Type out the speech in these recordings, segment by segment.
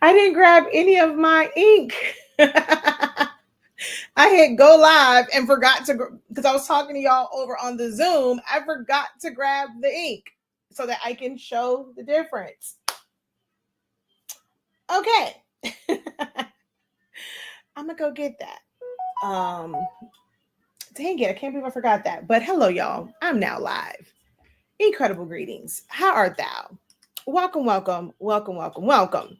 I didn't grab any of my ink. I hit go live and forgot to, because I was talking to y'all over on the Zoom. I forgot to grab the ink so that I can show the difference. Okay. I'm gonna go get that. Dang it, I can't believe I forgot that. But hello, y'all. I'm now live. Incredible greetings. How art thou? Welcome, welcome, welcome, welcome, welcome.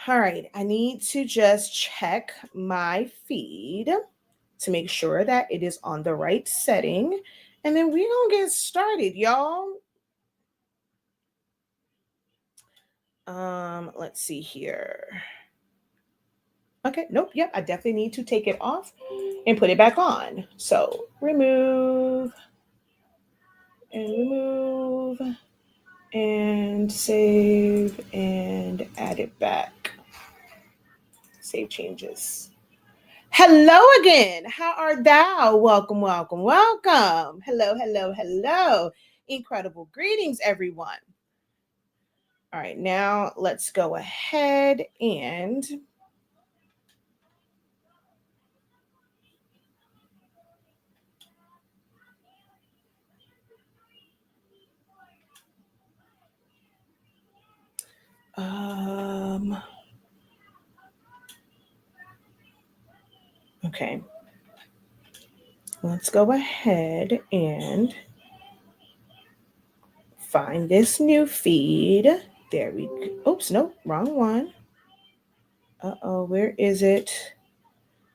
All right, I need to just check my feed to make sure that it is on the right setting. And then we're going to get started, y'all. Let's see here. Okay, nope, yep, I definitely need to take it off and put it back on. So remove and remove and save and add it back. Save changes. Hello again. How art thou? Welcome, welcome, welcome. Hello, hello, hello. Incredible greetings, everyone. All right, now let's go ahead and okay. Let's go ahead and find this new feed. There we go. Oops, nope, wrong one. Uh-oh, where is it?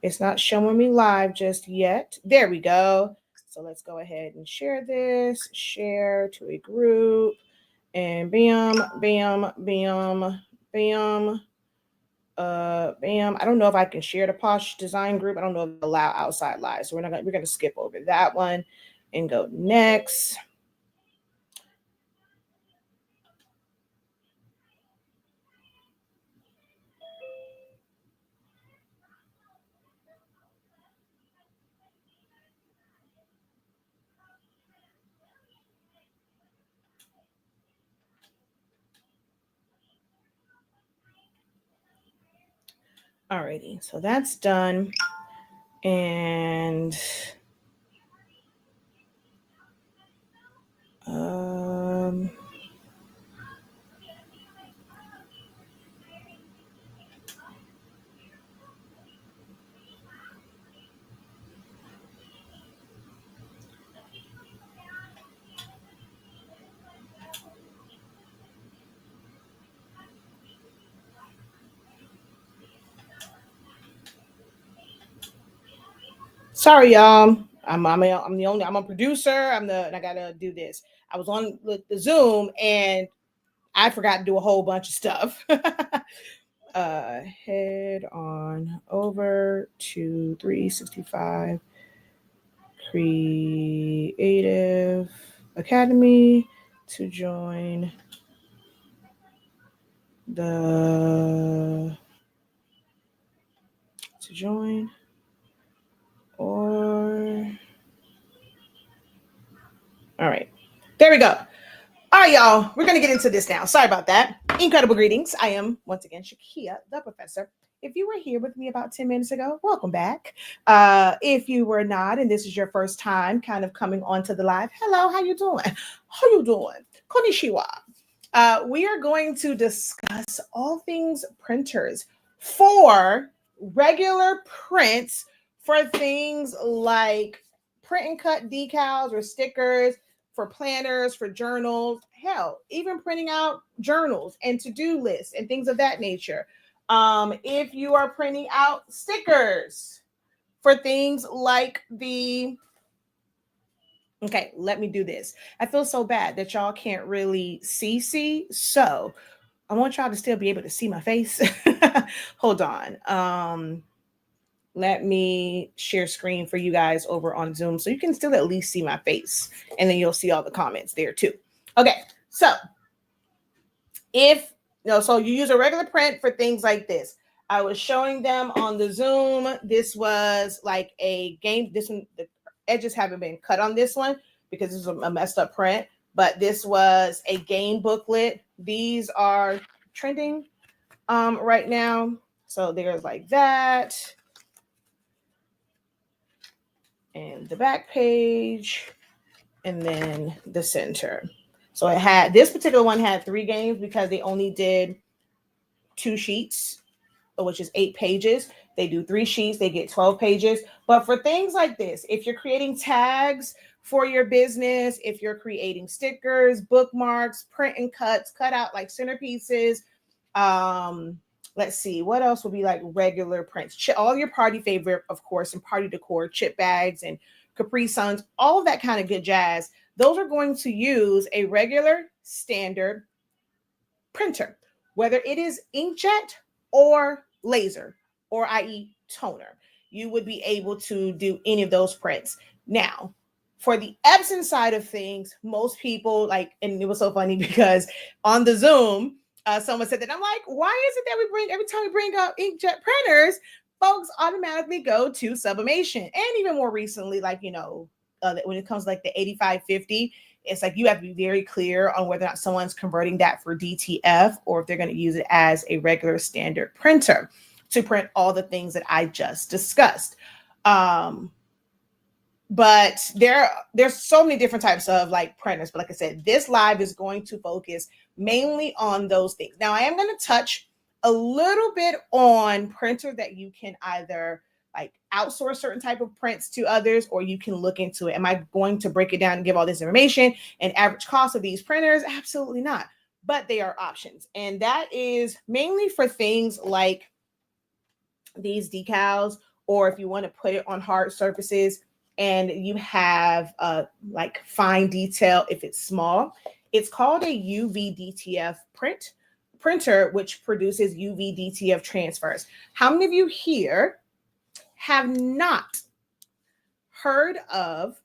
It's not showing me live just yet. There we go. So let's go ahead and share this, share to a group, and bam, bam, bam, bam, bam. I don't know if I can share the Posh Design group. I don't know if it allow outside live. So we're gonna skip over that one and go next. Alrighty, so that's done. And sorry, y'all. I'm a producer. I gotta do this. I was on the Zoom and I forgot to do a whole bunch of stuff. Head on over to 365 Creative Academy to join or all right, there we go. All right, y'all, we're gonna get into this now. Sorry about that. Incredible greetings. I am once again Shakia, the professor. If you were here with me about 10 minutes ago, welcome back. If you were not, and this is your first time kind of coming onto the live, hello, how you doing? How you doing? Konnichiwa. We are going to discuss all things printers for regular prints for things like print and cut decals or stickers, for planners, for journals, hell, even printing out journals and to-do lists and things of that nature. If you are printing out stickers for things like okay, let me do this. I feel so bad that y'all can't really see. So I want y'all to still be able to see my face. Hold on. Let me share screen for you guys over on Zoom so you can still at least see my face, and then you'll see all the comments there too. Okay, so so you use a regular print for things like this. I was showing them on the Zoom. This was like a game. This one, the edges haven't been cut on this one because this is a messed up print, but this was a game booklet. These are trending. right now. So there's like that. And the back page, and then the center. So it had, this particular one had 3 games because they only did 2 sheets, which is 8 pages. They do 3 sheets, they get 12 pages. But for things like this, if you're creating tags for your business, if you're creating stickers, bookmarks, print and cuts, cut out like centerpieces, let's see, what else would be like regular prints? All your party favorite, of course, and party decor, chip bags and Capri Suns, all of that kind of good jazz. Those are going to use a regular standard printer, whether it is inkjet or laser, or i.e. toner. You would be able to do any of those prints. Now, for the Epson side of things, most people like, and it was so funny because on the Zoom, someone said that. I'm like, why is it that every time we bring up inkjet printers, folks automatically go to sublimation? And even more recently, like, when it comes to like the 8550, it's like you have to be very clear on whether or not someone's converting that for DTF or if they're going to use it as a regular standard printer to print all the things that I just discussed. But there's so many different types of like printers. But like I said, this live is going to focus mainly on those things. Now, I am going to touch a little bit on printer that you can either like outsource certain type of prints to others, or you can look into it. Am I going to break it down and give all this information and average cost of these printers? Absolutely not. But they are options. And that is mainly for things like these decals, or if you want to put it on hard surfaces and you have like fine detail if it's small. It's called a UV DTF printer, which produces UV DTF transfers. How many of you here have not heard of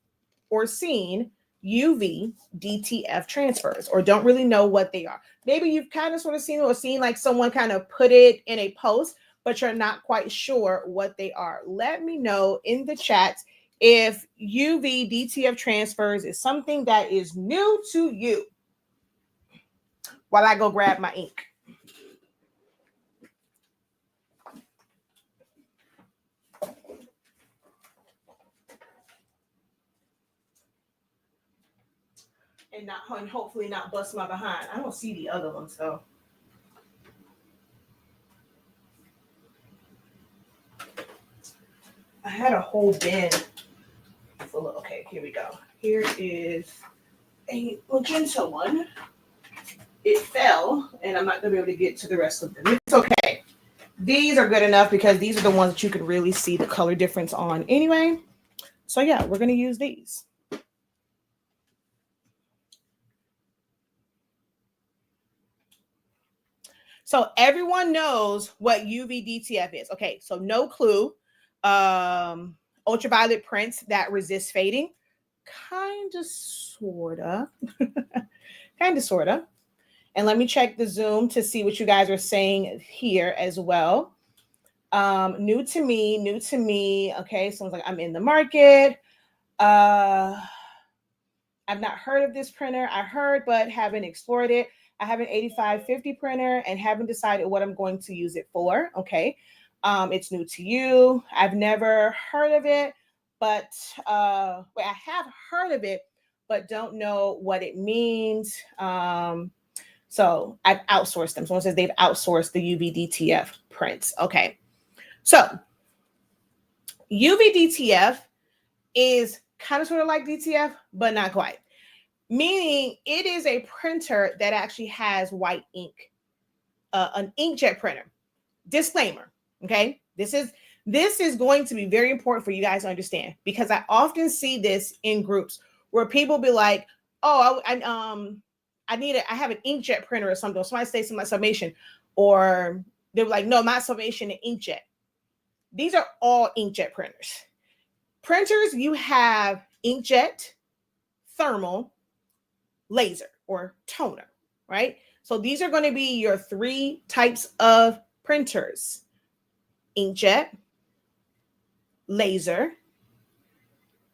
or seen UV DTF transfers, or don't really know what they are? Maybe you've kind of sort of seen like someone kind of put it in a post, but you're not quite sure what they are. Let me know in the chat if UV DTF transfers is something that is new to you, while I go grab my ink. And hopefully not bust my behind. I don't see the other ones though. I had a whole bin full of, okay, here we go. Here is a magenta one. It fell, and I'm not going to be able to get to the rest of them. It's okay. These are good enough because these are the ones that you could really see the color difference on anyway. So yeah, we're going to use these. So everyone knows what UV DTF is. Okay, so no clue. Ultraviolet prints that resist fading. Kind of, sort of. Kind of, sort of. And let me check the Zoom to see what you guys are saying here as well. New to me. Okay, someone's like, I'm in the market. I've not heard of this printer. I heard, but haven't explored it. I have an 8550 printer and haven't decided what I'm going to use it for. Okay. It's new to you. I've never heard of it, but I have heard of it, but don't know what it means. So I've outsourced them. Someone says they've outsourced the UV DTF prints. Okay. So UV DTF is kind of sort of like DTF, but not quite. Meaning it is a printer that actually has white ink, an inkjet printer. Disclaimer, okay? This is going to be very important for you guys to understand, because I often see this in groups where people be like, "Oh, I have an inkjet printer or something." Somebody say something like summation, or they're like, "No, not summation, an inkjet." These are all inkjet printers. Printers, you have inkjet, thermal, laser, or toner, right? So these are going to be your 3 types of printers: inkjet, laser,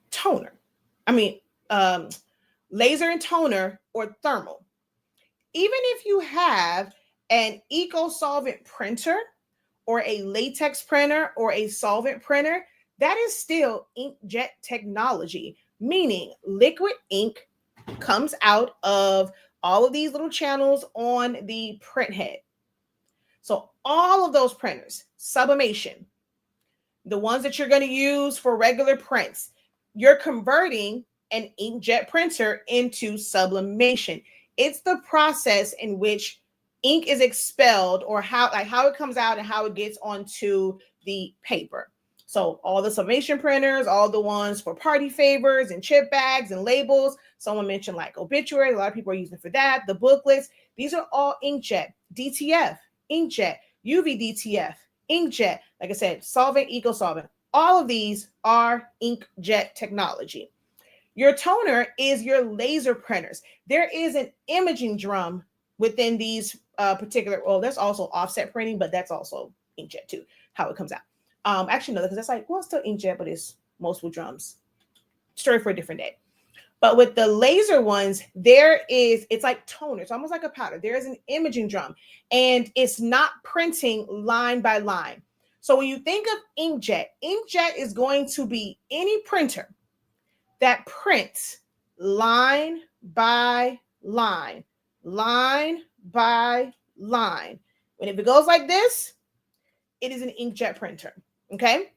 toner. Laser and toner, or thermal. Even if you have an eco-solvent printer or a latex printer or a solvent printer, that is still inkjet technology, meaning liquid ink comes out of all of these little channels on the print head. So all of those printers, sublimation, the ones that you're going to use for regular prints, you're converting an inkjet printer into sublimation. It's the process in which ink is expelled, or how it comes out and how it gets onto the paper. So all the sublimation printers, all the ones for party favors and chip bags and labels. Someone mentioned like obituary. A lot of people are using for that. The booklets. These are all inkjet. DTF, inkjet. UV DTF, inkjet. Like I said, solvent, eco-solvent. All of these are inkjet technology. Your toner is your laser printers. There is an imaging drum within these particular, well, there's also offset printing, but that's also inkjet too, how it comes out. Actually, no, because that's like, well, it's still inkjet, but it's multiple drums. Story for a different day. But with the laser ones, it's like toner. It's almost like a powder. There is an imaging drum, and it's not printing line by line. So when you think of inkjet is going to be any printer that prints line by line, line by line. And if it goes like this, it is an inkjet printer, okay?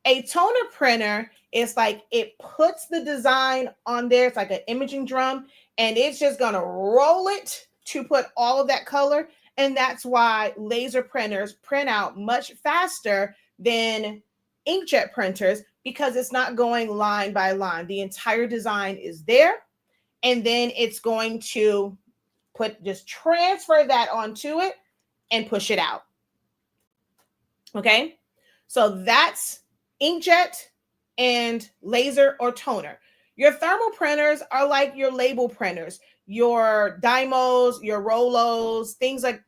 A toner printer is like, it puts the design on there. It's like an imaging drum, and it's just going to roll it to put all of that color. And that's why laser printers print out much faster than inkjet printers, because it's not going line by line. The entire design is there, and then it's going to just transfer that onto it and push it out. Okay, so that's inkjet and laser or toner. Your thermal printers are like your label printers, your Dymos, your Rolos, things like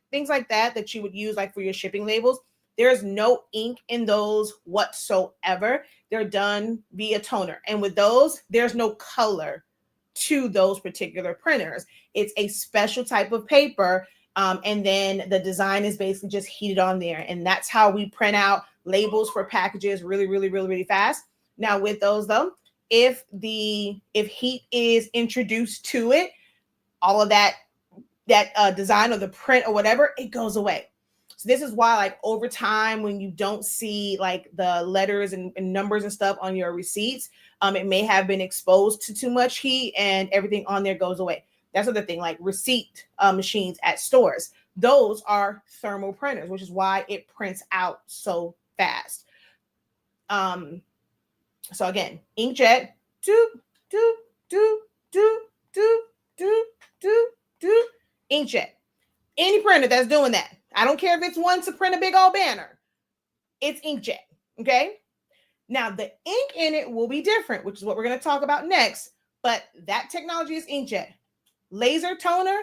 that you would use like for your shipping labels. There's no ink in those whatsoever. They're done via toner. And with those, there's no color to those particular printers. It's a special type of paper. And then the design is basically just heated on there. And that's how we print out labels for packages really, really, really, really fast. Now with those though, if heat is introduced to it, all of that design or the print or whatever, it goes away. So this is why, like, over time, when you don't see like the letters and numbers and stuff on your receipts, it may have been exposed to too much heat and everything on there goes away. That's another thing, like receipt machines at stores. Those are thermal printers, which is why it prints out so fast. So again, inkjet, inkjet. Any printer that's doing that. I don't care if it's one to print a big old banner. It's inkjet, okay? Now, the ink in it will be different, which is what we're going to talk about next, but that technology is inkjet. Laser toner,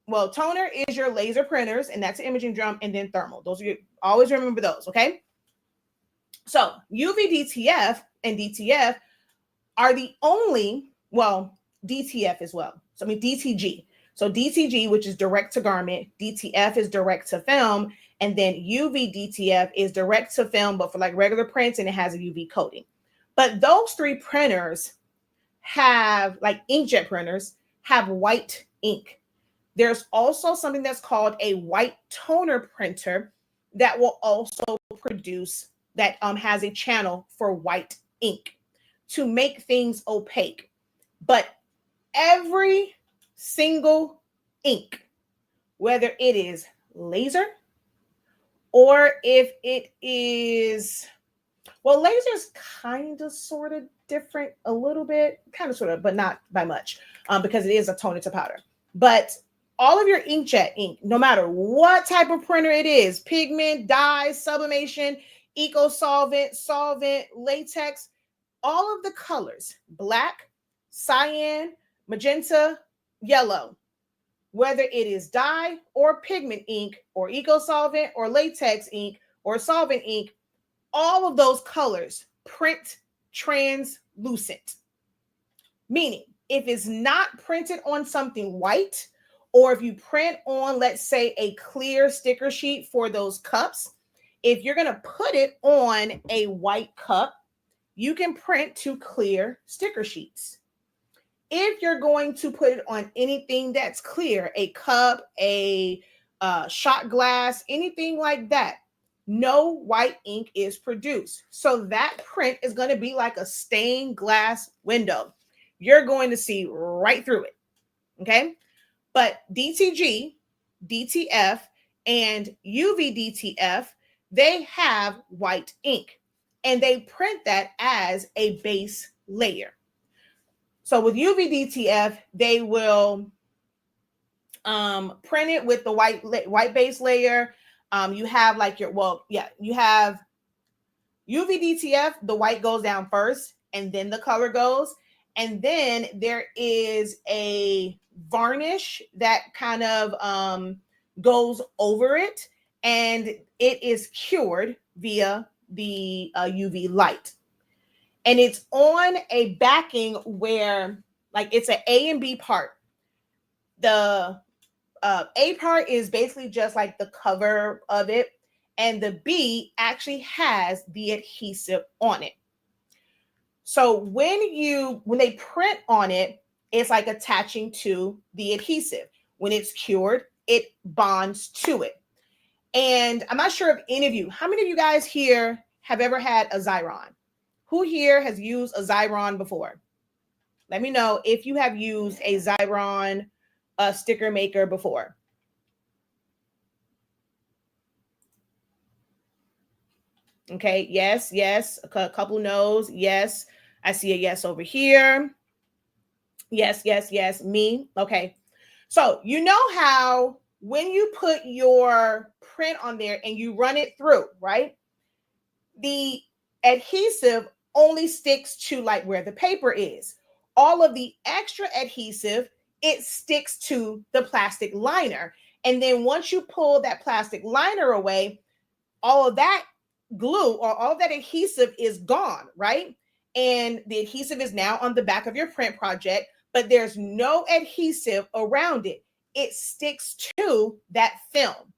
well, toner is your laser printers, and that's an imaging drum, and then thermal. Those are your, always remember those, okay? So UV DTF and DTF are the only, well, DTF as well. So I mean DTG. So DTG, which is direct to garment, DTF is direct to film, and then UV DTF is direct to film, but for like regular prints, and it has a UV coating. But those three printers have, like inkjet printers, have white ink. There's also something that's called a white toner printer that will also produce, that has a channel for white ink to make things opaque. But every single ink, whether it is laser or if it is, well, laser is kind of sort of different a little bit, kind of sort of, but not by much, because it is a toner to powder. But all of your inkjet ink, no matter what type of printer it is, pigment, dye, sublimation, eco-solvent, solvent, latex, all of the colors, black, cyan, magenta, yellow, whether it is dye or pigment ink or eco-solvent or latex ink or solvent ink, all of those colors print translucent. Meaning, if it's not printed on something white, or if you print on, let's say, a clear sticker sheet for those cups, if you're going to put it on a white cup, you can print to clear sticker sheets. If you're going to put it on anything that's clear, a cup, a shot glass, anything like that, no white ink is produced. So that print is going to be like a stained glass window. You're going to see right through it. Okay. But DTG, DTF, and UV-DTF, they have white ink, and they print that as a base layer. So with UV-DTF, they will print it with the white base layer. You have like you have UV-DTF, the white goes down first, and then the color goes. And then there is a varnish that kind of goes over it, and it is cured via the UV light. And it's on a backing where, like, it's an A and B part. The A part is basically just like the cover of it, and the B actually has the adhesive on it. So when they print on it, it's like attaching to the adhesive. When it's cured, it bonds to it. And I'm not sure if how many of you guys here have ever had a Xyron? Who here has used a Xyron before? Let me know if you have used a Xyron sticker maker before. Okay, yes, a couple no's. Yes, I see a yes over here. Yes, me. Okay, so you know how when you put your print on there and you run it through, right? The adhesive only sticks to like where the paper is. All of the extra adhesive, it sticks to the plastic liner. And then once you pull that plastic liner away, all of that glue or all of that adhesive is gone, right? And the adhesive is now on the back of your print project, but there's no adhesive around it. It sticks to that film.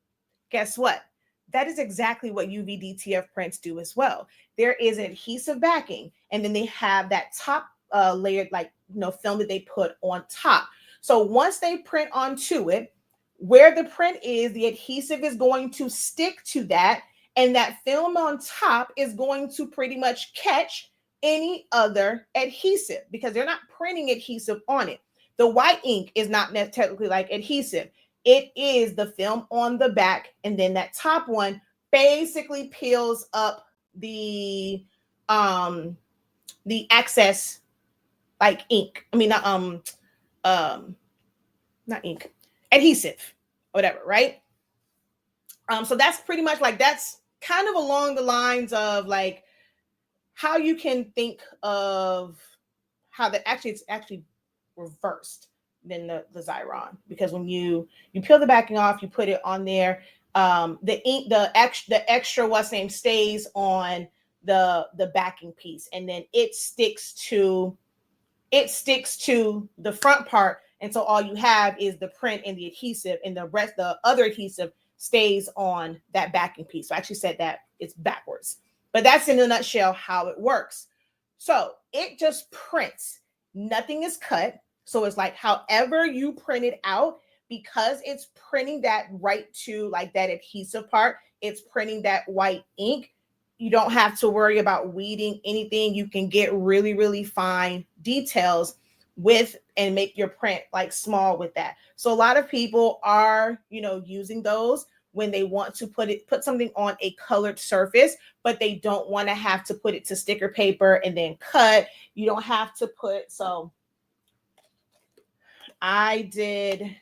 Guess what? That is exactly what UV-DTF prints do as well. There is an adhesive backing, and then they have that top layer, like, film that they put on top. So once they print onto it, where the print is, the adhesive is going to stick to that, and that film on top is going to pretty much catch any other adhesive because they're not printing adhesive on it. The white ink is not technically like adhesive. It is the film on the back, and then that top one basically peels up the excess, like ink. I mean, not ink, adhesive, whatever, right? So that's pretty much like, that's kind of along the lines of like how you can think of how that it's actually reversed than the Xyron, because when you peel the backing off, you put it on there, the ink, the extra stays on the backing piece, and then it sticks to the front part, and so all you have is the print and the adhesive, and the other adhesive stays on that backing piece. So I actually said that it's backwards, but that's in a nutshell how it works. So it just prints, nothing is cut. So it's like however you print it out, because it's printing that right to like that adhesive part, it's printing that white ink. You don't have to worry about weeding anything. You can get really, really fine details with and make your print like small with that. So a lot of people are, using those when they want to put something on a colored surface, but they don't want to have to put it to sticker paper and then cut. You don't have to put, so I did.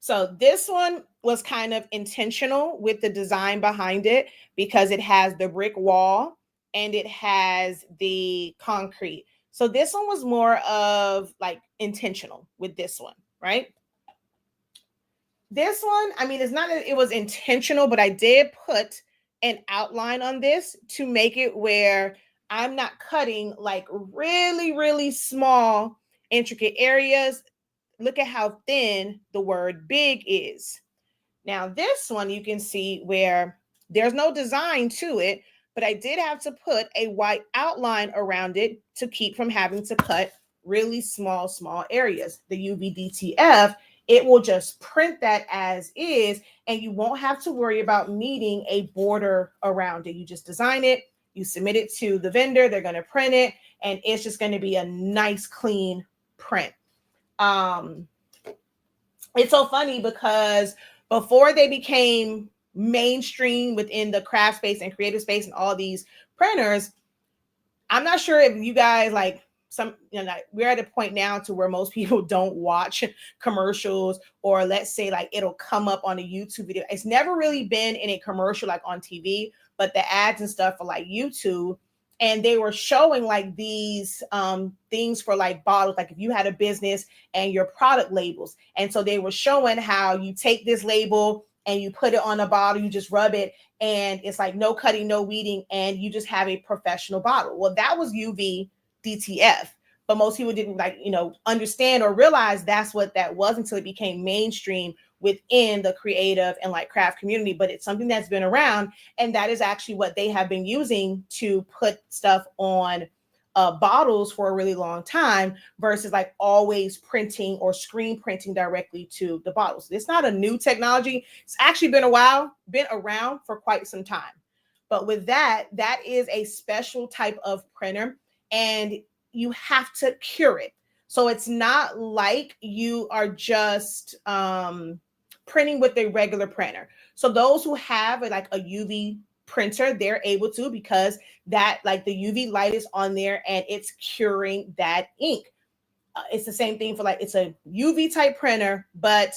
So this one was kind of intentional with the design behind it because it has the brick wall and it has the concrete. So this one was more of like intentional with this one, right? This one, I mean, it's not that it was intentional, but I did put an outline on this to make it where I'm not cutting like really, really small intricate areas. Look at how thin the word big is. Now, this one you can see where there's no design to it, but I did have to put a white outline around it to keep from having to cut really small areas. The UV-DTF, it will just print that as is, and you won't have to worry about needing a border around it. You just design it, you submit it to the vendor, they're going to print it, and it's just going to be a nice, clean print. It's so funny because before they became mainstream within the craft space and creative space and all these printers, I'm not sure if you guys like we're at a point now to where most people don't watch commercials, or let's say like it'll come up on a YouTube video. It's never really been in a commercial like on TV, but the ads and stuff for like YouTube. And they were showing like these things for like bottles, like if you had a business and your product labels. And so they were showing how you take this label and you put it on a bottle, you just rub it, and it's like no cutting, no weeding, and you just have a professional bottle. Well, that was UV DTF, but most people didn't understand or realize that's what that was until it became mainstream within the creative and like craft community. But it's something that's been around, and that is actually what they have been using to put stuff on bottles for a really long time, versus like always printing or screen printing directly to the bottles. It's not a new technology. It's actually been around for quite some time. But with that is a special type of printer, and you have to cure it. So it's not like you are just printing with a regular printer. So those who have like a UV printer, they're able to, because that like the UV light is on there and it's curing that ink. It's the same thing for like, it's a UV type printer, but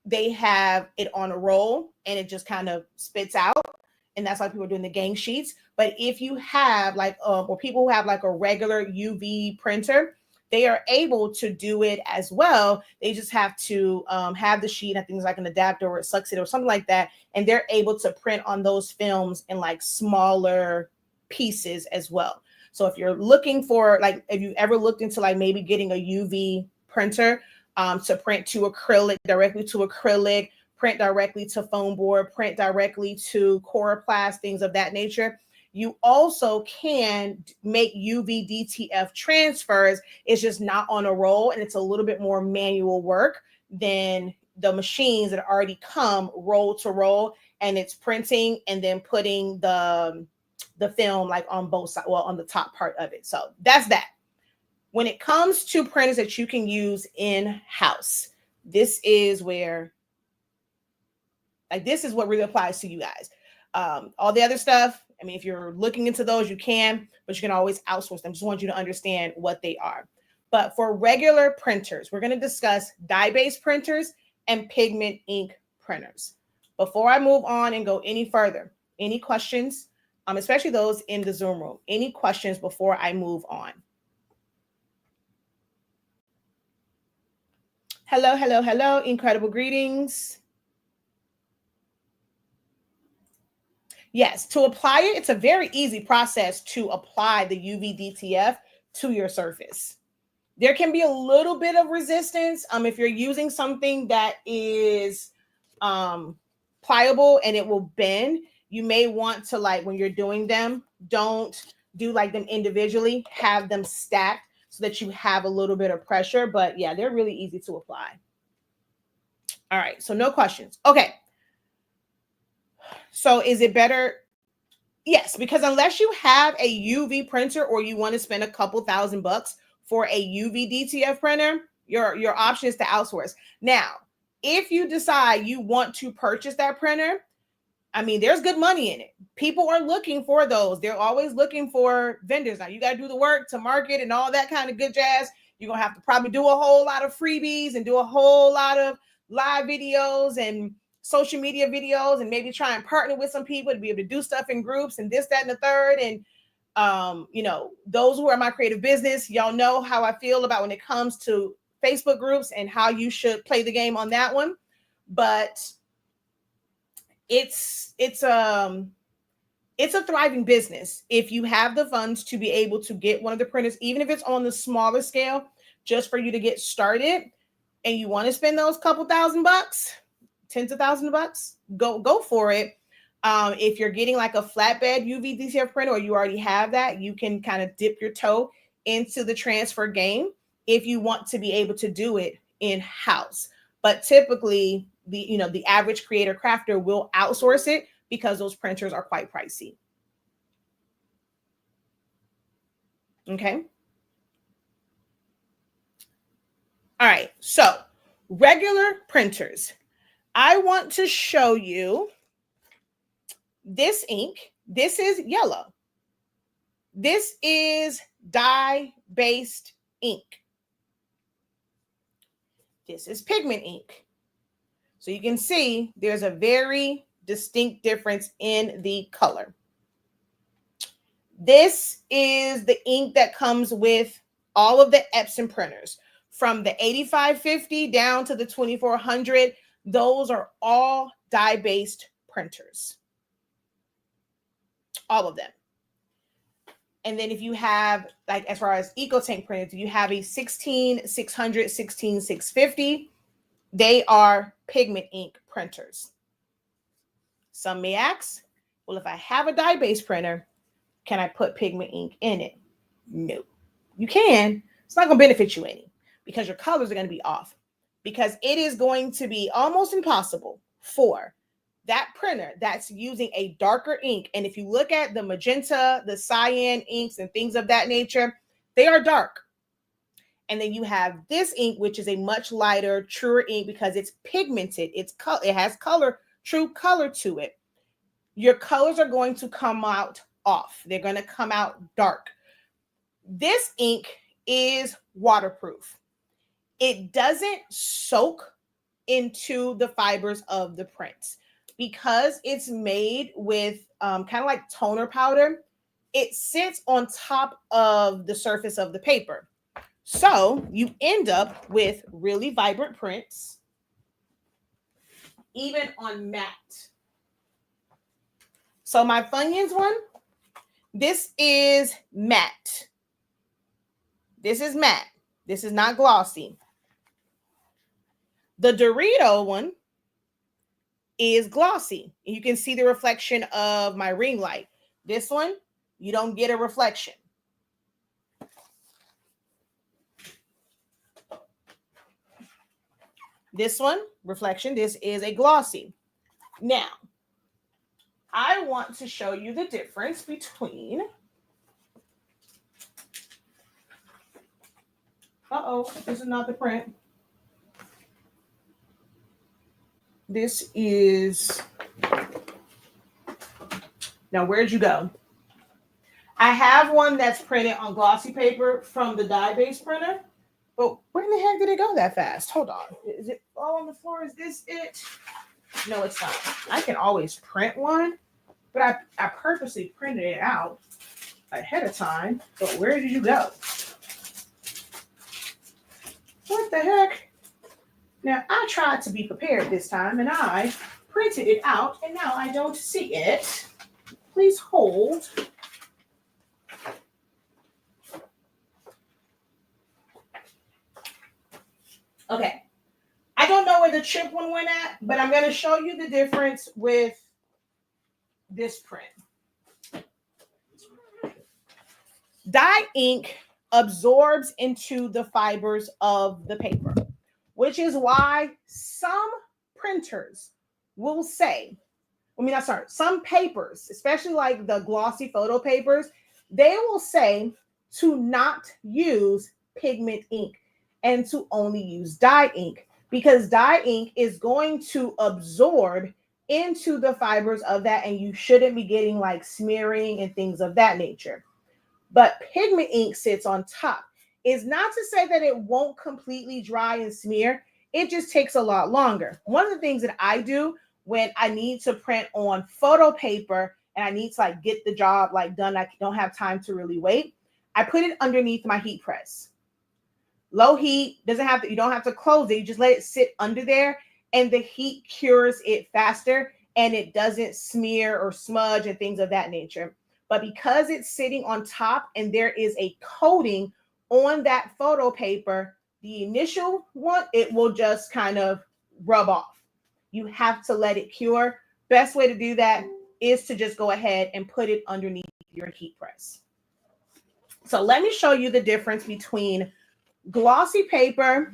they have it on a roll and it just kind of spits out. And that's why people are doing the gang sheets. But if you have like, or people who have like a regular UV printer, they are able to do it as well. They just have to have the sheet, I think it's like an adapter or it sucks it or something like that. And they're able to print on those films in like smaller pieces as well. So if you're looking for, like, if you ever looked into like maybe getting a UV printer to print to acrylic, directly to acrylic, print directly to foam board, print directly to coroplast, things of that nature, you also can make UV DTF transfers. It's just not on a roll, and it's a little bit more manual work than the machines that already come roll to roll, and it's printing and then putting the film like on both sides, well, on the top part of it. So that's that. When it comes to printers that you can use in-house, this is where, like, this is what really applies to you guys. All the other stuff, I mean, if you're looking into those, you can, but you can always outsource them. Just want you to understand what they are. But for regular printers, we're going to discuss dye-based printers and pigment ink printers. Before I move on and go any further, any questions, especially those in the Zoom room, any questions before I move on? Hello. Incredible greetings. Yes, to apply it, it's a very easy process to apply the UV DTF to your surface. There can be a little bit of resistance if you're using something that is pliable and it will bend. You may want to, like, when you're doing them, don't do like them individually, have them stacked so that you have a little bit of pressure. But yeah, they're really easy to apply. All right, so no questions. Okay. So is it better? Yes, because unless you have a UV printer or you want to spend a couple $1,000 for a UV DTF printer, your option is to outsource. Now, if you decide you want to purchase that printer, I mean, there's good money in it. People are looking for those. They're always looking for vendors. Now, you got to do the work to market and all that kind of good jazz. You're going to have to probably do a whole lot of freebies and do a whole lot of live videos and social media videos, and maybe try and partner with some people to be able to do stuff in groups and this, that, and the third. And, those who are my creative business, y'all know how I feel about when it comes to Facebook groups and how you should play the game on that one. But it's a thriving business if you have the funds to be able to get one of the printers, even if it's on the smaller scale, just for you to get started and you want to spend those couple $1,000, tens of thousands of bucks, go for it. If you're getting like a flatbed UV DCF printer or you already have that, you can kind of dip your toe into the transfer game if you want to be able to do it in-house. But typically the average creator crafter will outsource it because those printers are quite pricey. Okay. All right. So regular printers. I want to show you this ink. This is yellow. This is dye-based ink. This is pigment ink. So you can see there's a very distinct difference in the color. This is the ink that comes with all of the Epson printers, from the 8550 down to the 2400. Those are all dye-based printers. All of them. And then if you have, like, as far as EcoTank printers, you have a 16600, 16650. They are pigment ink printers. Some may ask, well, if I have a dye-based printer, can I put pigment ink in it? No. You can. It's not going to benefit you any because your colors are going to be off, because it is going to be almost impossible for that printer that's using a darker ink. And if you look at the magenta, the cyan inks and things of that nature, they are dark. And then you have this ink, which is a much lighter, truer ink because it's pigmented. It has color, true color to it. Your colors are going to come out off. They're going to come out dark. This ink is waterproof. It doesn't soak into the fibers of the prints because it's made with kind of like toner powder. It sits on top of the surface of the paper. So you end up with really vibrant prints, even on matte. So my Funyuns one, this is matte. This is matte. This is not glossy. The Dorito one is glossy. You can see the reflection of my ring light. This one, you don't get a reflection. This one, reflection. This is a glossy. Now, I want to show you the difference between. This is not the print. This is. Now, where'd you go? I have one that's printed on glossy paper from the dye-based printer. But where in the heck did it go that fast? Hold on. Is it all on the floor? Is this it? No, it's not. I can always print one, but I purposely printed it out ahead of time. But where did you go? What the heck? Now, I tried to be prepared this time, and I printed it out, and now I don't see it. Please hold. Okay, I don't know where the chip one went at, but I'm going to show you the difference with this print. Dye ink absorbs into the fibers of the paper, which is why some printers will say, some papers, especially like the glossy photo papers, they will say to not use pigment ink and to only use dye ink, because dye ink is going to absorb into the fibers of that, and you shouldn't be getting like smearing and things of that nature. But pigment ink sits on top. It's not to say that it won't completely dry and smear. It just takes a lot longer. One of the things that I do when I need to print on photo paper and I need to like get the job like done, I don't have time to really wait, I put it underneath my heat press. Low heat, you don't have to close it. You just let it sit under there and the heat cures it faster and it doesn't smear or smudge and things of that nature. But because it's sitting on top and there is a coating on that photo paper, the initial one, it will just kind of rub off. You have to let it cure. Best way to do that is to just go ahead and put it underneath your heat press. So let me show you the difference between glossy paper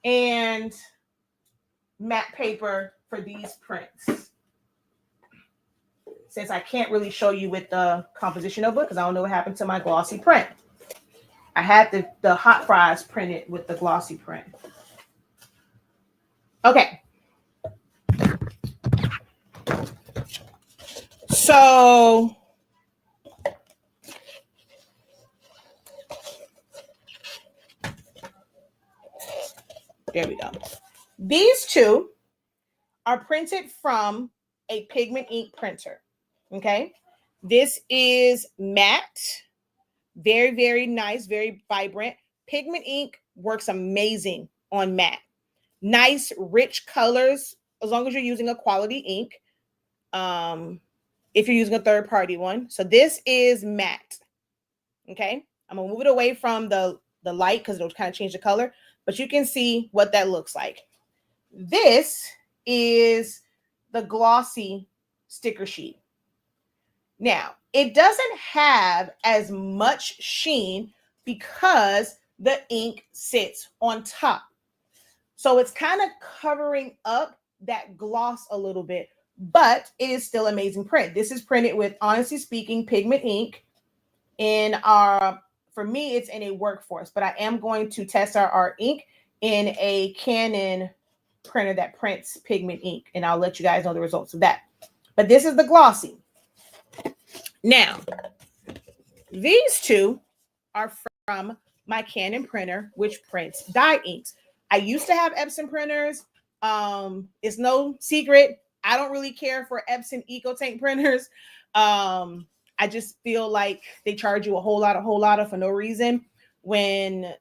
and matte paper for these prints. Since I can't really show you with the composition notebook because I don't know what happened to my glossy print. I had the hot fries printed with the glossy print. Okay. So there we go. These two are printed from a Pigment Ink printer. Okay. This is matte. Very, very nice, very vibrant. Pigment Ink works amazing on matte. Nice, rich colors, as long as you're using a quality ink. If you're using a third-party one. So this is matte. Okay. I'm going to move it away from the light because it'll kind of change the color. But you can see what that looks like. This is the glossy sticker sheet. Now, it doesn't have as much sheen because the ink sits on top. So it's kind of covering up that gloss a little bit, but it is still amazing print. This is printed with, honestly speaking, Pigment Ink in our, for me, it's in a workforce, but I am going to test our ink in a Canon printer that prints Pigment Ink, and I'll let you guys know the results of that. But this is the glossy. Now, these two are from my Canon printer, which prints dye inks. I used to have Epson printers. It's no secret. I don't really care for Epson EcoTank printers. I just feel like they charge you a whole lot of for no reason. When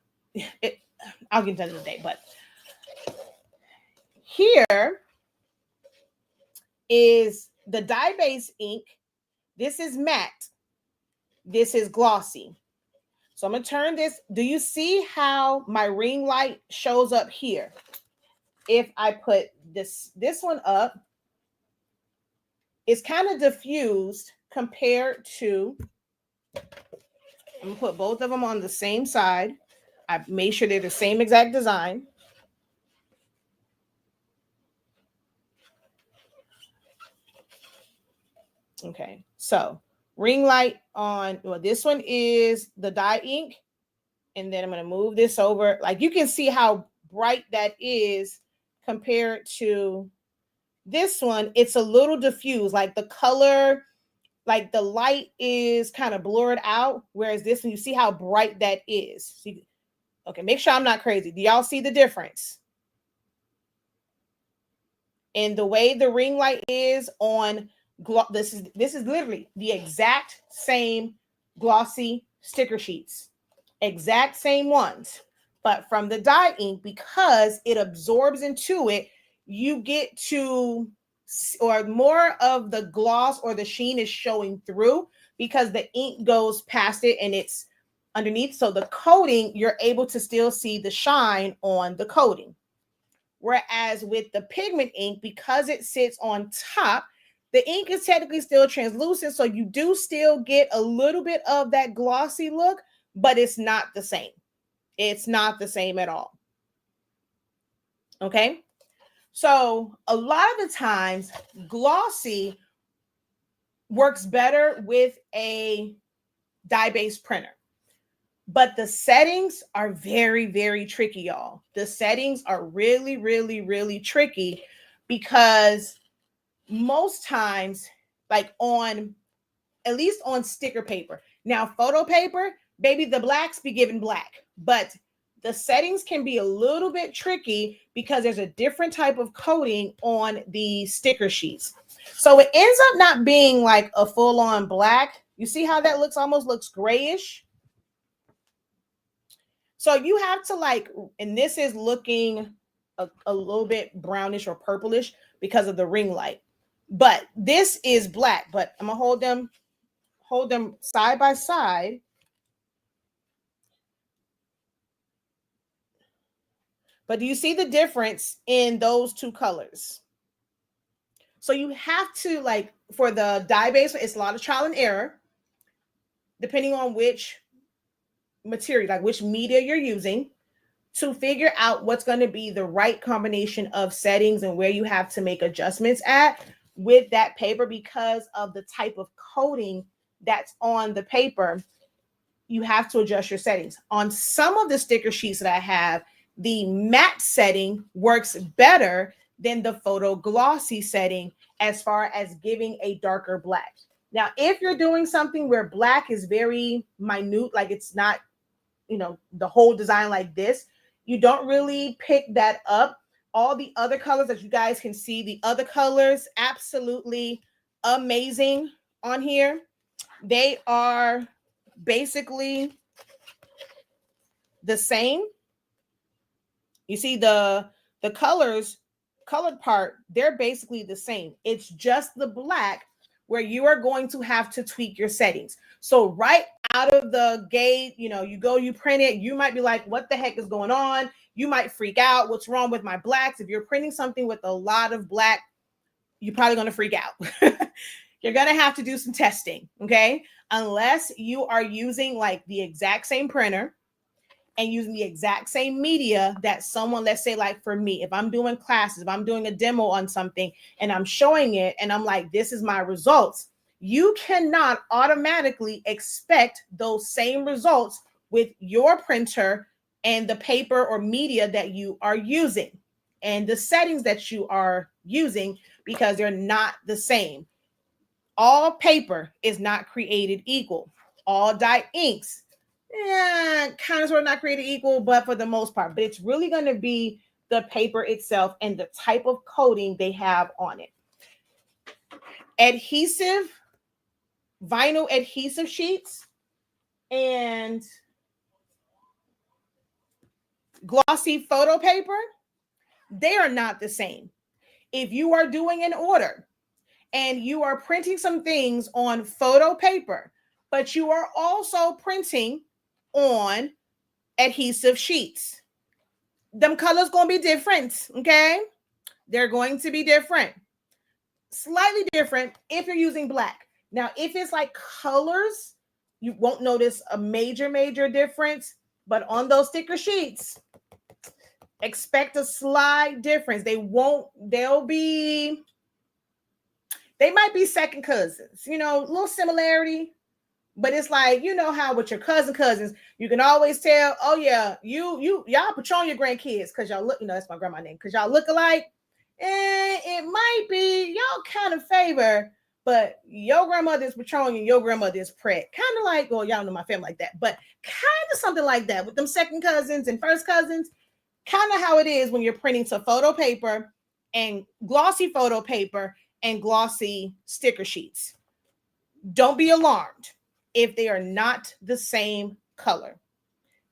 I'll get done in the day, but here is the dye-based ink. This is matte. This is glossy. So I'm going to turn this. Do you see how my ring light shows up here? If I put this one up, it's kind of diffused compared to, I'm going to put both of them on the same side. I made sure they're the same exact design. Okay, so ring light on, well, this one is the dye ink. And then I'm going to move this over. Like you can see how bright that is compared to this one. It's a little diffused, like the color, like the light is kind of blurred out. Whereas this one, you see how bright that is. See, okay, make sure I'm not crazy. Do y'all see the difference? And the way the ring light is on this is literally the exact same glossy sticker sheets, exact same ones, but from the dye ink, because it absorbs into it, you get to, or more of the gloss or the sheen is showing through because the ink goes past it and it's underneath. So the coating, you're able to still see the shine on the coating. Whereas with the Pigment Ink, because it sits on top, the ink is technically still translucent. So you do still get a little bit of that glossy look, but it's not the same. It's not the same at all. Okay. So a lot of the times glossy works better with a dye-based printer. But the settings are very, very tricky, y'all. The settings are really, really, really tricky because most times, like on, at least on sticker paper. Now, photo paper, baby, the blacks be giving black. But the settings can be a little bit tricky because there's a different type of coating on the sticker sheets. So it ends up not being like a full-on black. You see how that looks? Almost looks grayish. So you have to like, and this is looking a little bit brownish or purplish because of the ring light. But this is black, but I'm gonna hold them side by side. But do you see the difference in those two colors? So you have to, like, for the dye base, it's a lot of trial and error, depending on which material, like which media you're using, to figure out what's going to be the right combination of settings and where you have to make adjustments at with that paper because of the type of coating that's on the paper. You have to adjust your settings. On some of the sticker sheets that I have, the matte setting works better than the photo glossy setting as far as giving a darker black. Now, if you're doing something where black is very minute, like it's not, the whole design like this, you don't really pick that up. All the other colors that you guys can see, the other colors, absolutely amazing on here. They are basically the same. You see the colored part, they're basically the same. It's just the black where you are going to have to tweak your settings. So right out of the gate, you print it, you might be like, what the heck is going on? You might freak out. What's wrong with my blacks? If you're printing something with a lot of black, you're probably going to freak out. You're going to have to do some testing, okay? Unless you are using like the exact same printer and using the exact same media that someone, let's say like for me, if I'm doing classes, if I'm doing a demo on something and I'm showing it and I'm like, this is my results, you cannot automatically expect those same results with your printer and the paper or media that you are using and the settings that you are using, because they're not the same. All paper is not created equal. All dye inks, kind of sort of not created equal, but for the most part. But it's really going to be the paper itself and the type of coating they have on it. Vinyl adhesive sheets and glossy photo paper, they are not the same. If you are doing an order and you are printing some things on photo paper, but you are also printing on adhesive sheets, them colors going to be different, okay? They're going to be different. Slightly different if you're using black. Now, if it's like colors, you won't notice a major difference, but on those sticker sheets, expect a slight difference. They might be second cousins, little similarity, but it's like, how with your cousins, you can always tell, oh yeah, y'all Patron your grandkids because y'all look, that's my grandma's name, because y'all look alike. And it might be y'all kind of favor, but your grandmother is Patron and your grandmother is Pratt. Kind of like, well, y'all know my family like that, but kind of something like that with them second cousins and first cousins. Kind of how it is when you're printing to photo paper and glossy photo paper and glossy sticker sheets. Don't be alarmed if they are not the same color.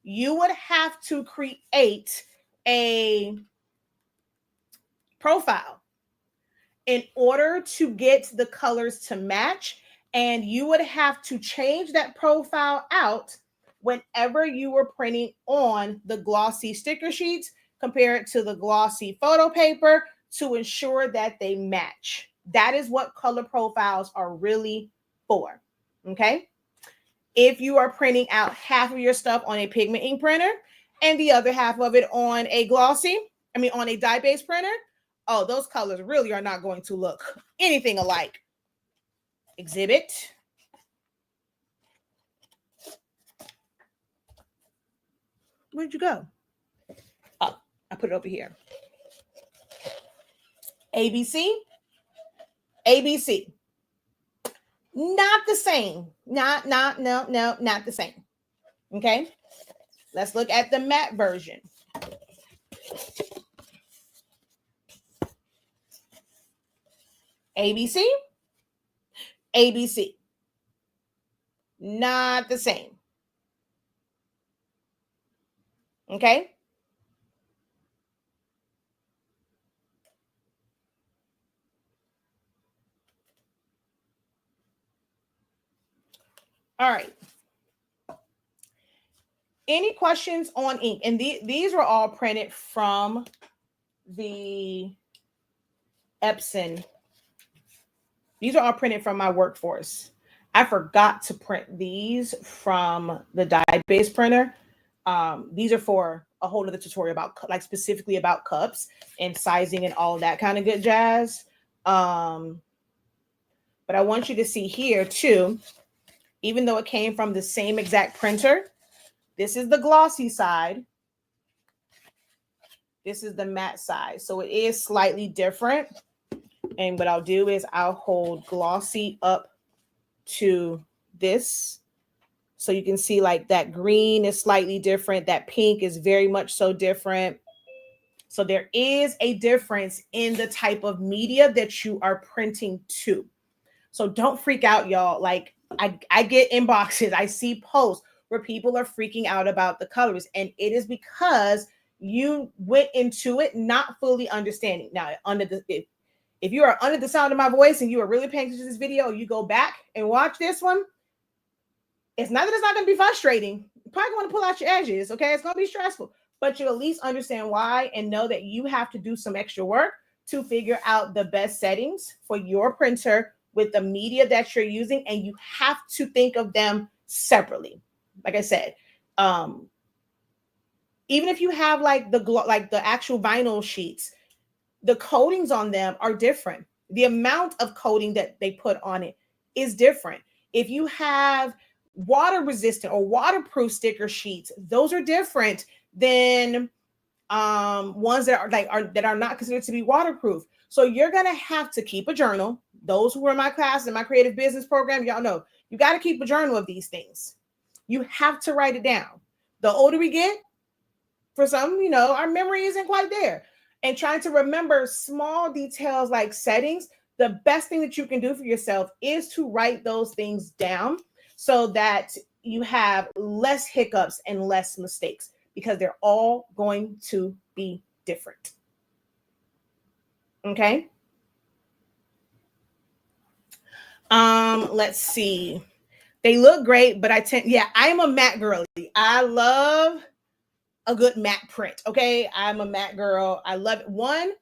You would have to create a profile in order to get the colors to match, and you would have to change that profile out whenever you were printing on the glossy sticker sheets compared to the glossy photo paper to ensure that they match. That is what color profiles are really for, okay? If you are printing out half of your stuff on a pigment ink printer and the other half of it on on a dye-based printer, oh, those colors really are not going to look anything alike. Exhibit. Where'd you go? Oh, I put it over here. ABC. ABC. Not the same. Not the same. Okay. Let's look at the matte version. ABC. ABC. Not the same. Okay. All right. Any questions on ink? And these were all printed from the Epson. These are all printed from my workforce. I forgot to print these from the dye-based printer. These are for a whole other tutorial about like specifically about cups and sizing and all of that kind of good jazz. But I want you to see here too, even though it came from the same exact printer, this is the glossy side. This is the matte side. So it is slightly different. And what I'll do is I'll hold glossy up to this. So you can see like that green is slightly different. That pink is very much so different. So there is a difference in the type of media that you are printing to. So don't freak out, y'all. Like I get inboxes, I see posts where people are freaking out about the colors. And it is because you went into it not fully understanding. Now, if you are under the sound of my voice and you are really paying attention to this video, you go back and watch this one. It's not that it's not going to be frustrating. You probably want to pull out your edges, okay? It's going to be stressful, but you at least understand why and know that you have to do some extra work to figure out the best settings for your printer with the media that you're using, and you have to think of them separately. Like I said, even if you have like the actual vinyl sheets, the coatings on them are different. The amount of coating that they put on it is different. If you have water resistant or waterproof sticker sheets, those are different than ones that are not considered to be waterproof. So you're gonna have to keep a journal. Those who are in my class in my creative business program, y'all know you got to keep a journal of these things. You have to write it down. The older we get, for some, our memory isn't quite there. And trying to remember small details like settings, the best thing that you can do for yourself is to write those things down so that you have less hiccups and less mistakes, because they're all going to be different. Okay. Let's see. They look great, but I'm a matte girly. I love a good matte print. Okay. I'm a matte girl. I love it.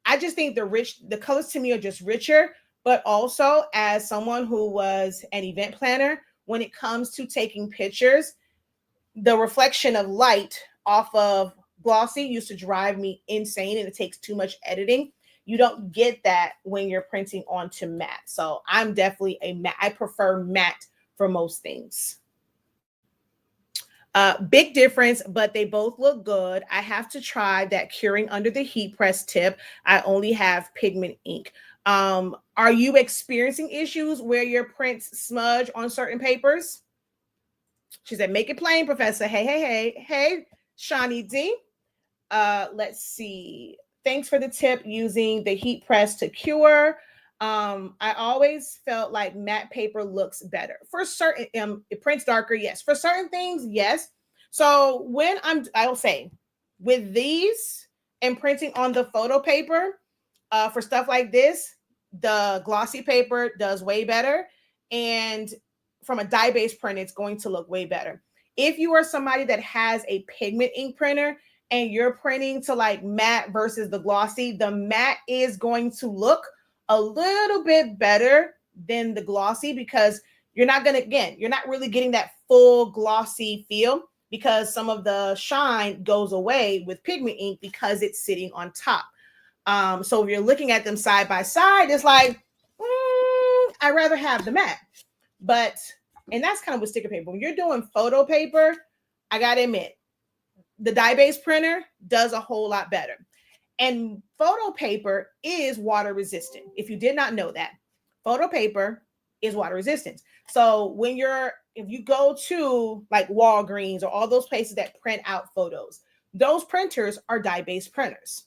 I just think the colors to me are just richer, but also as someone who was an event planner, when it comes to taking pictures, the reflection of light off of glossy used to drive me insane, and it takes too much editing. You don't get that when you're printing onto matte. So I'm definitely a matte. I prefer matte for most things. Big difference, but they both look good. I have to try that curing under the heat press tip. I only have Pigment Ink. Are you experiencing issues where your prints smudge on certain papers? She said, make it plain, Professor. Hey, Shawnee D. Let's see. Thanks for the tip using the heat press to cure. I always felt like matte paper looks better. For certain, it prints darker, yes. For certain things, yes. So when I'll say with these and printing on the photo paper, for stuff like this, the glossy paper does way better. And from a dye-based print, it's going to look way better. If you are somebody that has a pigment ink printer and you're printing to like matte versus the glossy, the matte is going to look a little bit better than the glossy, because you're not really getting that full glossy feel, because some of the shine goes away with pigment ink because it's sitting on top. So if you're looking at them side by side, it's like, I'd rather have the matte. And that's kind of with sticker paper. When you're doing photo paper, I got to admit, the dye-based printer does a whole lot better. And photo paper is water resistant. If you did not know that, photo paper is water resistant. So if you go to like Walgreens or all those places that print out photos, those printers are dye-based printers,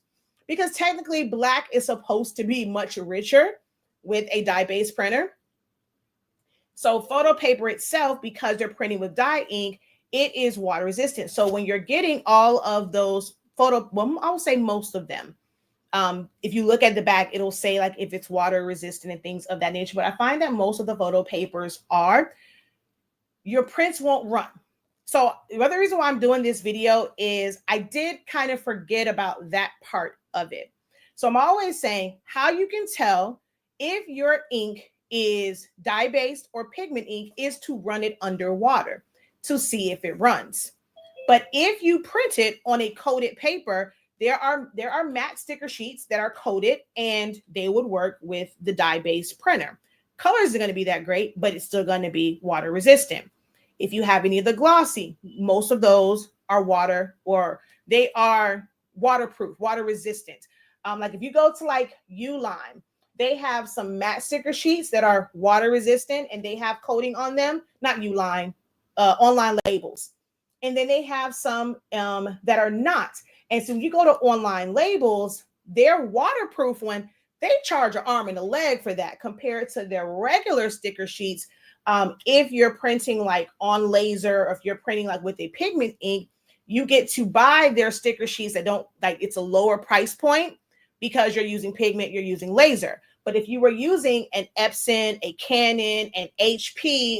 because technically black is supposed to be much richer with a dye-based printer. So photo paper itself, because they're printing with dye ink, it is water resistant. So when you're getting all of those I will say most of them, if you look at the back, it'll say like if it's water resistant and things of that nature. But I find that most of the photo papers your prints won't run. So the other reason why I'm doing this video is I did kind of forget about that part of it. So I'm always saying how you can tell if your ink is dye-based or pigment ink is to run it underwater to see if it runs. But if you print it on a coated paper, there are matte sticker sheets that are coated and they would work with the dye-based printer. Colors are going to be that great, but it's still going to be water resistant. If you have any of the glossy, most of those are water or they are waterproof, water resistant. Like if you go to like Uline, they have some matte sticker sheets that are water resistant and they have coating on them, not Uline, online labels. And then they have some that are not. And so you go to online labels, their waterproof one, they charge an arm and a leg for that compared to their regular sticker sheets. If you're printing like on laser, or if you're printing like with a pigment ink, you get to buy their sticker sheets that don't like it's a lower price point because you're using pigment, you're using laser. But if you were using an Epson, a Canon, an HP,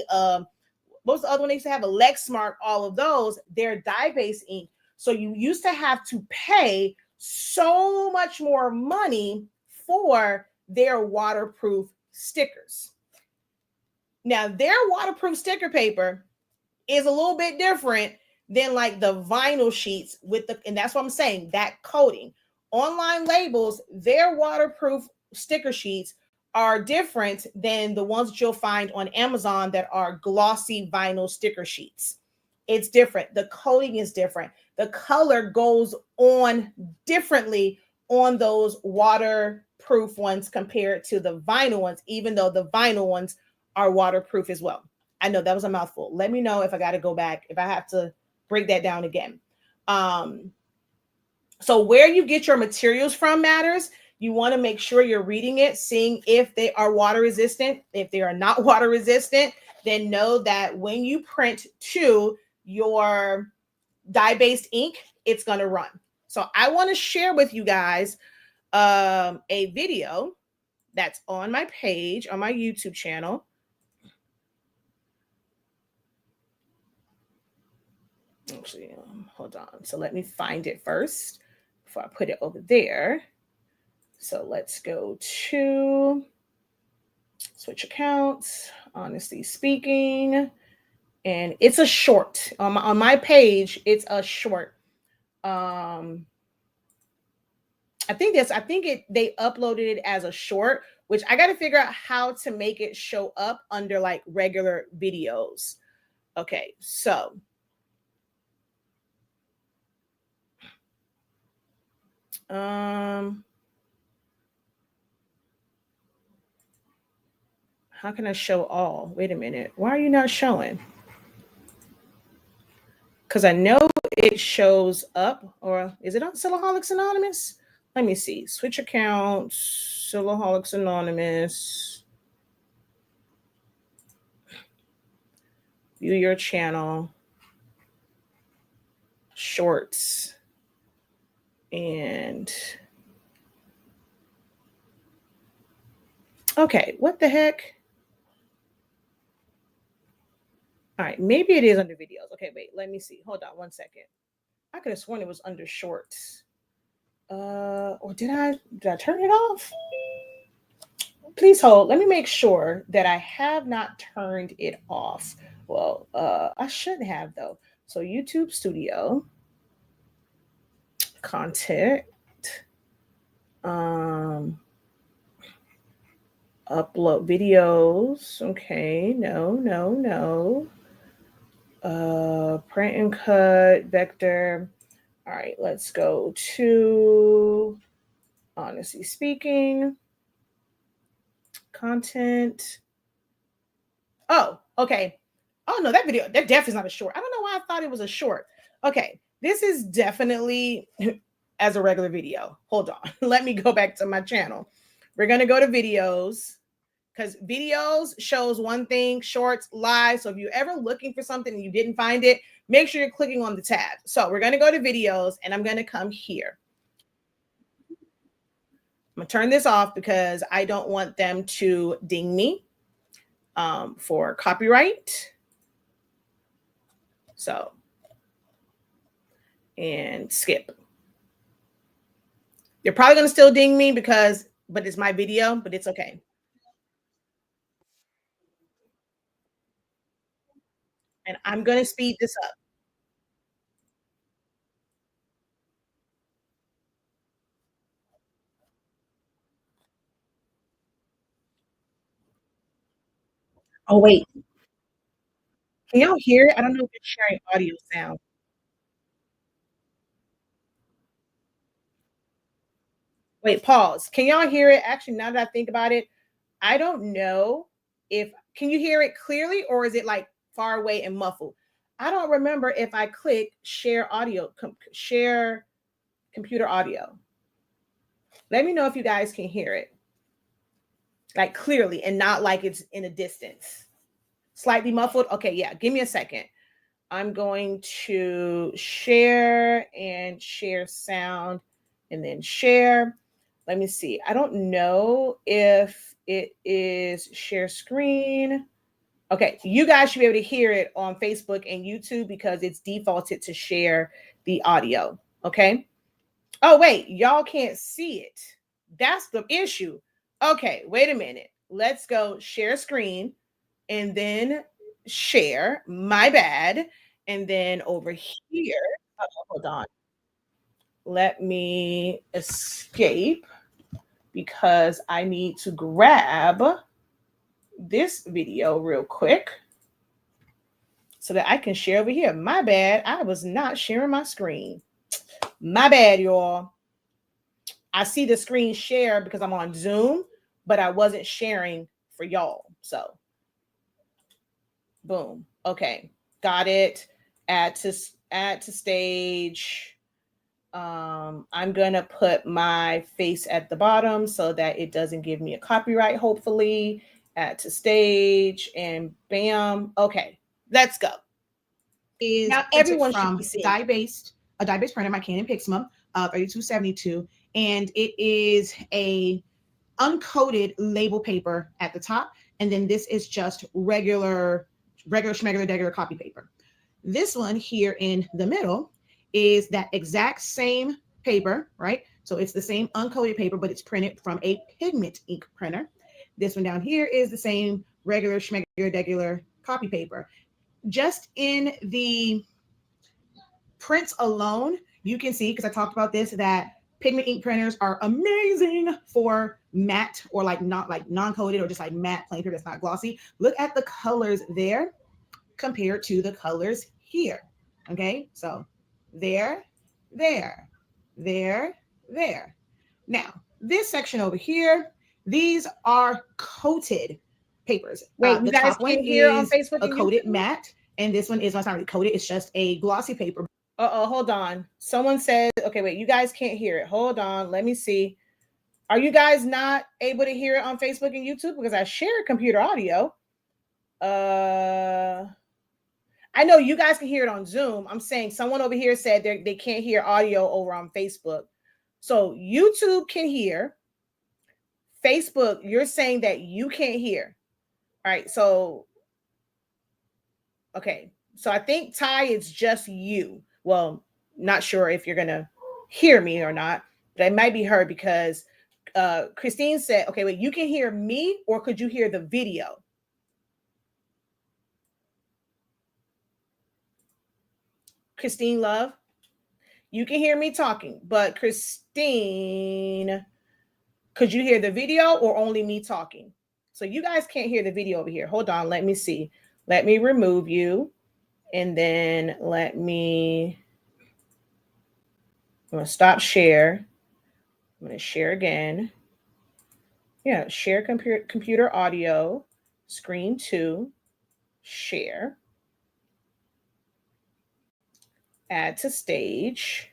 most of the other ones used to have a Lexmark, all of those, they're dye-based ink. So you used to have to pay so much more money for their waterproof stickers. Now, their waterproof sticker paper is a little bit different than like the vinyl sheets with the, and that's what I'm saying, that coating. Online labels, their waterproof sticker sheets are different than the ones that you'll find on Amazon that are glossy vinyl sticker sheets. It's different. The coating is different. The color goes on differently on those waterproof ones compared to the vinyl ones, even though the vinyl ones are waterproof as well. I know that was a mouthful. Let me know if I got to go back, if I have to break that down again. So where you get your materials from matters. You want to make sure you're reading it, seeing if they are water resistant. If they are not water resistant, then know that when you print to your dye-based ink, it's going to run. So I want to share with you guys a video that's on my page, on my YouTube channel. Actually, hold on. So let me find it first before I put it over there. So let's go to switch accounts, honestly speaking. And it's a short. On my page, it's a short. I think they uploaded it as a short, which I got to figure out how to make it show up under like regular videos. Okay, so how can I show all? Wait a minute. Why are you not showing? Because I know it shows up, or is it on Silaholics Anonymous? Let me see. Switch accounts, Silaholics Anonymous. View your channel. Shorts. And okay, what the heck? All right, maybe it is under videos. Okay, wait, let me see. Hold on 1 second. I could have sworn it was under shorts. Or did I turn it off? Please hold. Let me make sure that I have not turned it off. Well, I should have though. So YouTube Studio, content, upload videos. Okay, no. Print and cut, vector. All right, let's go to honestly speaking, content. Oh, okay. Oh no, that definitely is not a short. I don't know why I thought it was a short. Okay, this is definitely as a regular video. Hold on. Let me go back to my channel. We're gonna go to videos, because videos shows one thing, shorts, live. So if you're ever looking for something and you didn't find it, make sure you're clicking on the tab. So we're going to go to videos and I'm going to come here. I'm going to turn this off because I don't want them to ding me for copyright. So and skip. They're probably going to still ding me but it's my video, but it's okay. And I'm going to speed this up. Oh, wait. Can y'all hear it? I don't know if it's sharing audio sound. Wait, pause. Can y'all hear it? Actually, now that I think about it, I don't know if can you hear it clearly or is it like far away and muffled? I don't remember if I click share audio, share computer audio. Let me know if you guys can hear it like clearly and not like it's in a distance. Slightly muffled. Okay, yeah, give me a second. I'm going to share and share sound and then share. Let me see. I don't know if it is share screen. Okay, you guys should be able to hear it on Facebook and YouTube because it's defaulted to share the audio. Okay. Oh, wait, y'all can't see it. That's the issue. Okay, wait a minute. Let's go share screen and then share. My bad. And then over here, hold on. Let me escape because I need to grab this video real quick so that I can share over here. My bad. I was not sharing my screen. My bad, y'all. I see the screen share because I'm on Zoom, but I wasn't sharing for y'all. So, boom. Okay, got it. Add to stage. I'm gonna put my face at the bottom so that it doesn't give me a copyright. Hopefully, add to stage and bam. Okay, let's go. Is now everyone from a dye-based printer, my Canon Pixma 3272, and it is a uncoated label paper at the top, and then this is just regular schmegular copy paper. This one here in the middle is that exact same paper, right? So it's the same uncoated paper, but it's printed from a pigment ink printer. This one down here is the same regular schmegular copy paper. Just in the prints alone, you can see, because I talked about this, that pigment ink printers are amazing for matte or like not like non-coated or just like matte plain paper that's not glossy. Look at the colors there compared to the colors here. Okay, so there, there, there, there. Now, this section over here, these are coated papers. Wait, you guys can't hear on Facebook a coated matte, and this one is not really coated, it's just a glossy paper. Hold on. Someone said, okay, wait, you guys can't hear it. Hold on, let me see. Are you guys not able to hear it on Facebook and YouTube? Because I share computer audio. I know you guys can hear it on Zoom. I'm saying someone over here said they can't hear audio over on Facebook. So YouTube can hear. Facebook, you're saying that you can't hear. All right, so okay. So I think Ty, it's just you. Well, not sure if you're gonna hear me or not, but it might be her because Christine said, okay, wait, you can hear me or could you hear the video? Christine Love, you can hear me talking, but Christine, could you hear the video or only me talking? So you guys can't hear the video over here. Hold on, let me see. Let me remove you. And then I'm gonna stop share. I'm gonna share again. Yeah, share computer audio, screen 2, share, add to stage.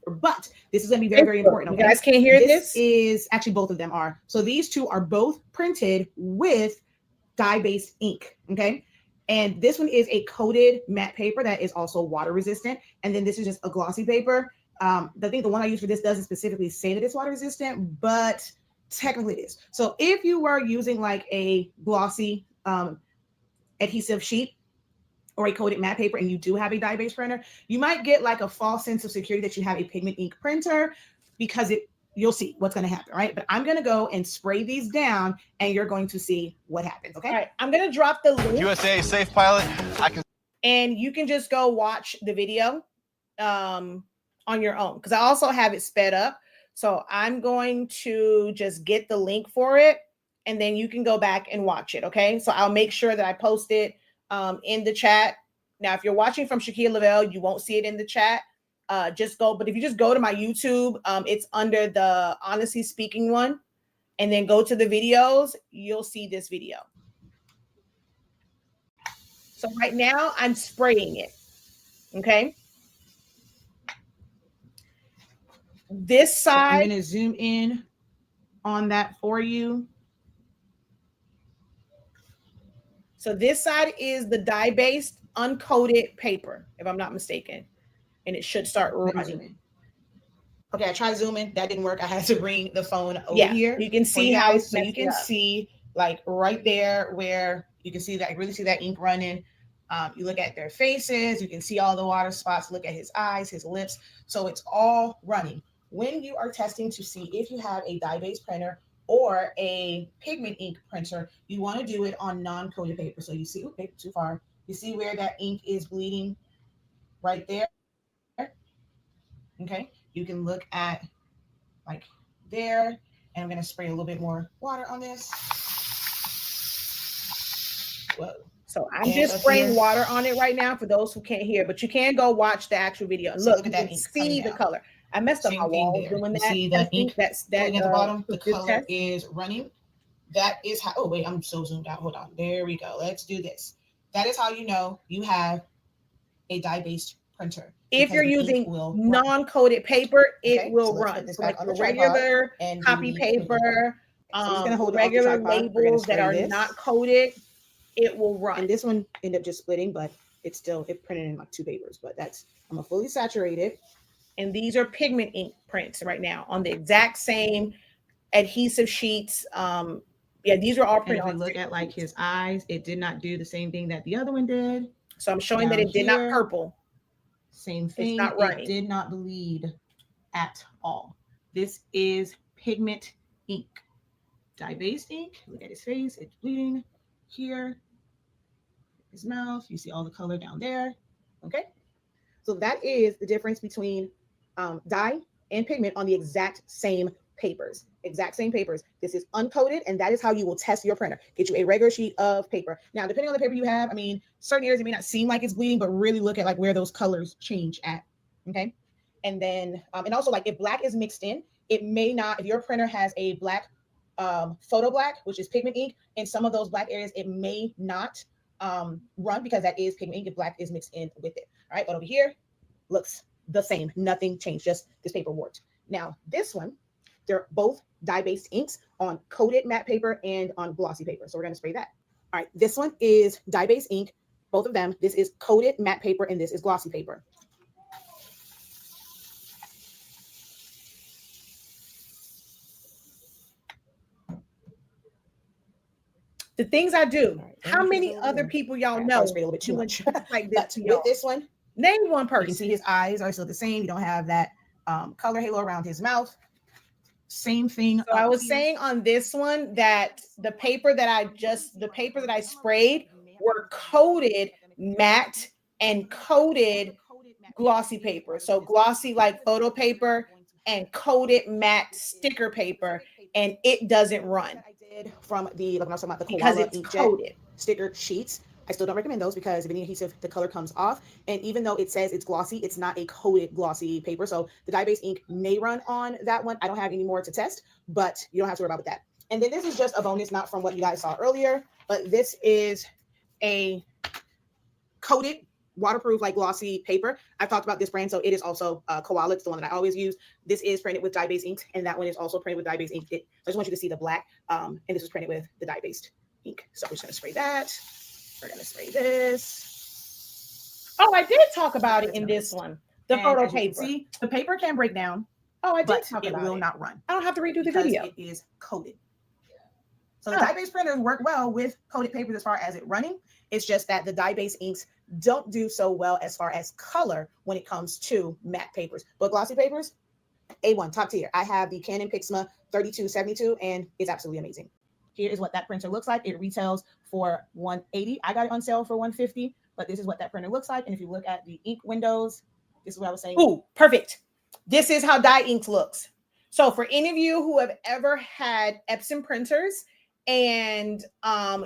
But this is going to be very, very important. Okay? You guys can't hear this? Is actually both of them are. So these two are both printed with dye-based ink. Okay. And this one is a coated matte paper that is also water resistant. And then this is just a glossy paper. I think the one I use for this doesn't specifically say that it's water resistant, but technically it is. So if you were using like a glossy adhesive sheet, or a coated matte paper and you do have a dye-based printer, you might get like a false sense of security that you have a pigment ink printer because you'll see what's going to happen, right? But I'm going to go and spray these down and you're going to see what happens, okay? All right, I'm going to drop the link. USA Safe Pilot, and you can just go watch the video on your own because I also have it sped up. So I'm going to just get the link for it and then you can go back and watch it, okay? So I'll make sure that I post it in the chat. Now, if you're watching from Shakia Lavelle, you won't see it in the chat. But if you just go to my YouTube, it's under the Honestly Speaking one, and then go to the videos, you'll see this video. So right now I'm spraying it, okay? This side, so I'm going to zoom in on that for you. So this side is the dye-based uncoated paper, if I'm not mistaken. And it should start running. Okay, I tried zooming. That didn't work. I had to bring the phone over here. You can see how it's, so you can see like right there where you can see that, I really see that ink running. You look at their faces, you can see all the water spots, look at his eyes, his lips. So it's all running. When you are testing to see if you have a dye-based printer or a pigment ink printer, you want to do it on non-coated paper. So you see, paper too far. You see where that ink is bleeding right there. Okay, you can look at like there, and I'm going to spray a little bit more water on this. Whoa. So I'm just spraying water on it right now for those who can't hear, but you can go watch the actual video. So look at that, see the color. I messed up my wall doing that. See the ink that's at the bottom. The color is running. That is how. Oh wait, I'm so zoomed out. Hold on. There we go. Let's do this. That is how you know you have a dye-based printer. If you're using non-coated paper, it will run. So like the regular copy paper, regular labels that are not coated, it will run. And this one ended up just splitting, but it printed in like 2 papers. But I'm a fully saturated. And these are pigment ink prints right now on the exact same adhesive sheets. Yeah, these are all printed. If we look at like his eyes, it did not do the same thing that the other one did. So I'm showing that it did not purple. Same thing. It's not running. It did not bleed at all. This is pigment ink, dye-based ink. Look at his face. It's bleeding here. His mouth. You see all the color down there. Okay. So that is the difference between dye and pigment on the exact same papers. Exact same papers. This is uncoated, and that is how you will test your printer. Get you a regular sheet of paper. Now, depending on the paper you have, I mean, certain areas it may not seem like it's bleeding, but really look at like where those colors change at. Okay. And then, and also like if black is mixed in, it may not, if your printer has a black photo black, which is pigment ink, in some of those black areas, it may not run because that is pigment ink if black is mixed in with it. All right. But over here looks the same. Nothing changed, just this paper warped. Now, this one, they're both dye-based inks on coated matte paper and on glossy paper. So we're going to spray that. All right, this one is dye-based ink, both of them. This is coated matte paper and this is glossy paper. The things I do. Right, how many other people y'all know? Spray a little bit too much. Like this with this one, name one person. You can see his eyes are still the same. You don't have that color halo around his mouth. Same thing. So I was saying on this one that the paper that I sprayed were coated matte and coated glossy paper. So glossy like photo paper and coated matte sticker paper, and it doesn't run. I did from the, like I was talking about the koala inkjet sticker sheets. I still don't recommend those because if any adhesive, the color comes off. And even though it says it's glossy, it's not a coated glossy paper. So the dye-based ink may run on that one. I don't have any more to test, but you don't have to worry about that. And then this is just a bonus, not from what you guys saw earlier, but this is a coated waterproof like glossy paper. I've talked about this brand, so it is also Koala. It's the one that I always use. This is printed with dye-based ink, and that one is also printed with dye-based ink. I just want you to see the black, and this was printed with the dye-based ink. So we're just gonna spray that. We're gonna spray this. Oh, I did talk about it in this one. The photo paper. See, the paper can break down. Oh, I did talk about it. It will not run. I don't have to redo the video. It is coated. So the dye-based printers work well with coated papers as far as it running. It's just that the dye-based inks don't do so well as far as color when it comes to matte papers. But glossy papers, A1, top tier. I have the Canon Pixma 3272 and it's absolutely amazing. Here is what that printer looks like. It retails for $180. I got it on sale for $150, but this is what that printer looks like. And if you look at the ink windows, this is what I was saying. Ooh, perfect. This is how dye ink looks. So for any of you who have ever had Epson printers and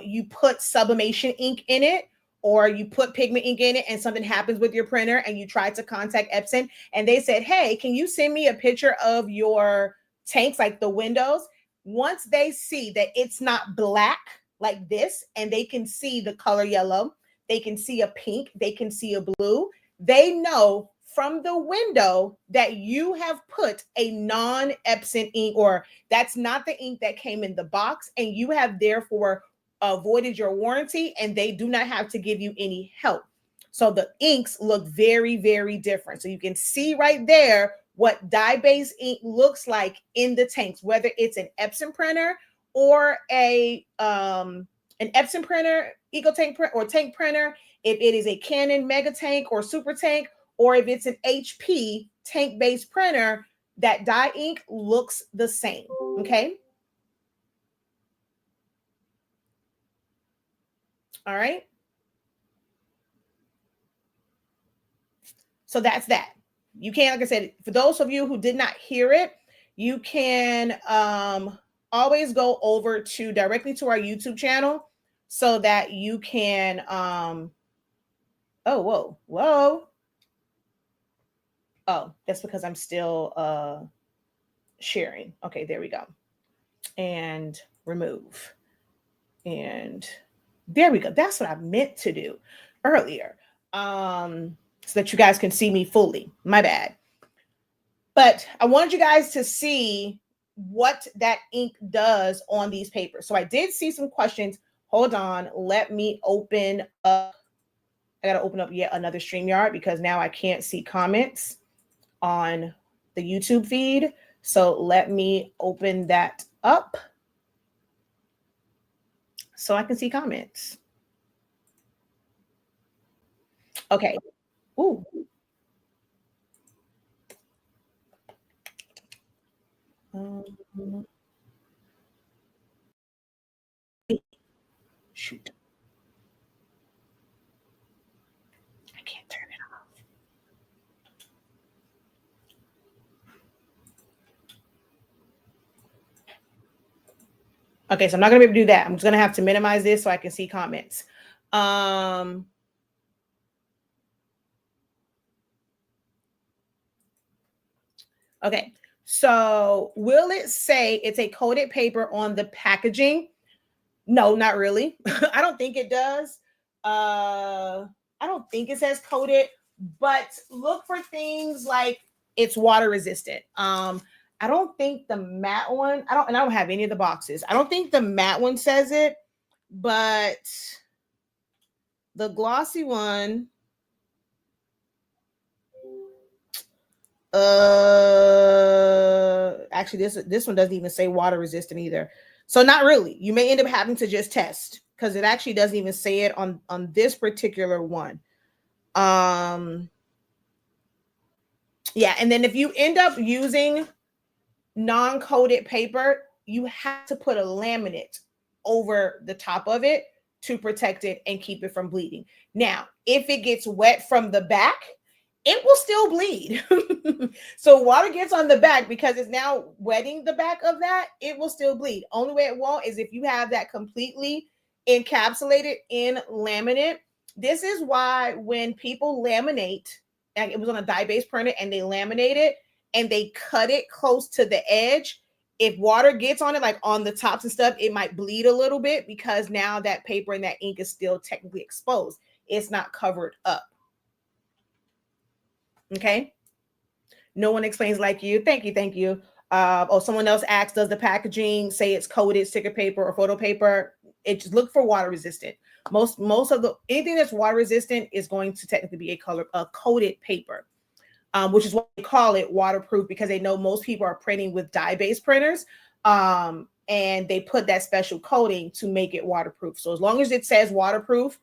you put sublimation ink in it, or you put pigment ink in it and something happens with your printer and you try to contact Epson and they said, hey, can you send me a picture of your tanks, like the windows? Once they see that it's not black like this and they can see the color yellow, they can see a pink, they can see a blue, they know from the window that you have put a non-Epson ink, or that's not the ink that came in the box, and you have therefore avoided your warranty and they do not have to give you any help. So the inks look very, very different. So you can see right there what dye-based ink looks like in the tanks, whether it's an Epson printer or an Epson printer, Eco Tank print, or tank printer, if it is a Canon Mega Tank or Super Tank, or if it's an HP tank-based printer, that dye ink looks the same, okay? All right. So that's that. You can, like I said, for those of you who did not hear it, you can always go over to directly to our YouTube channel so that you can, oh, whoa. Oh, that's because I'm still sharing. Okay, there we go. And remove. And there we go. That's what I meant to do earlier. So that you guys can see me fully. My bad. But I wanted you guys to see what that ink does on these papers. So I did see some questions. Hold on. Let me open up. I got to open up yet another StreamYard because now I can't see comments on the YouTube feed. So let me open that up so I can see comments. Okay. Ooh. Shoot. I can't turn it off. Okay, so I'm not going to be able to do that. I'm just going to have to minimize this so I can see comments. Okay, so will it say it's a coated paper on the packaging? No, not really. I don't think it does. I don't think it says coated, but look for things like it's water resistant. I don't think the matte one, I don't have any of the boxes. I don't think the matte one says it, but the glossy one, actually this one doesn't even say water resistant either. So not really. You may end up having to just test because it actually doesn't even say it on this particular one. Yeah, and then if you end up using non-coated paper, you have to put a laminate over the top of it to protect it and keep it from bleeding. Now, if it gets wet from the back, it will still bleed. So water gets on the back because it's now wetting the back of that, it will still bleed. Only way it won't is if you have that completely encapsulated in laminate. This is why when people laminate, like it was on a dye-based printer and they laminate it and they cut it close to the edge, if water gets on it, like on the tops and stuff, it might bleed a little bit because now that paper and that ink is still technically exposed. It's not covered up. Okay. No one explains like you. Thank you. Someone else asked, does the packaging say it's coated sticker paper or photo paper? It just look for water resistant. Most of the anything that's water resistant is going to technically be a coated paper, which is why they call it waterproof, because they know most people are printing with dye-based printers, and they put that special coating to make it waterproof. So as long as it says waterproof,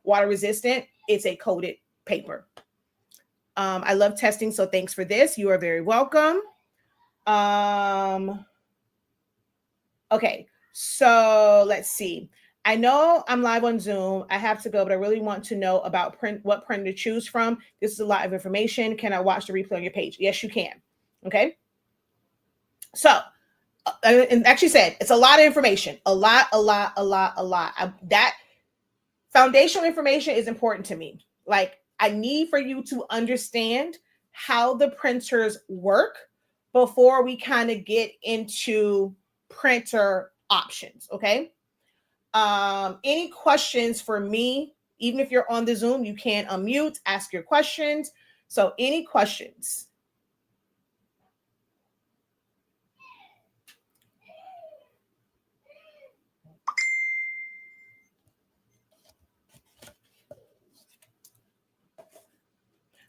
water resistant, it's a coated paper. I love testing, so thanks for this. You are very welcome. Okay, so let's see. I know I'm live on Zoom. I have to go, but I really want to know about what printer to choose from. This is a lot of information. Can I watch the replay on your page? Yes, you can. Okay. So, and actually said it's a lot of information. A lot. That foundational information is important to me. Like, I need for you to understand how the printers work before we kind of get into printer options. Okay. Any questions for me? Even if you're on the Zoom, you can unmute, ask your questions. So any questions?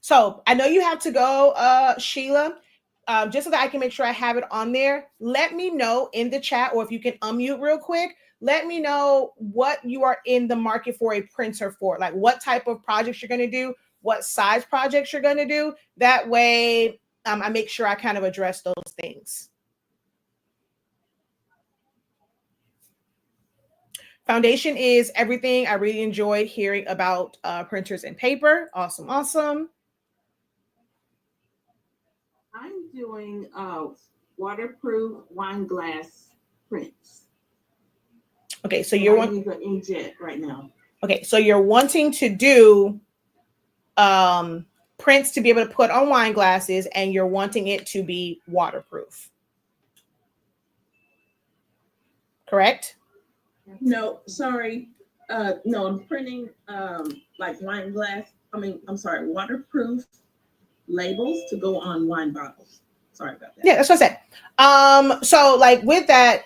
So I know you have to go, Sheila, just so that I can make sure I have it on there. Let me know in the chat, or if you can unmute real quick, let me know what you are in the market for a printer for, like what type of projects you're going to do, what size projects you're going to do. That way I make sure I kind of address those things. Foundation is everything. I really enjoyed hearing about printers and paper. Awesome. I'm doing waterproof wine glass prints. Okay, so you're using the inkjet right now. Okay, so you're wanting to do prints to be able to put on wine glasses, and you're wanting it to be waterproof. Correct? No, sorry. No, I'm printing like wine glass. Waterproof labels to go on wine bottles. Sorry about that. Yeah, that's what I said. So like with that,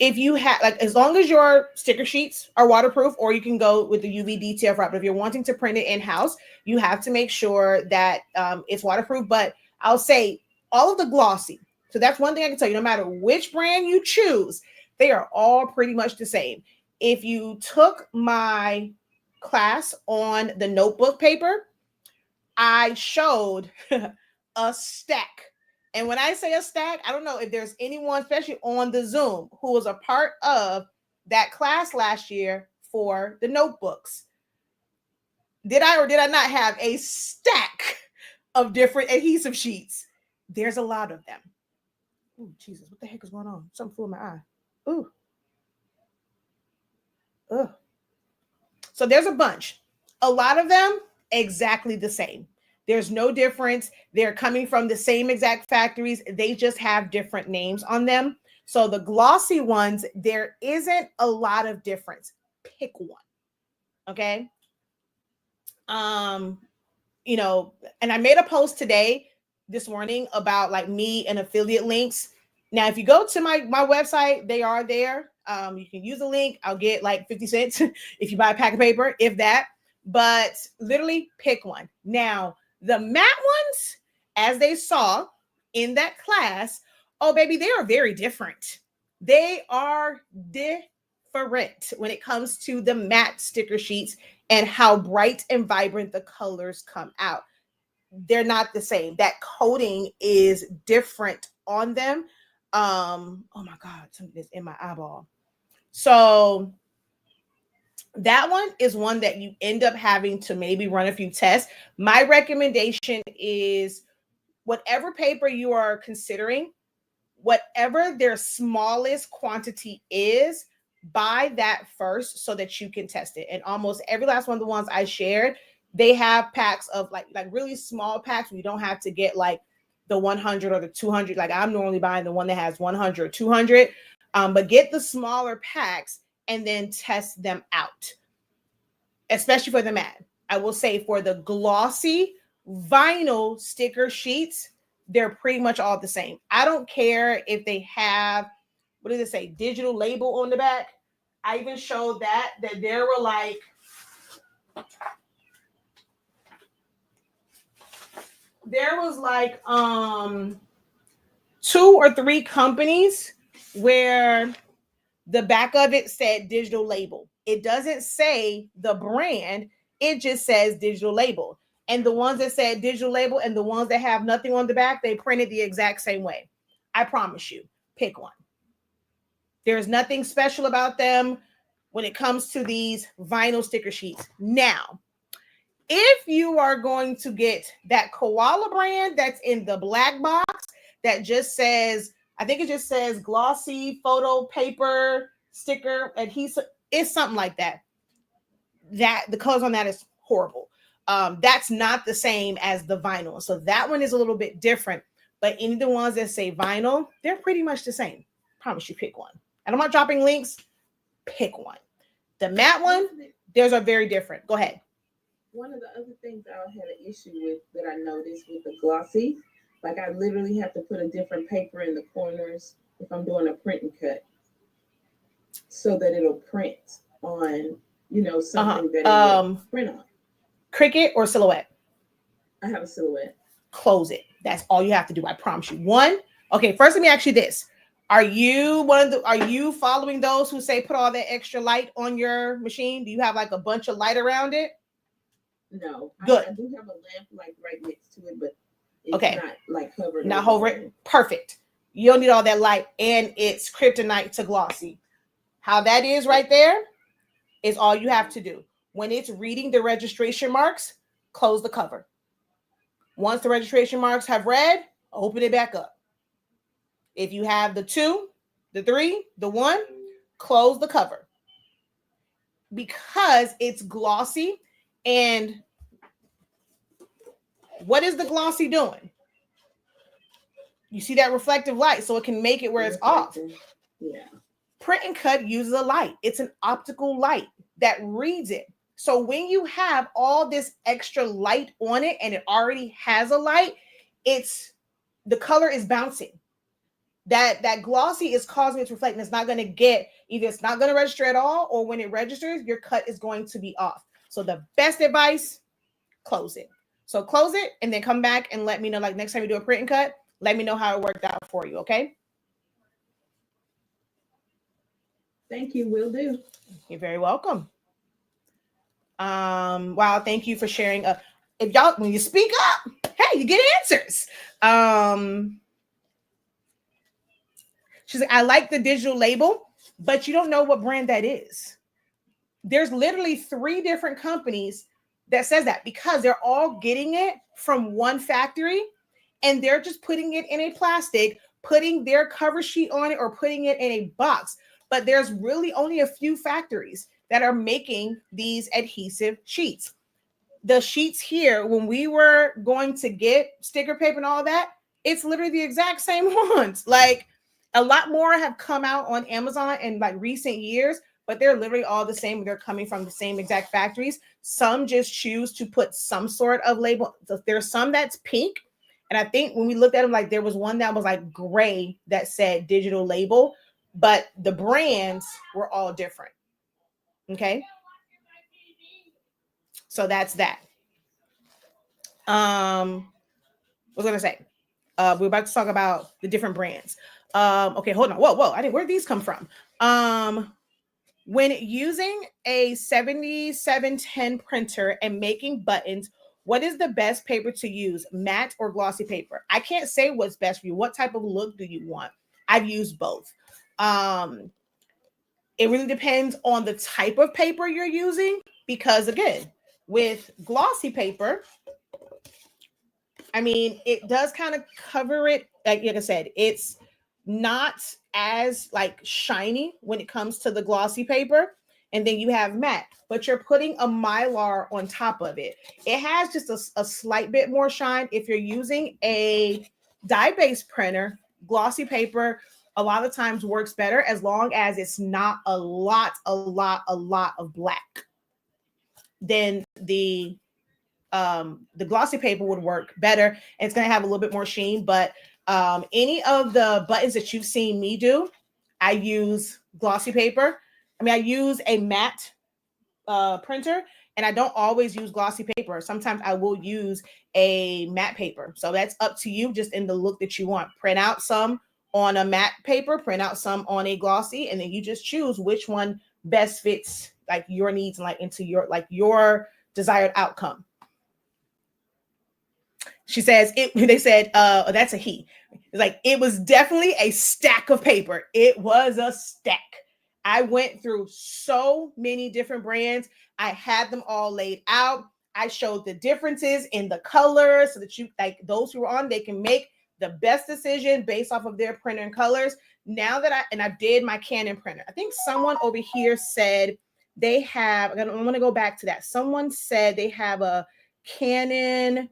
if you have, like, as long as your sticker sheets are waterproof, or you can go with the UV detail wrap. But if you're wanting to print it in-house, you have to make sure that it's waterproof. But I'll say all of the glossy. So that's one thing I can tell you, no matter which brand you choose, they are all pretty much the same. If you took my class on the notebook paper, I showed a stack. And when I say a stack, I don't know if there's anyone, especially on the Zoom, who was a part of that class last year for the notebooks. Did I or did I not have a stack of different adhesive sheets? There's a lot of them. Oh, Jesus, what the heck is going on? Something flew in my eye. Ooh. Ugh. So there's a bunch. A lot of them exactly the same. There's no difference. They're coming from the same exact factories. They just have different names on them. So the glossy ones, there isn't a lot of difference. Pick one. Okay. You know, and I made a post this morning about like me and affiliate links. Now, if you go to my website, they are there. You can use a link. I'll get like 50 cents if you buy a pack of paper, if that. But literally pick one. Now, the matte ones, as they saw in that class, oh, baby, they are very different. They are different when it comes to the matte sticker sheets and how bright and vibrant the colors come out. They're not the same. That coating is different on them. Oh my God, something is in my eyeball. So that one is one that you end up having to maybe run a few tests. My recommendation is whatever paper you are considering, whatever their smallest quantity is, buy that first so that you can test it. And almost every last one of the ones I shared, they have packs of like really small packs. You don't have to get like the 100 or the 200. Like I'm normally buying the one that has 100 or 200, but get the smaller packs and then test them out, especially for the matte. I will say for the glossy vinyl sticker sheets, they're pretty much all the same. I don't care if they have, what does it say, digital label on the back. I even showed that there were like, there was like 2 or 3 companies where The back of it said digital label. It doesn't say the brand, it just says digital label. And the ones that said digital label and the ones that have nothing on the back, they printed the exact same way. I promise you, pick one. There's nothing special about them when it comes to these vinyl sticker sheets. Now, if you are going to get that Koala brand that's in the black box that just says, I think it just says glossy photo paper sticker adhesive, it's something like that. That the colors on that is horrible. That's not the same as the vinyl. So that one is a little bit different. But any of the ones that say vinyl, they're pretty much the same. Promise you, pick one. And I'm not dropping links. Pick one. The matte one, theirs are very different. Go ahead. One of the other things I had an issue with that I noticed with the glossy, like I literally have to put a different paper in the corners if I'm doing a print and cut, so that it'll print on, something that it will print on. Cricut or Silhouette? I have a Silhouette. Close it. That's all you have to do. I promise you. One. Okay. First, let me ask you this: Are you following those who say put all that extra light on your machine? Do you have like a bunch of light around it? No. Good. I do have a lamp like right next to it, but it's okay. not like covered. Not hovering. Perfect. You don't need all that light, and it's kryptonite to glossy. How that is right there is all you have to do. When it's reading the registration marks, close the cover. Once the registration marks have read, open it back up. If you have the 2, the 3, the 1, close the cover. Because it's glossy. And what is the glossy doing? You see that reflective light, so it can make it where it's off. Yeah. Print and cut uses a light. It's an optical light that reads it. So when you have all this extra light on it and it already has a light, the color is bouncing. That glossy is causing it to reflect, and it's not going to it's not going to register at all, or when it registers, your cut is going to be off. So the best advice, close it. So close it and then come back and let me know, like next time you do a print and cut, let me know how it worked out for you, okay? Thank you, will do. You're very welcome. Wow, thank you for sharing. If y'all, when you speak up, hey, you get answers. She's like, I like the digital label, but you don't know what brand that is. There's literally 3 different companies that says that, because they're all getting it from one factory and they're just putting it in a plastic, putting their cover sheet on it or putting it in a box. But there's really only a few factories that are making these adhesive sheets. The sheets here, when we were going to get sticker paper and all that, it's literally the exact same ones. Like, a lot more have come out on Amazon in like recent years, but they're literally all the same. They're coming from the same exact factories. Some just choose to put some sort of label. There's some that's pink. And I think when we looked at them, like there was one that was like gray that said digital label, but the brands were all different. Okay. So that's that. What was I gonna say? We're about to talk about the different brands. Okay, hold on. Whoa. Where did these come from? When using a 7710 printer and making buttons, what is the best paper to use, matte or glossy paper? I can't say what's best for you. What type of look do you want? I've used both. It really depends on the type of paper you're using, because again, with glossy paper, I mean, it does kind of cover it. Like I said, it's not as like shiny when it comes to the glossy paper. And then you have matte, but you're putting a Mylar on top of it. It has just a slight bit more shine. If you're using a dye-based printer, glossy paper a lot of times works better as long as it's not a lot of black. Then the glossy paper would work better, and it's going to have a little bit more sheen. But any of the buttons that you've seen me do, I use glossy paper. I mean, I use a matte printer, and I don't always use glossy paper. Sometimes I will use a matte paper. So that's up to you, just in the look that you want. Print out some on a matte paper, print out some on a glossy, and then you just choose which one best fits like your needs and like into your desired outcome. She says it. They said, that's a he. It's like it was definitely a stack of paper. It was a stack. I went through so many different brands. I had them all laid out. I showed the differences in the colors so that you like those who are on, they can make the best decision based off of their printer and colors. Now that I did my Canon printer. I think someone over here said they have, I'm going to go back to that. Someone said they have a Canon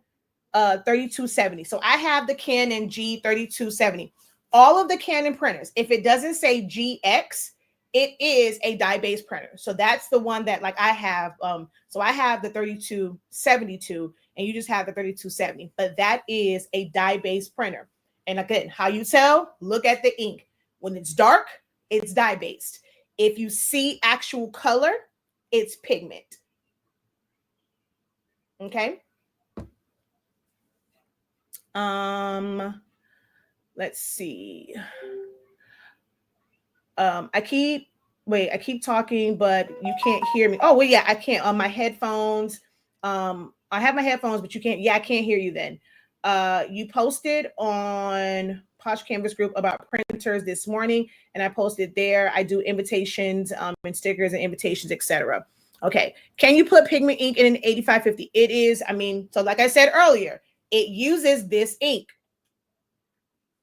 3270. So I have the Canon G3270. All of the Canon printers, if it doesn't say GX, it is a die-based printer. So that's the one that like I have. So I have the 3272 and you just have the 3270, but that is a die-based printer. And again, how you tell, look at the ink. When it's dark, it's dye-based. If you see actual color, it's pigment. Okay. Let's see. I keep talking, but you can't hear me. Oh, well, yeah, I can't on my headphones. I have my headphones, but you can't. Yeah, I can't hear you then. You posted on Posh Canvas group about printers this morning, and I posted there. I do invitations and stickers and invitations, etc. Okay. Can you put Pigment Ink in an 8550? It is, so like I said earlier, it uses this ink.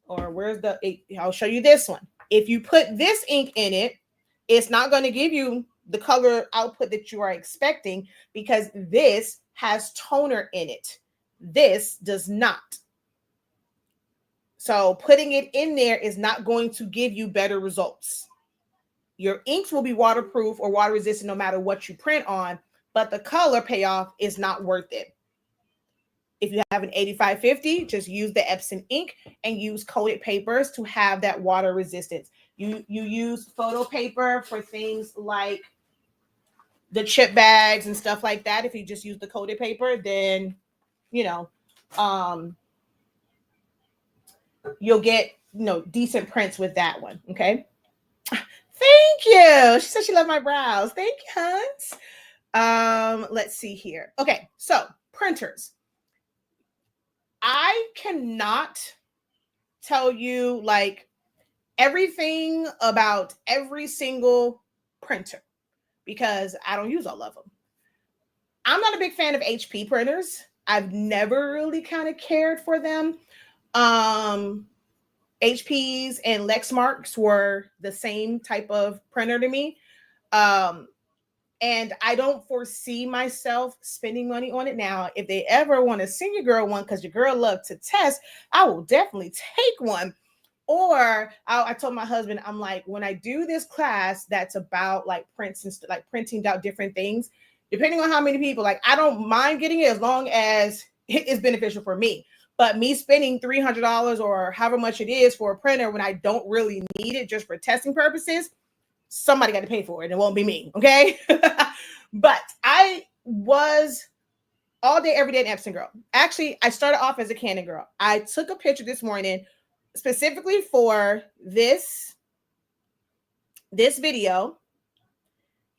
Or where's the, I'll show you this one. If you put this ink in it, it's not going to give you the color output that you are expecting because this has toner in it. This does not. So putting it in there is not going to give you better results. Your inks will be waterproof or water resistant no matter what you print on, but the color payoff is not worth it. If you have an 8550, just use the Epson ink and use coated papers to have that water resistance. You use photo paper for things like the chip bags and stuff like that. If you just use the coated paper, then, you'll get, decent prints with that one. Okay. Thank you. She said she loved my brows. Thank you, Hans. Let's see here. Okay. So printers. I cannot tell you like everything about every single printer because I don't use all of them. I'm not a big fan of HP printers. I've never really kind of cared for them. HPs and Lexmarks were the same type of printer to me. And I don't foresee myself spending money on it now. If they ever want to send your girl one, because your girl loves to test, I will definitely take one. Or I told my husband, I'm like, when I do this class that's about like prints and like printing out different things, depending on how many people, like I don't mind getting it as long as it is beneficial for me. But me spending $300 or however much it is for a printer when I don't really need it just for testing purposes, somebody got to pay for it. It won't be me. Okay. But I was all day, every day an Epson girl. Actually, I started off as a Canon girl. I took a picture this morning specifically for this video.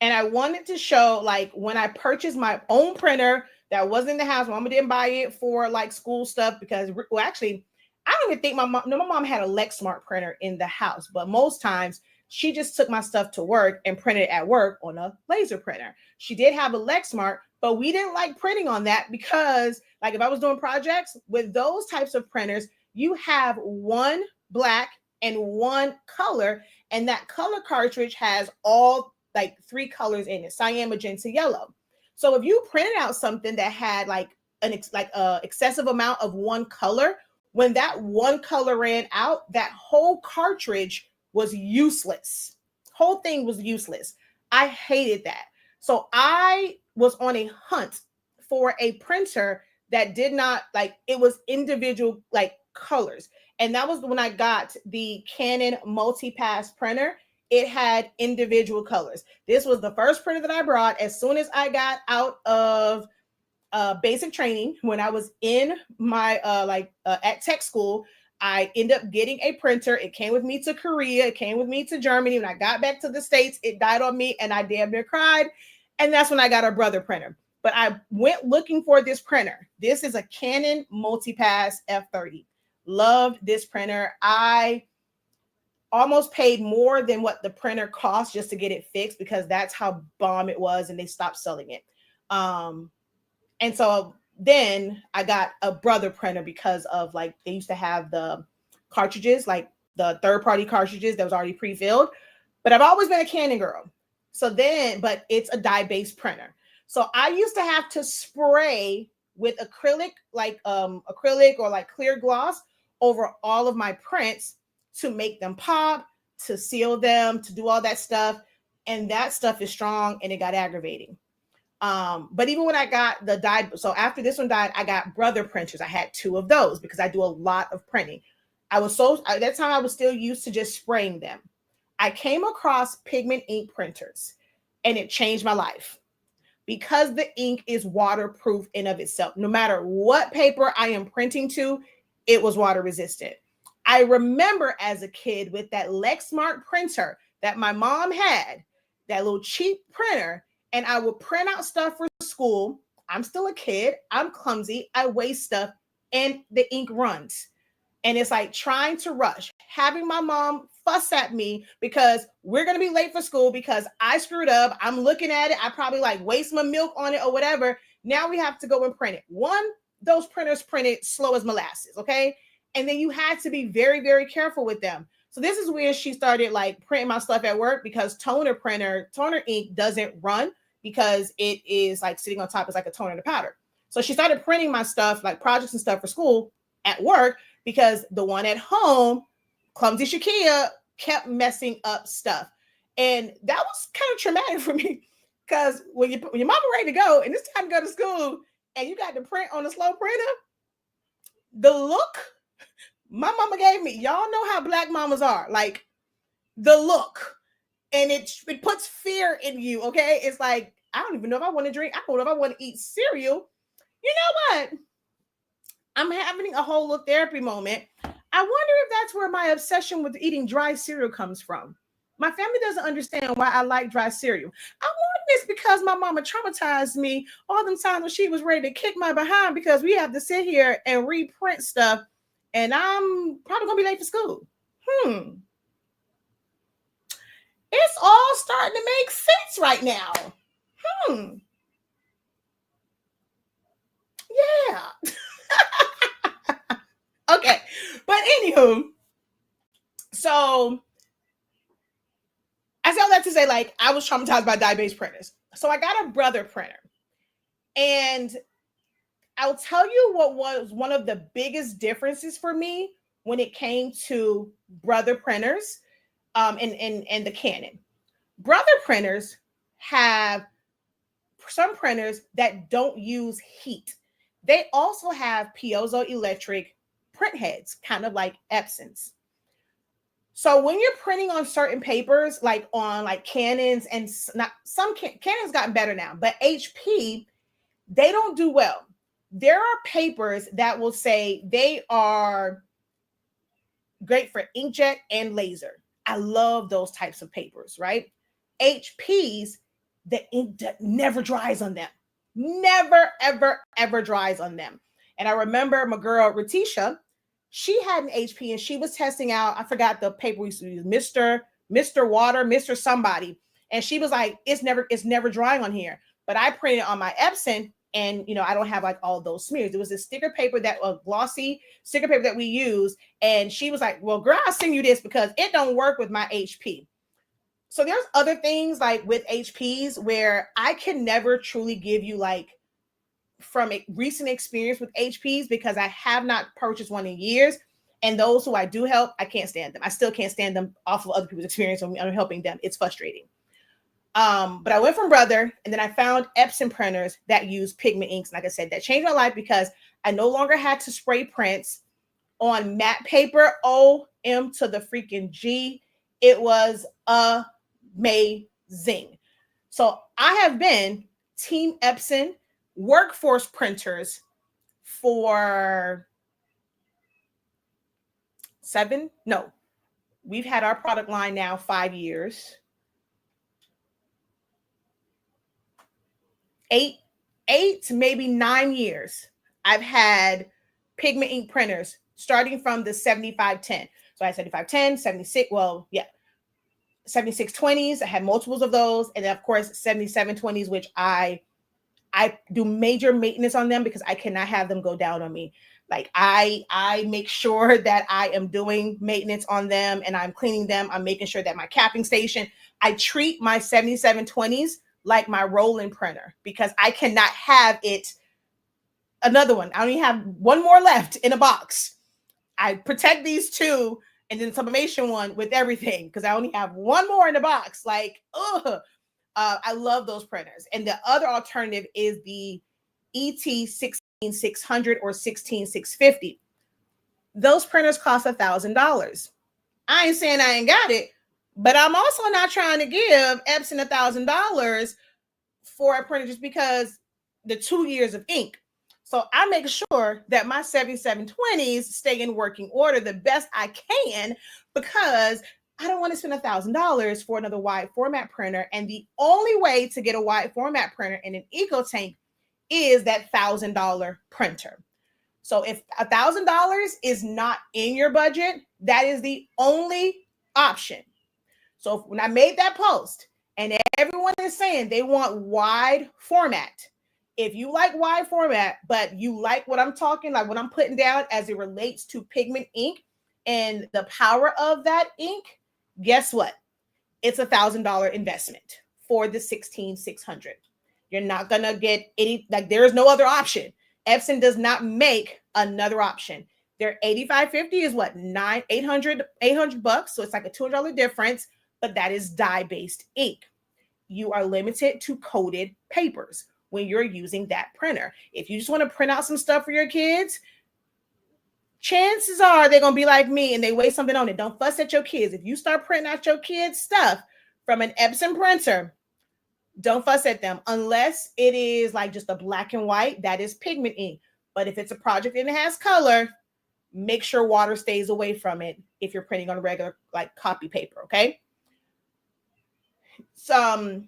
And I wanted to show like when I purchased my own printer that wasn't in the house. Mama didn't buy it for like school stuff because, well, actually, I don't even think my mom had a Lexmark printer in the house, but most times she just took my stuff to work and printed it at work on a laser printer. She did have a Lexmark, but we didn't like printing on that because like if I was doing projects with those types of printers, you have one black and one color, and that color cartridge has all like three colors in it: cyan, magenta, yellow. So if you printed out something that had like an excessive amount of one color, when that one color ran out, that whole cartridge was useless. Whole thing was useless. I hated that. So I was on a hunt for a printer that did not like, it was individual like colors. And that was when I got the Canon multi-pass printer. It had individual colors. This was the first printer that I brought as soon as I got out of basic training. When I was in my at tech school, I ended up getting a printer. It came with me to Korea. It came with me to Germany. When I got back to the States, it died on me and I damn near cried. And that's when I got a brother printer. But I went looking for this printer. This is a Canon Multipass F30. Loved this printer. I almost paid more than what the printer cost just to get it fixed because that's how bomb it was and they stopped selling it. And so then I got a brother printer because of like they used to have the cartridges, like the third-party cartridges that was already pre-filled. But I've always been a Canon girl. So then, but it's a dye-based printer. So I used to have to spray with acrylic, like acrylic or like clear gloss over all of my prints to make them pop, to seal them, to do all that stuff. And that stuff is strong and it got aggravating. But even when I got the dye, so after this one died, I got brother printers. I had 2 of those because I do a lot of printing. At that time I was still used to just spraying them. I came across Pigment Ink printers and it changed my life because the ink is waterproof in of itself. No matter what paper I am printing to, it was water resistant. I remember as a kid with that Lexmark printer that my mom had, that little cheap printer, and I would print out stuff for school. I'm still a kid. I'm clumsy. I waste stuff and the ink runs. And it's like trying to rush, having my mom fuss at me because we're going to be late for school because I screwed up. I'm looking at it. I probably like waste my milk on it or whatever. Now we have to go and print it. One, those printers printed slow as molasses. Okay. And then you had to be very, very careful with them. So this is where she started like printing my stuff at work because toner ink doesn't run because it is like sitting on top. It's like a toner to powder. So she started printing my stuff, like projects and stuff for school at work because the one at home, clumsy Shakia, kept messing up stuff. And that was kind of traumatic for me because when your mama ready to go and it's time to go to school and you got to print on a slow printer, the look my mama gave me, y'all know how Black mamas are, like the look, and it puts fear in you. Okay, it's like I don't even know if I want to drink. I don't know if I want to eat cereal. You know what? I'm having a whole little therapy moment. I wonder if that's where my obsession with eating dry cereal comes from. My family doesn't understand why I like dry cereal. I want this because my mama traumatized me all the times when she was ready to kick my behind because we have to sit here and reprint stuff. And I'm probably going to be late for school. It's all starting to make sense right now. Yeah. Okay. But anywho, so I say all that to say, like, I was traumatized by dye-based printers. So I got a brother printer. And I'll tell you what was one of the biggest differences for me when it came to brother printers and the Canon. Brother printers have some printers that don't use heat. They also have piezoelectric print heads, kind of like Epson's. So when you're printing on certain papers, like on like Canons and not some Canons gotten better now, but HP, they don't do well. There are papers that will say they are great for inkjet and laser. I love those types of papers, right? HPs, the ink never dries on them. Never, ever, ever dries on them. And I remember my girl, Ratisha, she had an HP and she was testing out, I forgot the paper we used to use, Mr. Water, Mr. Somebody. And she was like, it's never drying on here. But I printed on my Epson and, I don't have like all those smears. It was a sticker paper that was glossy sticker paper that we use. And she was like, well, girl, I'll send you this because it don't work with my HP. So there's other things like with HPs where I can never truly give you like from a recent experience with HPs because I have not purchased one in years. And those who I do help, I can't stand them. I still can't stand them off of other people's experience when I'm helping them. It's frustrating. But I went from brother and then I found Epson printers that use pigment inks. Like I said, that changed my life because I no longer had to spray prints on matte paper. OM to the freaking G. It was amazing. So I have been Team Epson workforce printers for 7. No, we've had our product line now 5 years. 8, maybe 9 years. I've had Pigment Ink printers starting from the 7510. So I had 7510, 76, well, yeah, 7620s. I had multiples of those. And then of course 7720s, which I do major maintenance on them because I cannot have them go down on me. Like I make sure that I am doing maintenance on them and I'm cleaning them. I'm making sure that my capping station, I treat my 7720s like my rolling printer because I cannot have it. Another one. I only have one more left in a box. I protect these 2 and then sublimation one with everything because I only have one more in the box. Like, I love those printers. And the other alternative is the ET 16600 or 16650. Those printers cost $1,000. I ain't saying I ain't got it, but I'm also not trying to give Epson $1,000 for a printer just because the 2 years of ink. So I make sure that my 7720s stay in working order the best I can because I don't want to spend $1,000 for another wide format printer. And the only way to get a wide format printer in an EcoTank is that $1,000 printer. So if $1,000 is not in your budget, that is the only option. So when I made that post and everyone is saying they want wide format, if you like wide format, but you like what I'm talking, like what I'm putting down as it relates to Pigment Ink and the power of that ink, guess what? It's $1,000 investment for the 16600. You're not going to get any, like there is no other option. Epson does not make another option. Their 8550 is what, $800 bucks. So it's like a $200 difference, but that is dye-based ink. You are limited to coated papers when you're using that printer. If you just want to print out some stuff for your kids, chances are they're going to be like me and they waste something on it. Don't fuss at your kids. If you start printing out your kids' stuff from an Epson printer, don't fuss at them unless it is like just a black and white. That is Pigment Ink. But if it's a project and it has color, make sure water stays away from it if you're printing on regular like copy paper, okay? So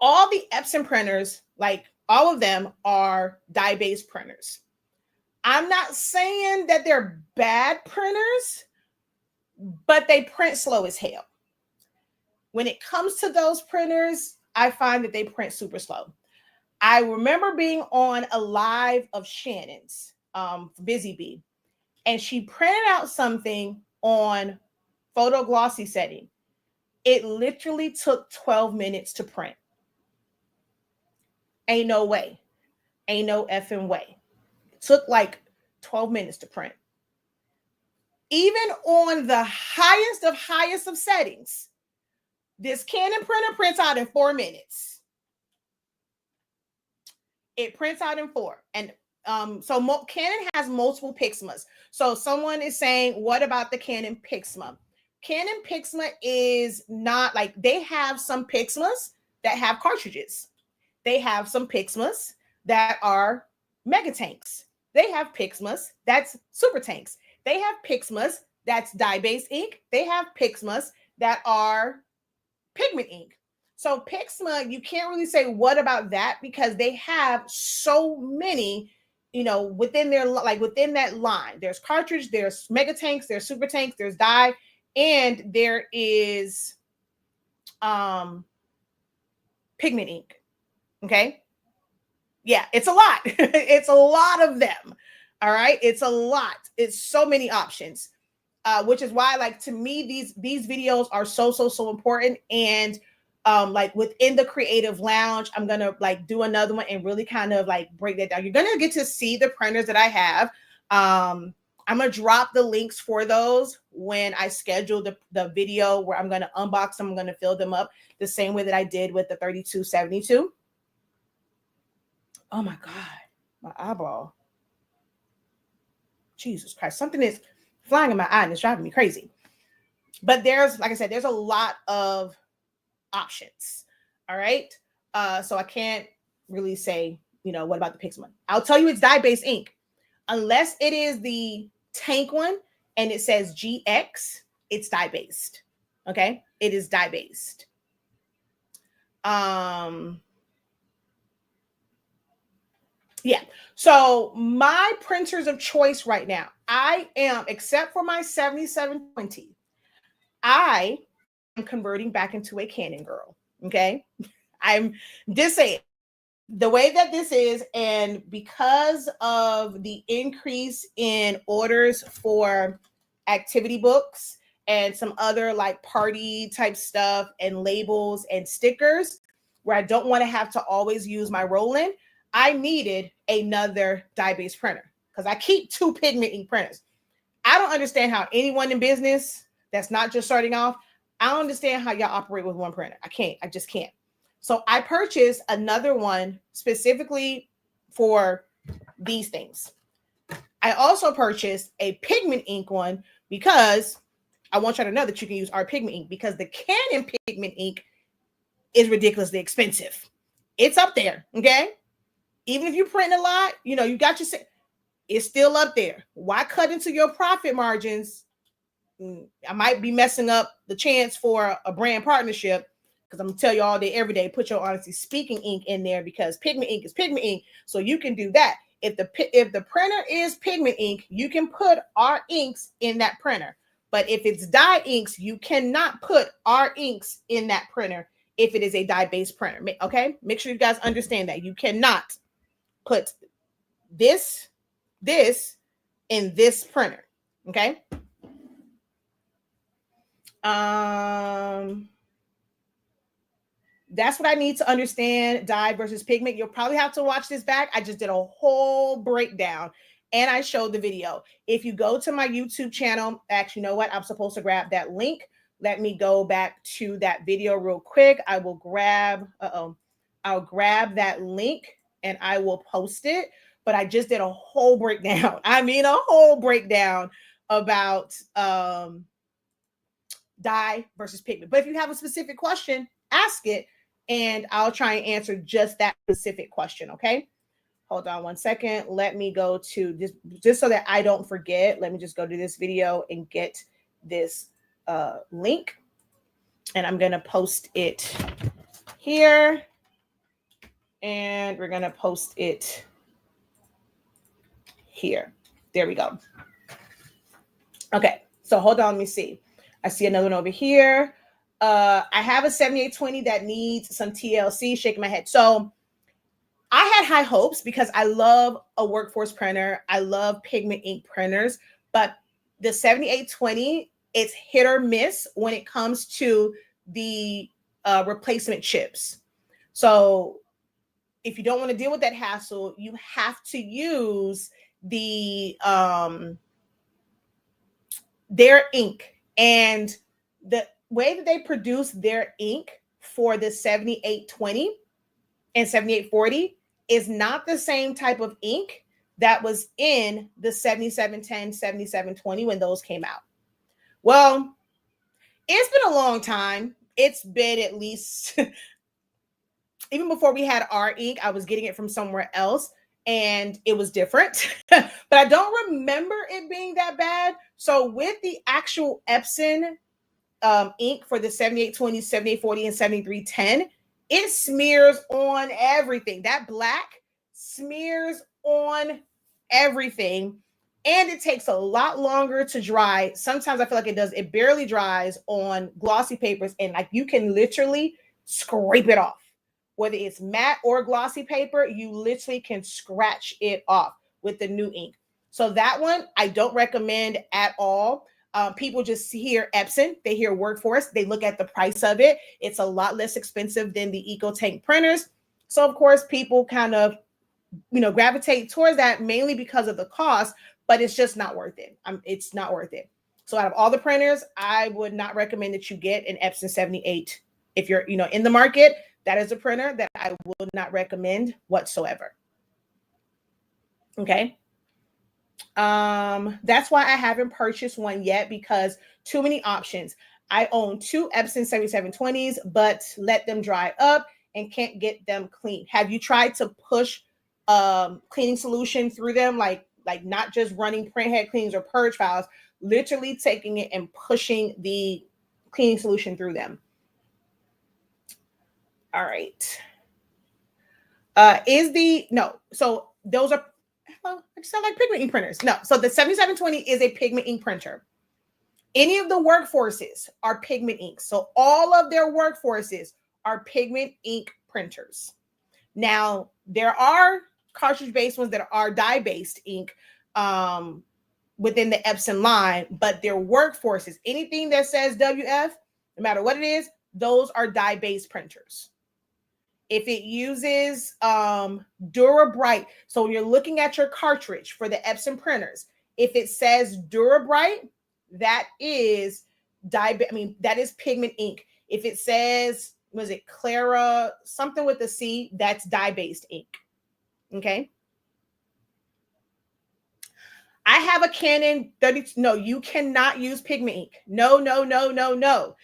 all the Epson printers, like all of them are dye-based printers. I'm not saying that they're bad printers, but they print slow as hell. When it comes to those printers, I find that they print super slow. I remember being on a live of Shannon's, Busy Bee, and she printed out something on photo glossy setting. It literally took 12 minutes to print. Ain't no way. Ain't no effing way. It took like 12 minutes to print. Even on the highest of settings, this Canon printer prints out in 4 minutes. It prints out in 4. And Canon has multiple Pixmas. So someone is saying, what about the Canon Pixma? Canon Pixma is not like, they have some Pixmas that have cartridges. They have some Pixmas that are mega tanks. They have Pixmas that's super tanks. They have Pixmas that's dye-based ink. They have Pixmas that are Pigment Ink. So Pixma, you can't really say what about that because they have so many, within that line. There's cartridge, there's mega tanks, there's super tanks, there's dye, and there is Pigment Ink. Okay. Yeah, it's a lot. It's a lot of them. All right. It's a lot. It's so many options, which is why, like, to me, these videos are so important. And like within the Creative Lounge, I'm going to like do another one and really kind of like break that down. You're going to get to see the printers that I have. I'm going to drop the links for those when I schedule the video where I'm going to unbox them. I'm going to fill them up the same way that I did with the 3272. Oh my God, my eyeball. Jesus Christ, something is flying in my eye and it's driving me crazy. But there's, like I said, there's a lot of options. All right. So I can't really say, what about the Pixma? I'll tell you it's dye-based ink. Unless it is the tank one, and it says GX, it's dye-based. Okay, it is dye-based. Yeah. So my printers of choice right now, I am, except for my 7720, I am converting back into a Canon girl. Okay. I'm just saying the way that this is, and because of the increase in orders for activity books and some other like party type stuff and labels and stickers, where I don't want to have to always use my Roland, I needed another dye-based printer because I keep 2 Pigment Ink printers. I don't understand how anyone in business that's not just starting off, I don't understand how y'all operate with one printer. I just can't. So I purchased another one specifically for these things. I also purchased a Pigment Ink one because I want y'all to know that you can use our Pigment Ink, because the Canon Pigment Ink is ridiculously expensive. It's up there, okay? Even if you print a lot, you know, you got your, it's still up there. Why cut into your profit margins? I might be messing up the chance for a brand partnership, because I'm gonna tell you all day, every day, put your Honestly Speaking ink in there, because Pigment Ink is Pigment Ink. So you can do that. If the printer is Pigment Ink, you can put our inks in that printer. But if it's dye inks, you cannot put our inks in that printer if it is a dye-based printer. Okay? Make sure you guys understand that. You cannot put this in this printer. Okay? That's what I need to understand, dye versus pigment. You'll probably have to watch this back. I just did a whole breakdown and I showed the video. If you go to my YouTube channel, actually, you know what? I'm supposed to grab that link. Let me go back to that video real quick. I will grab, I'll grab that link and I will post it. But I just did a whole breakdown. I mean, a whole breakdown about dye versus pigment. But if you have a specific question, ask it, and I'll try and answer just that specific question. Okay. Hold on one second. Let me go to this, just so that I don't forget. Let me just go to this video and get this link. And I'm going to post it here. And we're going to post it here. There we go. Okay. So hold on. Let me see. I see another one over here. I have a 7820 that needs some TLC. Shaking my head. So I had high hopes because I love a workforce printer. I love Pigment Ink printers, but the 7820, it's hit or miss when it comes to the replacement chips. So if you don't want to deal with that hassle, you have to use the their ink. And the way that they produce their ink for the 7820 and 7840 is not the same type of ink that was in the 7710, 7720 when those came out. Well, it's been a long time. It's been at least, even before we had our ink, I was getting it from somewhere else and it was different, but I don't remember it being that bad. So with the actual Epson ink for the 7820, 7840, and 7310, it smears on everything. That black smears on everything, and it takes a lot longer to dry. Sometimes I feel like it barely dries on glossy papers, and like you can literally scrape it off. Whether it's matte or glossy paper, you literally can scratch it off with the new ink. So that one I don't recommend at all. People just hear Epson, they hear Workforce, they look at the price of it. It's a lot less expensive than the EcoTank printers. So of course, people kind of, gravitate towards that mainly because of the cost, but it's just not worth it. It's not worth it. So out of all the printers, I would not recommend that you get an Epson 78. If you're, in the market, that is a printer that I will not recommend whatsoever. Okay. That's why I haven't purchased one yet, because too many options. I own 2 Epson 7720s, but let them dry up and can't get them clean. Have you tried to push cleaning solution through them, like not just running print head cleans or purge files, literally taking it and pushing the cleaning solution through them. All right. So those are, well, I sound like pigment ink printers. No, so the 7720 is a pigment ink printer. Any of the workforces are pigment ink. So all of their workforces are pigment ink printers. Now, there are cartridge-based ones that are dye-based ink within the Epson line, but their workforces, anything that says WF, no matter what it is, those are dye-based printers. If it uses Dura-Bright, so when you're looking at your cartridge for the Epson printers, if it says Dura-Bright, that is that is pigment ink. If it says, was it Clara, something with the C, that's dye-based ink. Okay. I have a Canon 32. No, you cannot use pigment ink. No, no, no, no, no.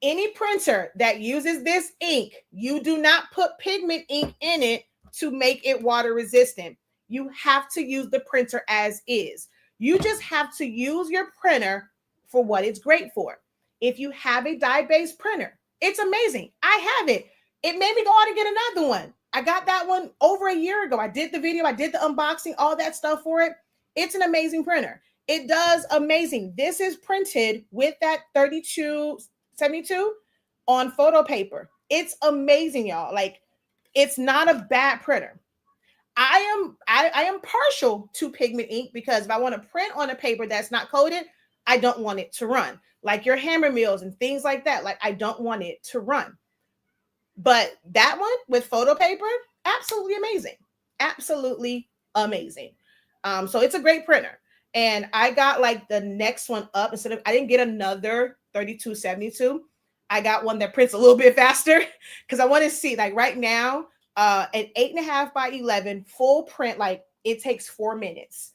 Any printer that uses this ink, you do not put pigment ink in it to make it water resistant. You have to use the printer as is. You just have to use your printer for what it's great for. If you have a dye-based printer, it's amazing. I have it. It made me go out and get another one. I got that one over a year ago. I did the video, I did the unboxing, all that stuff for it. It's an amazing printer. It does amazing. This is printed with that 3272 on photo paper. It's amazing, y'all. Like, it's not a bad printer. I am partial to pigment ink because if I want to print on a paper that's not coated, I don't want it to run. Like your hammer mills and things like that. Like, I don't want it to run. But that one with photo paper, absolutely amazing. Absolutely amazing. So it's a great printer. And I got like the next one up. Instead of, I didn't get another 3272. I got one that prints a little bit faster because I want to see, like right now, an 8.5 by 11 full print, like it takes 4 minutes.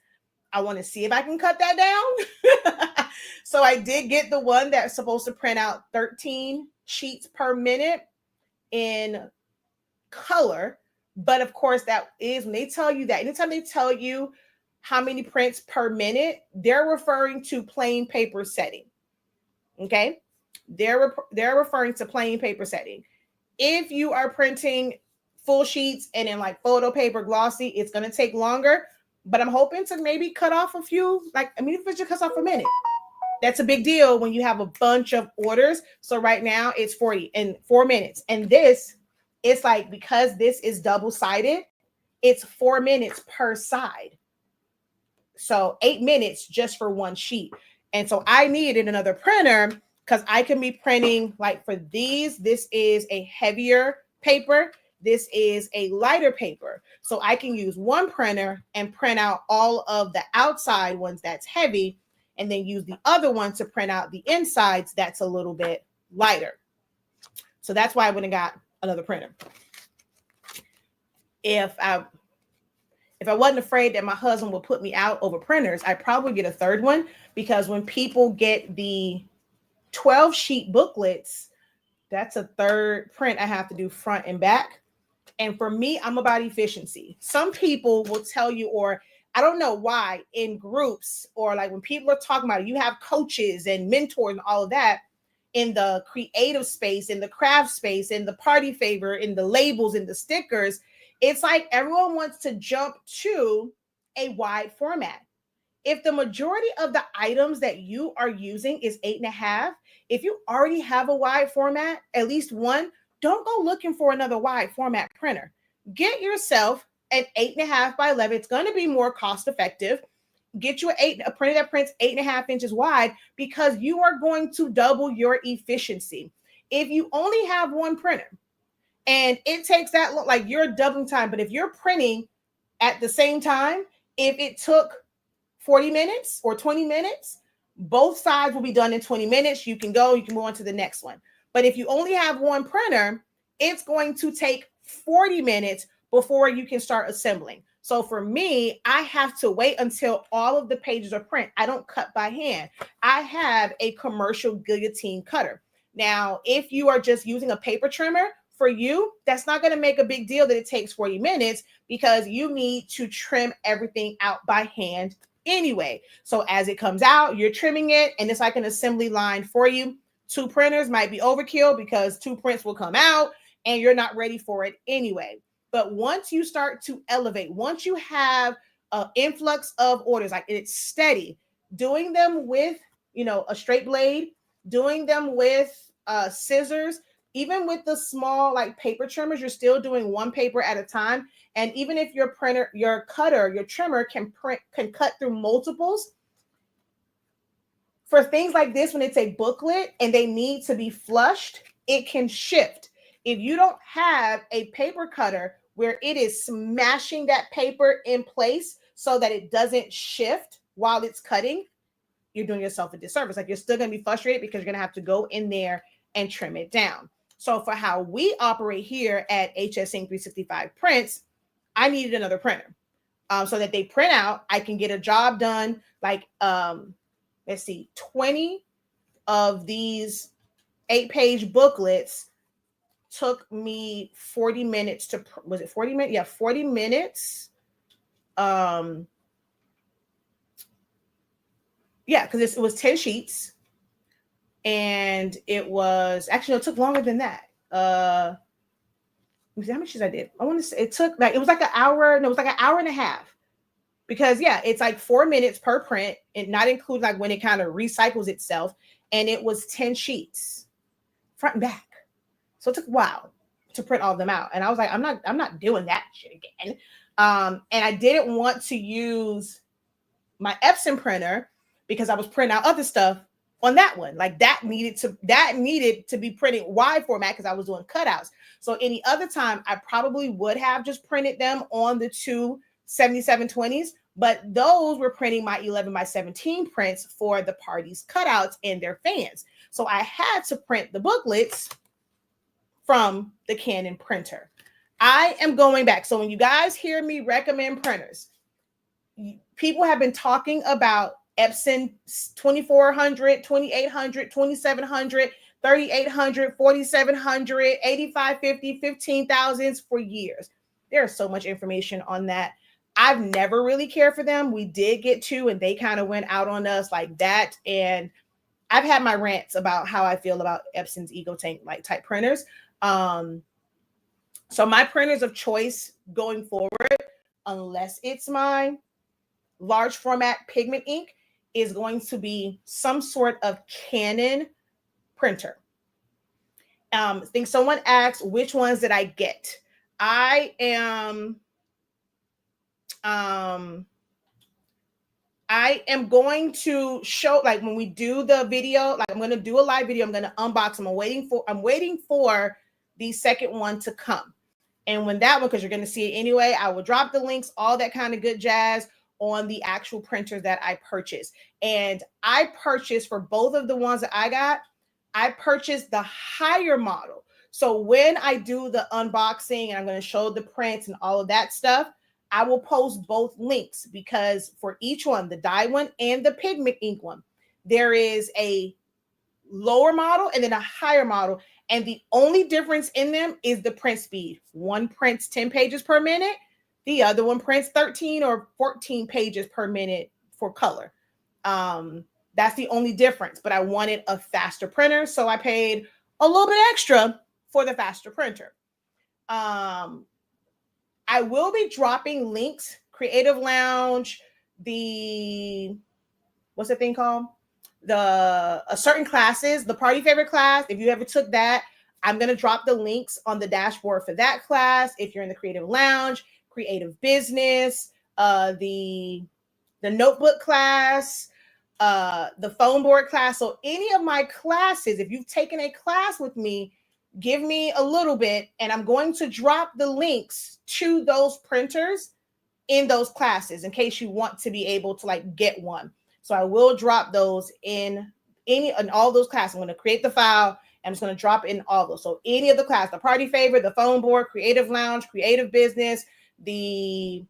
I want to see if I can cut that down. So I did get the one that's supposed to print out 13 sheets per minute in color. But of course, that is when they tell you that, anytime they tell you how many prints per minute, they're referring to plain paper setting. Okay. They're referring to plain paper setting. If you are printing full sheets and in like photo paper glossy, it's going to take longer, but I'm hoping to maybe cut off a few, like, I mean, if it just cuts off a minute, that's a big deal when you have a bunch of orders. So right now it's 40 and 4 minutes. And this, it's like, because this is double-sided, it's 4 minutes per side. So 8 minutes just for one sheet. And so I needed another printer because I can be printing, like for these, this is a heavier paper. This is a lighter paper. So I can use one printer and print out all of the outside ones that's heavy, and then use the other one to print out the insides that's a little bit lighter. So that's why I went and got another printer. If I wasn't afraid that my husband would put me out over printers, I'd probably get a third one, because when people get the 12 sheet booklets, that's a third print I have to do front and back. And for me, I'm about efficiency. Some people will tell you, or I don't know why, in groups or like when people are talking about it, you have coaches and mentors and all of that in the creative space, in the craft space, in the party favor, in the labels, in the stickers. It's like everyone wants to jump to a wide format. If the majority of the items that you are using is 8.5, if you already have a wide format, at least one, don't go looking for another wide format printer. Get yourself an 8.5 by 11. It's going to be more cost effective. Get you a printer that prints 8.5 inches wide, because you are going to double your efficiency. If you only have one printer and it takes that long, like you're doubling time. But if you're printing at the same time, if it took 40 minutes or 20 minutes, both sides will be done in 20 minutes. You can move on to the next one. But if you only have one printer, it's going to take 40 minutes before you can start assembling. So for me, I have to wait until all of the pages are print. I don't cut by hand. I have a commercial guillotine cutter. Now, if you are just using a paper trimmer, for you, that's not going to make a big deal that it takes 40 minutes, because you need to trim everything out by hand anyway. So as it comes out, you're trimming it, and it's like an assembly line for you. 2 printers might be overkill because 2 prints will come out and you're not ready for it anyway. But once you start to elevate, once you have an influx of orders, like it's steady, doing them with, a straight blade, doing them with scissors, even with the small like paper trimmers, you're still doing one paper at a time. And even if your printer, your cutter, your trimmer can cut through multiples, for things like this, when it's a booklet and they need to be flushed, it can shift. If you don't have a paper cutter where it is smashing that paper in place so that it doesn't shift while it's cutting, you're doing yourself a disservice. Like, you're still going to be frustrated because you're going to have to go in there and trim it down. So for how we operate here at HS Ink 365 Prints, I needed another printer so that they print out. I can get a job done. Like, let's see, 20 of these 8-page booklets took me 40 minutes to, was it 40 minutes? Yeah, 40 minutes. Yeah, because it was 10 sheets. And it was, actually, no, it took longer than that. Let me see how many sheets I did. I want to say it took like, it was like an hour. No, it was like an hour and a half. Because yeah, it's like 4 minutes per print, and not include like when it kind of recycles itself. And it was 10 sheets, front and back. So it took a while to print all of them out. And I was like, I'm not doing that shit again. And I didn't want to use my Epson printer because I was printing out other stuff on that one. Like that needed to be printed wide format because I was doing cutouts. So any other time I probably would have just printed them on the 2 7720s, but those were printing my 11x17 prints for the parties' cutouts and their fans. So I had to print the booklets from the Canon printer. I am going back. So when you guys hear me recommend printers, people have been talking about Epson 2400, 2800, 2700, 3800, 4700, 8550, 15,000s for years. There's so much information on that. I've never really cared for them. We did get 2 and they kind of went out on us like that. And I've had my rants about how I feel about Epson's Ego Tank like type printers. So my printers of choice going forward, unless it's my large format Pigment Ink, is going to be some sort of Canon printer. I think someone asked which ones did I get. I am going to show, like when we do the video, like I'm going to do a live video, I'm going to unbox them. I'm waiting for the second one to come. And when that one, because you're going to see it anyway, I will drop the links, all that kind of good jazz on the actual printer that I purchased. And I purchased for both of the ones that I purchased the higher model. So when I do the unboxing and I'm going to show the prints and all of that stuff, I will post both links, because for each one, the dye one and the Pigment Ink one, there is a lower model and then a higher model. And the only difference in them is the print speed. One prints 10 pages per minute. The other one prints 13 or 14 pages per minute for color. That's the only difference. But I wanted a faster printer, so I paid a little bit extra for the faster printer. I will be dropping links, Creative Lounge, what's the thing called? Certain classes, the party favorite class. If you ever took that, I'm going to drop the links on the dashboard for that class. If you're in the Creative Lounge, Creative Business, the notebook class, the phone board class. So any of my classes, if you've taken a class with me, give me a little bit, and I'm going to drop the links to those printers in those classes in case you want to be able to like get one. So I will drop those in all those classes. I'm going to create the file. I'm just going to drop in all those. So any of the class, the party favorite, the phone board, Creative Lounge, Creative Business, the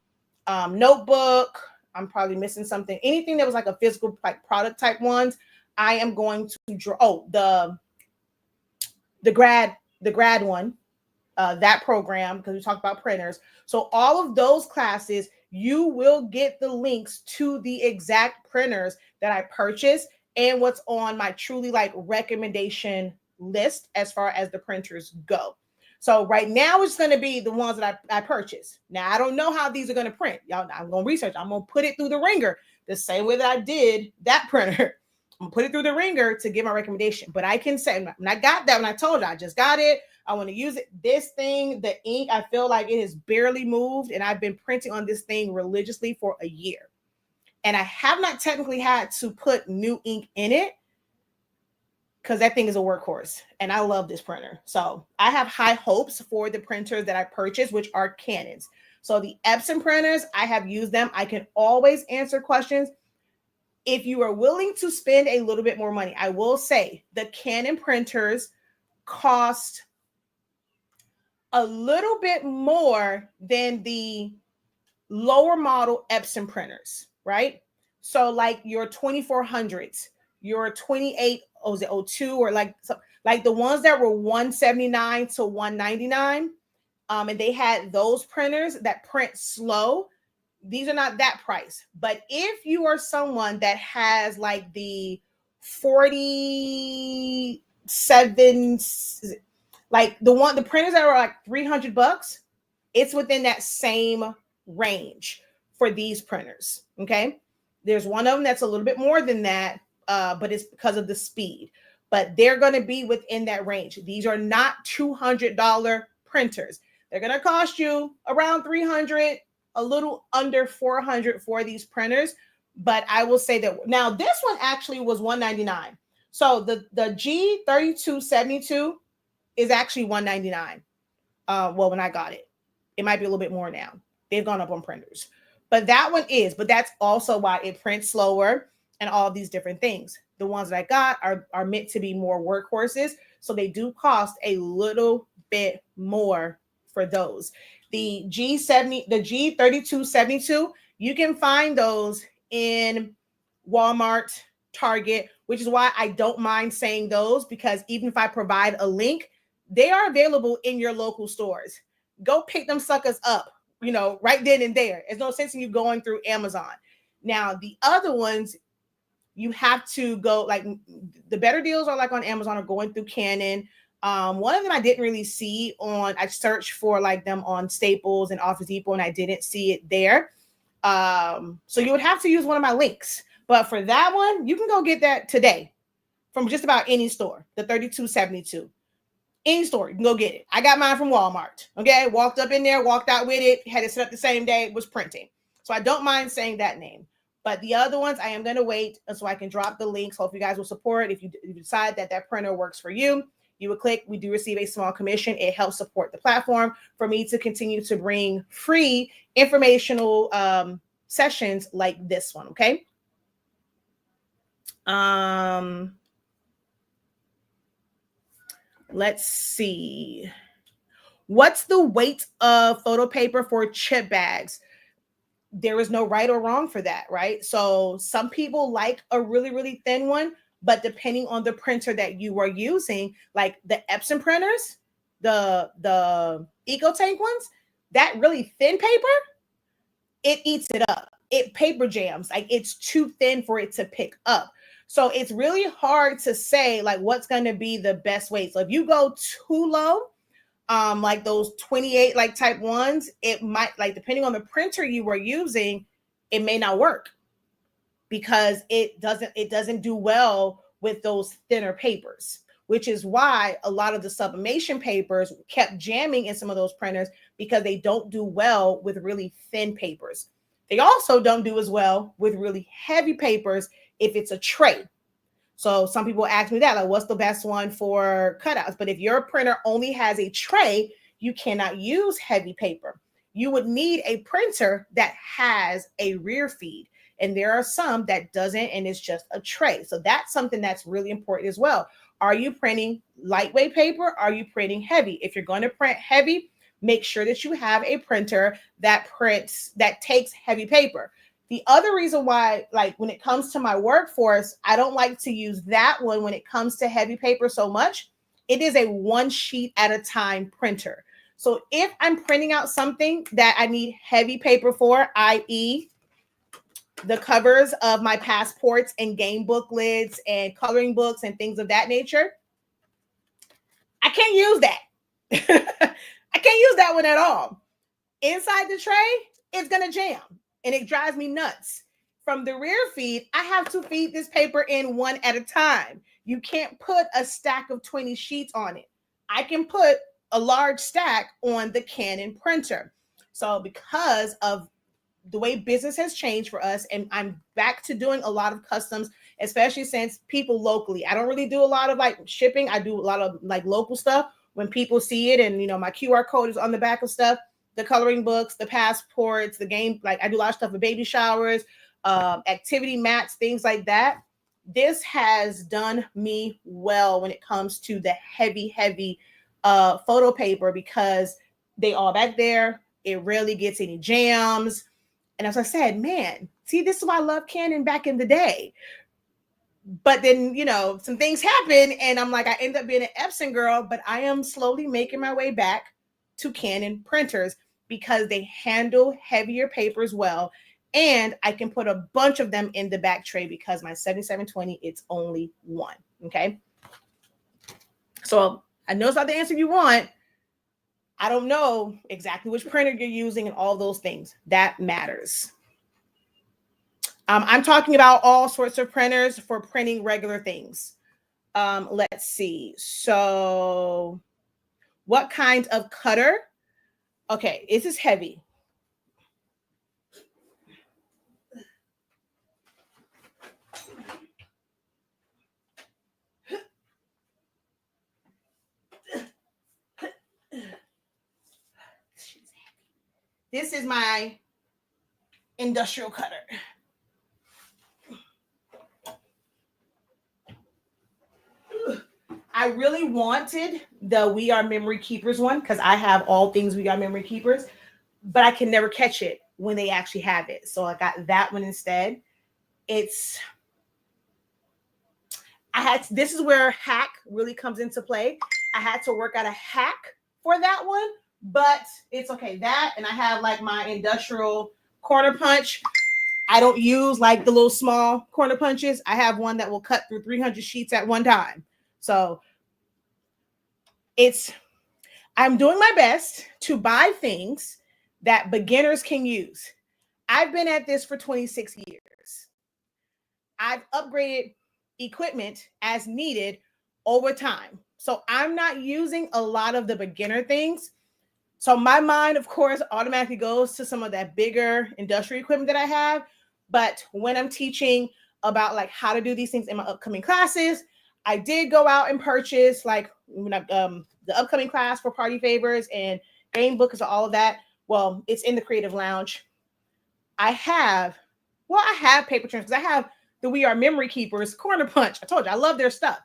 notebook. I'm probably missing something. Anything that was like a physical like product type ones, I am going to draw. Oh, the grad one, that program, because we talked about printers. So all of those classes, you will get the links to the exact printers that I purchased and what's on my truly like recommendation list as far as the printers go. So right now it's going to be the ones that I purchased. Now I don't know how these are going to print. Y'all, I'm going to research. I'm going to put it through the ringer the same way that I did that printer. I'm going to put it through the ringer to give my recommendation. But I can say, when I got that, when I told you, I just got it. I want to use it. This thing, the ink, I feel like it has barely moved. And I've been printing on this thing religiously for a year. And I have not technically had to put new ink in it because that thing is a workhorse. And I love this printer. So I have high hopes for the printers that I purchased, which are Canons. So the Epson printers, I have used them. I can always answer questions. If you are willing to spend a little bit more money, I will say the Canon printers cost a little bit more than the lower model Epson printers, right? So like your 2400s, your 2802, or like the ones that were 179 to 199, and they had those printers that print slow. These are not that price. But if you are someone that has like the 47, like the printers that are like $300, it's within that same range for these printers. Okay. There's one of them that's a little bit more than that, but it's because of the speed. But they're going to be within that range. These are not $200 printers. They're going to cost you around $300, a little under $400 for these printers. But I will say that now this one actually was $199. So the G3272 is actually $199. Well, when I got it, it might be a little bit more now. They've gone up on printers, but that one is. But that's also why it prints slower and all these different things. The ones that I got are meant to be more workhorses, so they do cost a little bit more for those. The G3272, you can find those in Walmart, Target, which is why I don't mind saying those, because even if I provide a link, they are available in your local stores. Go pick them suckers up, right then and there. There's no sense in you going through Amazon. Now, the other ones, you have to go, like the better deals are like on Amazon or going through Canon. One of them I didn't really see I searched for like them on Staples and Office Depot, and I didn't see it there. So you would have to use one of my links. But for that one, you can go get that today from just about any store, the 3272. Any store, you can go get it. I got mine from Walmart. Okay, walked up in there, walked out with it, had it set up the same day, was printing. So I don't mind saying that name. But the other ones, I am going to wait so I can drop the links. Hope you guys will support. If you decide that printer works for you, you would click. We do receive a small commission. It helps support the platform for me to continue to bring free informational sessions like this one. Okay. Let's see. What's the weight of photo paper for chip bags? There is no right or wrong for that, right? So some people like a really, really thin one, but depending on the printer that you are using, like the Epson printers, the EcoTank ones, that really thin paper, it eats it up. It paper jams. Like it's too thin for it to pick up. So it's really hard to say like what's going to be the best weight. So if you go too low, like those 28 like type ones, it might, like depending on the printer you were using, it may not work because it doesn't do well with those thinner papers, which is why a lot of the sublimation papers kept jamming in some of those printers because they don't do well with really thin papers. They also don't do as well with really heavy papers if it's a tray. So some people ask me that, like, what's the best one for cutouts? But if your printer only has a tray, you cannot use heavy paper. You would need a printer that has a rear feed. And there are some that doesn't, and it's just a tray. So that's something that's really important as well. Are you printing lightweight paper? Are you printing heavy? If you're going to print heavy, make sure that you have a printer that takes heavy paper. The other reason why, like when it comes to my workforce, I don't like to use that one when it comes to heavy paper so much. It is a one sheet at a time printer. So if I'm printing out something that I need heavy paper for, i.e., the covers of my passports and game booklets and coloring books and things of that nature, I can't use that. I can't use that one at all. Inside the tray, it's going to jam and it drives me nuts. From the rear feed, I have to feed this paper in one at a time. You can't put a stack of 20 sheets on it. I can put a large stack on the Canon printer. So because of the way business has changed for us, and I'm back to doing a lot of customs, especially since people locally, I don't really do a lot of like shipping. I do a lot of like local stuff when people see it, and my QR code is on the back of stuff, the coloring books, the passports, the game, like I do a lot of stuff with baby showers, activity mats, things like that. This has done me well when it comes to the heavy photo paper, because they all back there. It rarely gets any jams. And as I said, man, see, this is why I love Canon back in the day. But then, some things happen and I'm like, I end up being an Epson girl, but I am slowly making my way back to Canon printers because they handle heavier papers well. And I can put a bunch of them in the back tray because my 7720, it's only one. Okay. So I know it's not the answer you want. I don't know exactly which printer you're using and all those things. That matters. I'm talking about all sorts of printers for printing regular things. Let's see. So what kind of cutter? Okay, this is heavy. This is my industrial cutter. I really wanted the We Are Memory Keepers one because I have all things We Are Memory Keepers, but I can never catch it when they actually have it. So I got that one instead. This is where hack really comes into play. I had to work out a hack for that one, but it's okay. That, and I have like my industrial corner punch. I don't use like the little small corner punches. I have one that will cut through 300 sheets at one time. So I'm doing my best to buy things that beginners can use. I've been at this for 26 years. I've upgraded equipment as needed over time. So I'm not using a lot of the beginner things. So my mind, of course, automatically goes to some of that bigger industrial equipment that I have. But when I'm teaching about like how to do these things in my upcoming classes, I did go out and purchase like the upcoming class for Party Favors and game books and all of that. Well, it's in the Creative Lounge. I have paper trims because I have the We Are Memory Keepers corner punch. I told you I love their stuff.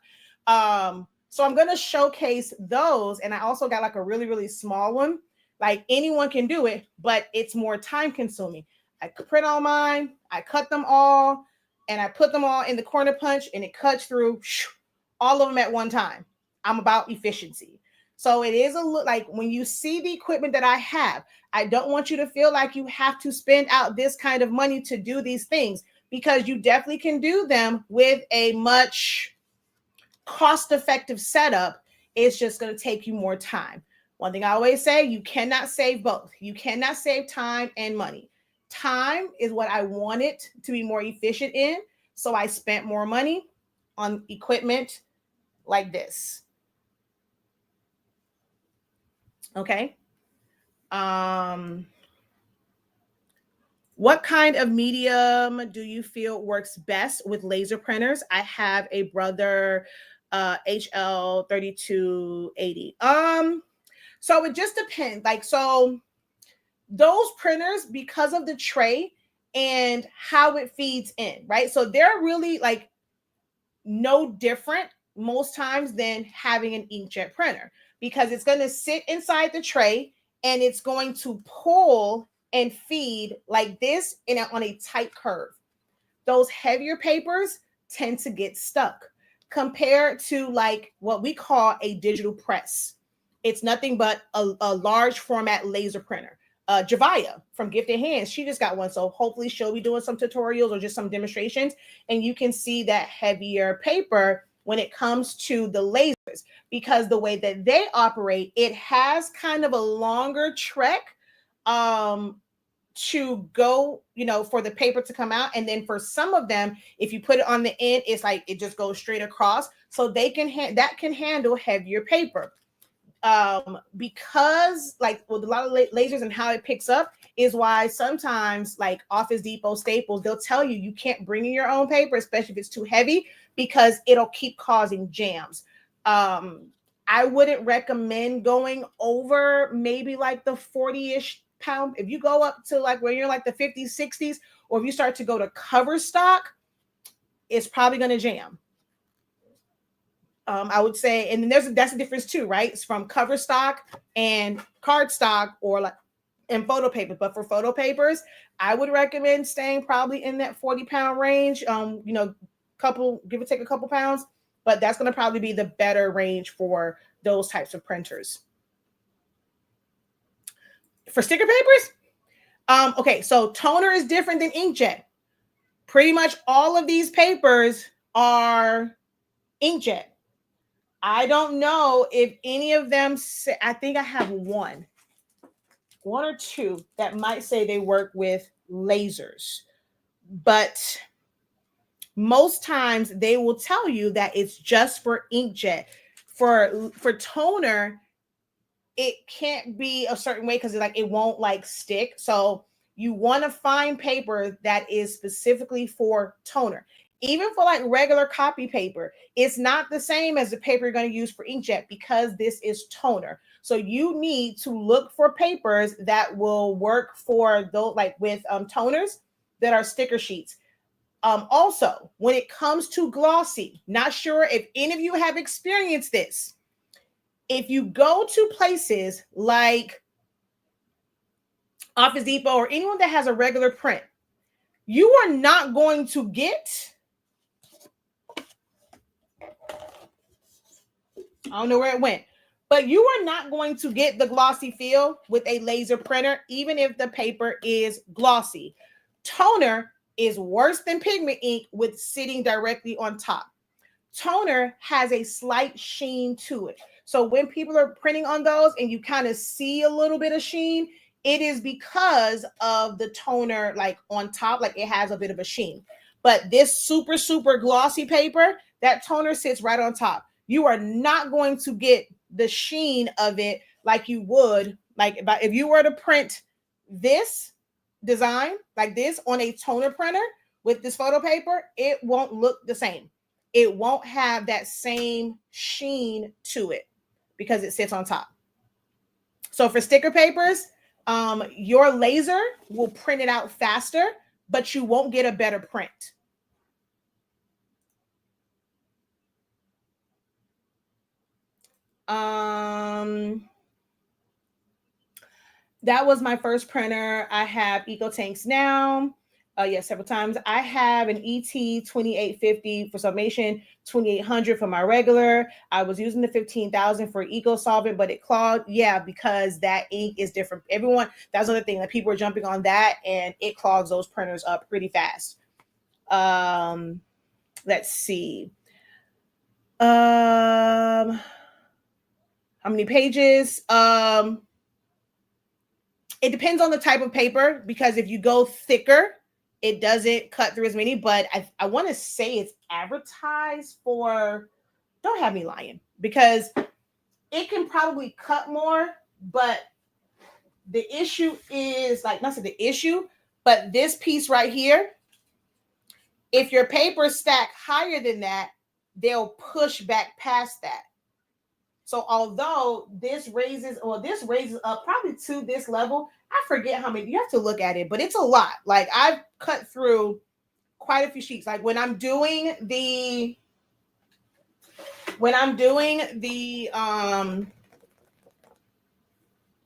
So I'm going to showcase those. And I also got like a really, really small one. Like anyone can do it, but it's more time consuming. I print all mine, I cut them all, and I put them all in the corner punch, and it cuts through all of them at one time. I'm about efficiency. So it is like when you see the equipment that I have, I don't want you to feel like you have to spend out this kind of money to do these things, because you definitely can do them with a much cost-effective setup. It's just going to take you more time. One thing I always say, you cannot save both. You cannot save time and money. Time is what I wanted to be more efficient in. So I spent more money on equipment like this. Okay. What kind of medium do you feel works best with laser printers? I have a Brother HL 3280. So it just depends. Like, so those printers, because of the tray and how it feeds in, right? So they're really like no different most times than having an inkjet printer, because it's going to sit inside the tray and it's going to pull and feed like this on a tight curve. Those heavier papers tend to get stuck compared to like what we call a digital press It's nothing but a large format laser printer. Javaya from Gifted Hands, she just got one. So hopefully she'll be doing some tutorials or just some demonstrations. And you can see that heavier paper when it comes to the lasers, because the way that they operate, it has kind of a longer trek to go, for the paper to come out. And then for some of them, if you put it on the end, it's like it just goes straight across. So they can that can handle heavier paper. Because like with a lot of lasers and how it picks up is why sometimes like Office Depot, Staples, they'll tell you you can't bring in your own paper, especially if it's too heavy, because it'll keep causing jams. I wouldn't recommend going over maybe like the 40-ish pound. If you go up to like where you're like the 50s, 60s, or if you start to go to cover stock, it's probably going to jam. I would say, and then that's the difference too, right? It's from cover stock and card stock or like and photo paper. But for photo papers, I would recommend staying probably in that 40-pound range. Give or take a couple pounds, but that's going to probably be the better range for those types of printers. For sticker papers, okay, so toner is different than inkjet. Pretty much all of these papers are inkjet. I don't know if any of them say, I think I have one or two that might say they work with lasers, but most times they will tell you that it's just for inkjet. For toner, it can't be a certain way because it won't like stick. So you want to find paper that is specifically for toner. Even for like regular copy paper, it's not the same as the paper you're going to use for inkjet because this is toner. So you need to look for papers that will work for those like with toners that are sticker sheets. Also, when it comes to glossy, not sure if any of you have experienced this. If you go to places like Office Depot or anyone that has a regular print, you are not going to get, I don't know where it went, but you are not going to get the glossy feel with a laser printer, even if the paper is glossy. Toner is worse than pigment ink with sitting directly on top. Toner has a slight sheen to it. So when people are printing on those and you kind of see a little bit of sheen, it is because of the toner like on top, like it has a bit of a sheen. But this super, super glossy paper, that toner sits right on top. You are not going to get the sheen of it like you would, like if you were to print this design like this on a toner printer with this photo paper, it won't look the same. It won't have that same sheen to it because it sits on top. So for sticker papers, your laser will print it out faster, but you won't get a better print. That was my first printer. I have EcoTanks now. Yes, several times. I have an ET 2850 for summation, 2800 for my regular. I was using the 15,000 for Eco Solvent, but it clogged. Yeah, because that ink is different. Everyone, that's another thing that people are jumping on that, and it clogs those printers up pretty fast. Let's see. How many pages? It depends on the type of paper, because if you go thicker, it doesn't cut through as many, but I want to say it's advertised for, don't have me lying, because it can probably cut more, but the issue is like, not the issue, but this piece right here, if your paper stack higher than that, they'll push back past that. So although this raises up probably to this level, I forget how many, you have to look at it, but it's a lot. Like I've cut through quite a few sheets. Like when I'm doing the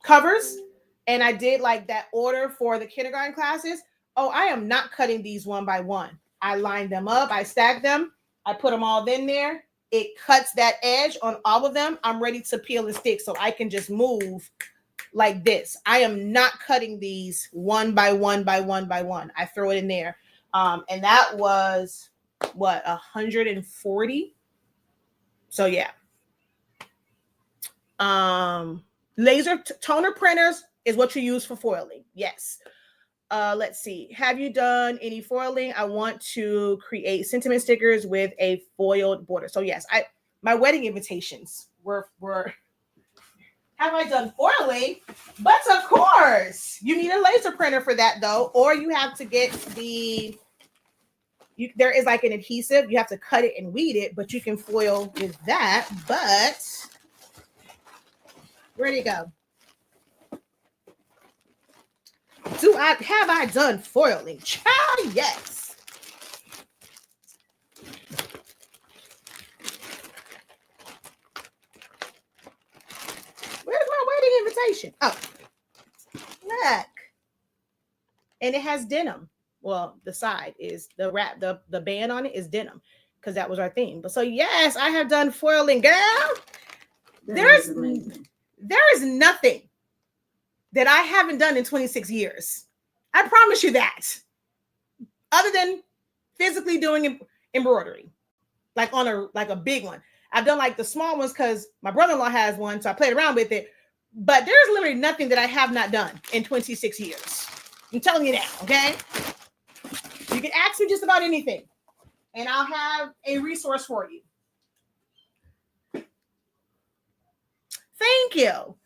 covers, and I did like that order for the kindergarten classes. Oh, I am not cutting these one by one. I lined them up, I stacked them, I put them all in there. it cuts that edge on all of them, I'm ready to peel and stick. So I can just move like this. I am not cutting these one by one by one by one. I throw it in there. And that was what, 140. So yeah. Laser toner printers is what you use for foiling. Yes. Let's see. Have you done any foiling? I want to create sentiment stickers with a foiled border. So yes, my wedding invitations were have I done foiling? But of course, you need a laser printer for that though, or you have to get there is like an adhesive. You have to cut it and weed it, but you can foil with that. But where'd it go? Have I done foiling? Child, yes. Where's my wedding invitation? Oh, look. And it has denim. Well, the side is the wrap, the band on it is denim, because that was our theme. But so yes, I have done foiling, girl. There is nothing that I haven't done in 26 years. I promise you that. Other than physically doing embroidery, like on a big one. I've done like the small ones because my brother-in-law has one, so I played around with it. But there's literally nothing that I have not done in 26 years. I'm telling you that, okay? You can ask me just about anything, and I'll have a resource for you. Thank you.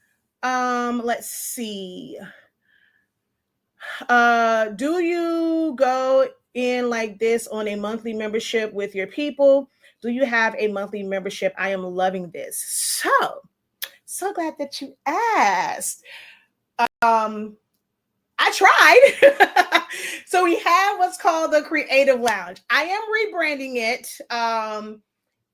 Let's see. Do you go in like this on a monthly membership with your people? Do you have a monthly membership? I am loving this. So glad that you asked. I tried. So we have what's called the Creative Lounge. I am rebranding it,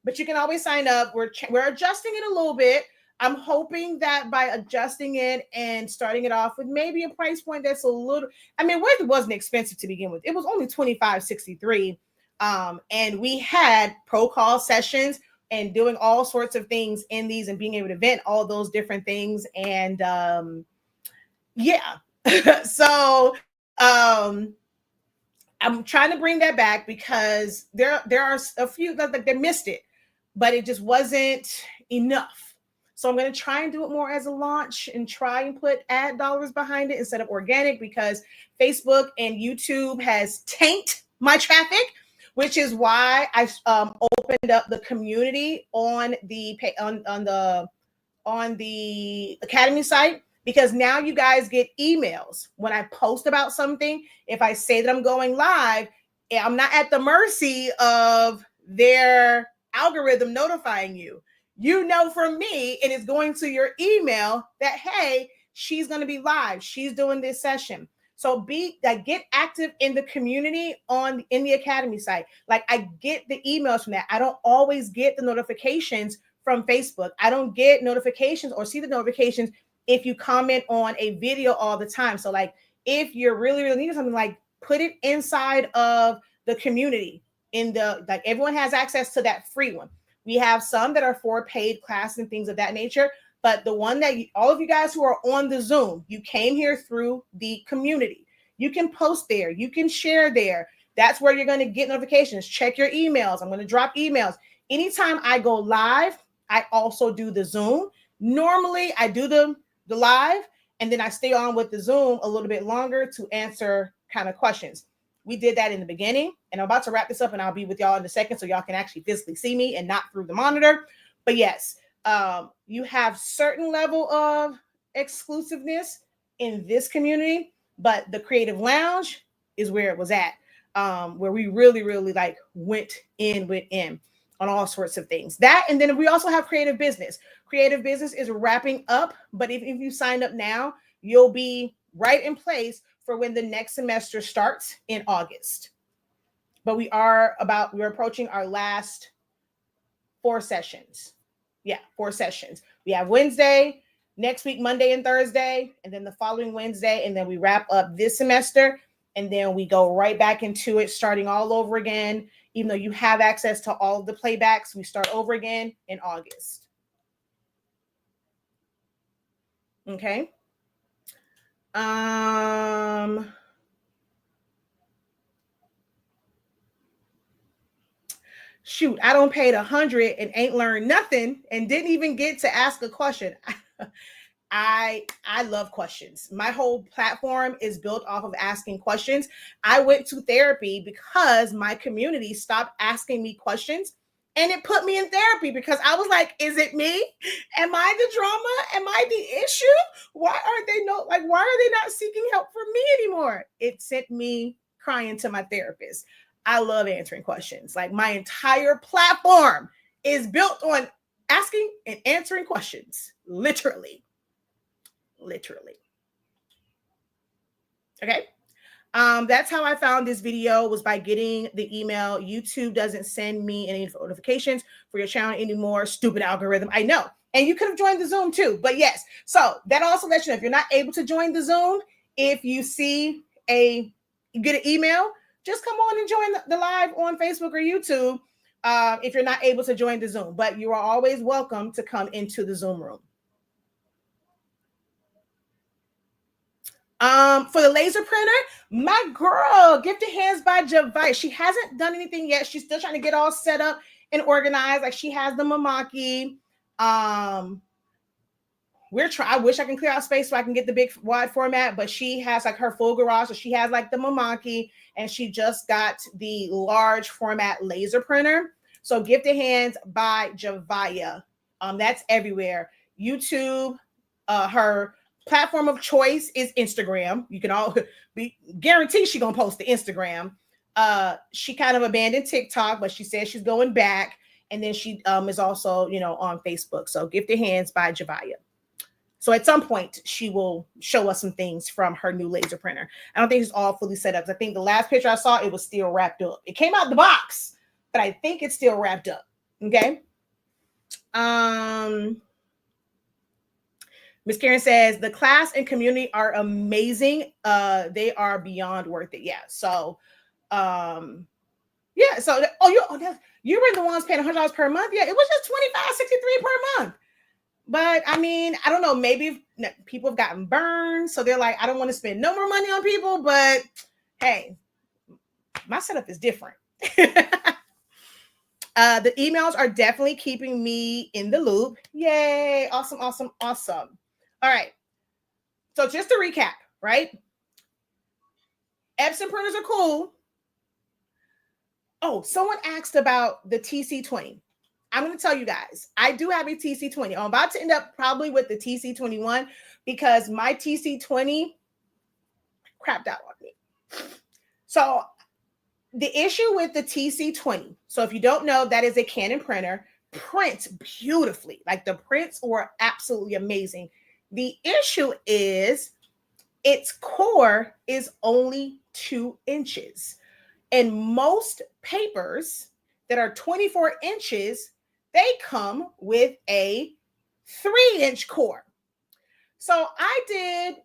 but you can always sign up. We're adjusting it a little bit. I'm hoping that by adjusting it and starting it off with maybe a price point that's a little, I mean, it wasn't expensive to begin with. It was only $25.63. And we had pro call sessions and doing all sorts of things in these and being able to vent all those different things. And yeah. So I'm trying to bring that back because there are a few that they missed it, but it just wasn't enough. So I'm going to try and do it more as a launch and try and put ad dollars behind it instead of organic, because Facebook and YouTube has tanked my traffic, which is why I opened up the community on the Academy site, because now you guys get emails when I post about something. If I say that I'm going live, I'm not at the mercy of their algorithm notifying you. You know from me, and it's going to your email that, hey, she's going to be live. She's doing this session. So get active in the community in the Academy site. Like, I get the emails from that. I don't always get the notifications from Facebook. I don't get notifications or see the notifications if you comment on a video all the time. So like, if you're really, really needing something, like, put it inside of the community. Like, everyone has access to that free one. We have some that are for paid class and things of that nature, but the one that all of you guys who are on the Zoom, you came here through the community. You can post there. You can share there. That's where you're going to get notifications. Check your emails. I'm going to drop emails. Anytime I go live, I also do the Zoom. Normally, I do the live, and then I stay on with the Zoom a little bit longer to answer kind of questions. We did that in the beginning, and I'm about to wrap this up, and I'll be with y'all in a second so y'all can actually physically see me and not through the monitor. But yes, you have certain level of exclusiveness in this community, but the Creative Lounge is where it was at, where we really, really like went in on all sorts of things. That, and then we also have Creative Business. Creative Business is wrapping up, but if you sign up now, you'll be right in place for when the next semester starts in August. But we're approaching our last 4 sessions. Yeah, 4 sessions. We have Wednesday, next week, Monday and Thursday, and then the following Wednesday, and then we wrap up this semester, and then we go right back into it, starting all over again even though you have access to all of the playbacks. We start over again in August. Okay. Shoot, I don't paid 100 and ain't learned nothing and didn't even get to ask a question. I love questions. My whole platform is built off of asking questions. I went to therapy because my community stopped asking me questions, and it put me in therapy because I was like, is it me? Am I the drama? Am I the issue? Why are they not seeking help from me anymore? It sent me crying to my therapist. I love answering questions. Like, my entire platform is built on asking and answering questions, literally. Okay. That's how I found this video, was by getting the email. YouTube doesn't send me any notifications for your channel anymore. Stupid algorithm. I know. And you could have joined the Zoom too, but yes. So that also lets you know if you're not able to join the Zoom, if you get an email, just come on and join the live on Facebook or YouTube. If you're not able to join the Zoom, but you are always welcome to come into the Zoom room. For the laser printer, my girl, Gifted Hands by Javai. She hasn't done anything yet. She's still trying to get all set up and organized. Like, she has the Mamaki. I wish I can clear out space so I can get the big wide format, but she has like her full garage. So she has like the Mamaki, and she just got the large format laser printer. So Gifted Hands by Javaya. That's everywhere. YouTube, her platform of choice is Instagram. You can all be guaranteed she's gonna post to Instagram. She kind of abandoned TikTok, but she says she's going back. And then she is also, on Facebook. So Gifted Hands by Javaya. So at some point, she will show us some things from her new laser printer. I don't think it's all fully set up. I think the last picture I saw, it was still wrapped up. It came out the box, but I think it's still wrapped up. Okay. Miss Karen says the class and community are amazing. They are beyond worth it. Yeah. So, yeah. So, you were the ones paying $100 per month. Yeah, it was just $25.63 per month. But I mean, I don't know. Maybe people have gotten burned, so they're like, I don't want to spend no more money on people. But hey, my setup is different. The emails are definitely keeping me in the loop. Yay! Awesome. All right. So just to recap, right? Epson printers are cool. Oh, someone asked about the TC20. I'm going to tell you guys, I do have a TC20. I'm about to end up probably with the TC21 because my TC20 crapped out on me. So the issue with the TC20, so if you don't know, that is a Canon printer, prints beautifully. Like, the prints were absolutely amazing. The issue is its core is only 2 inches. And most papers that are 24 inches, they come with a 3-inch core. So I did,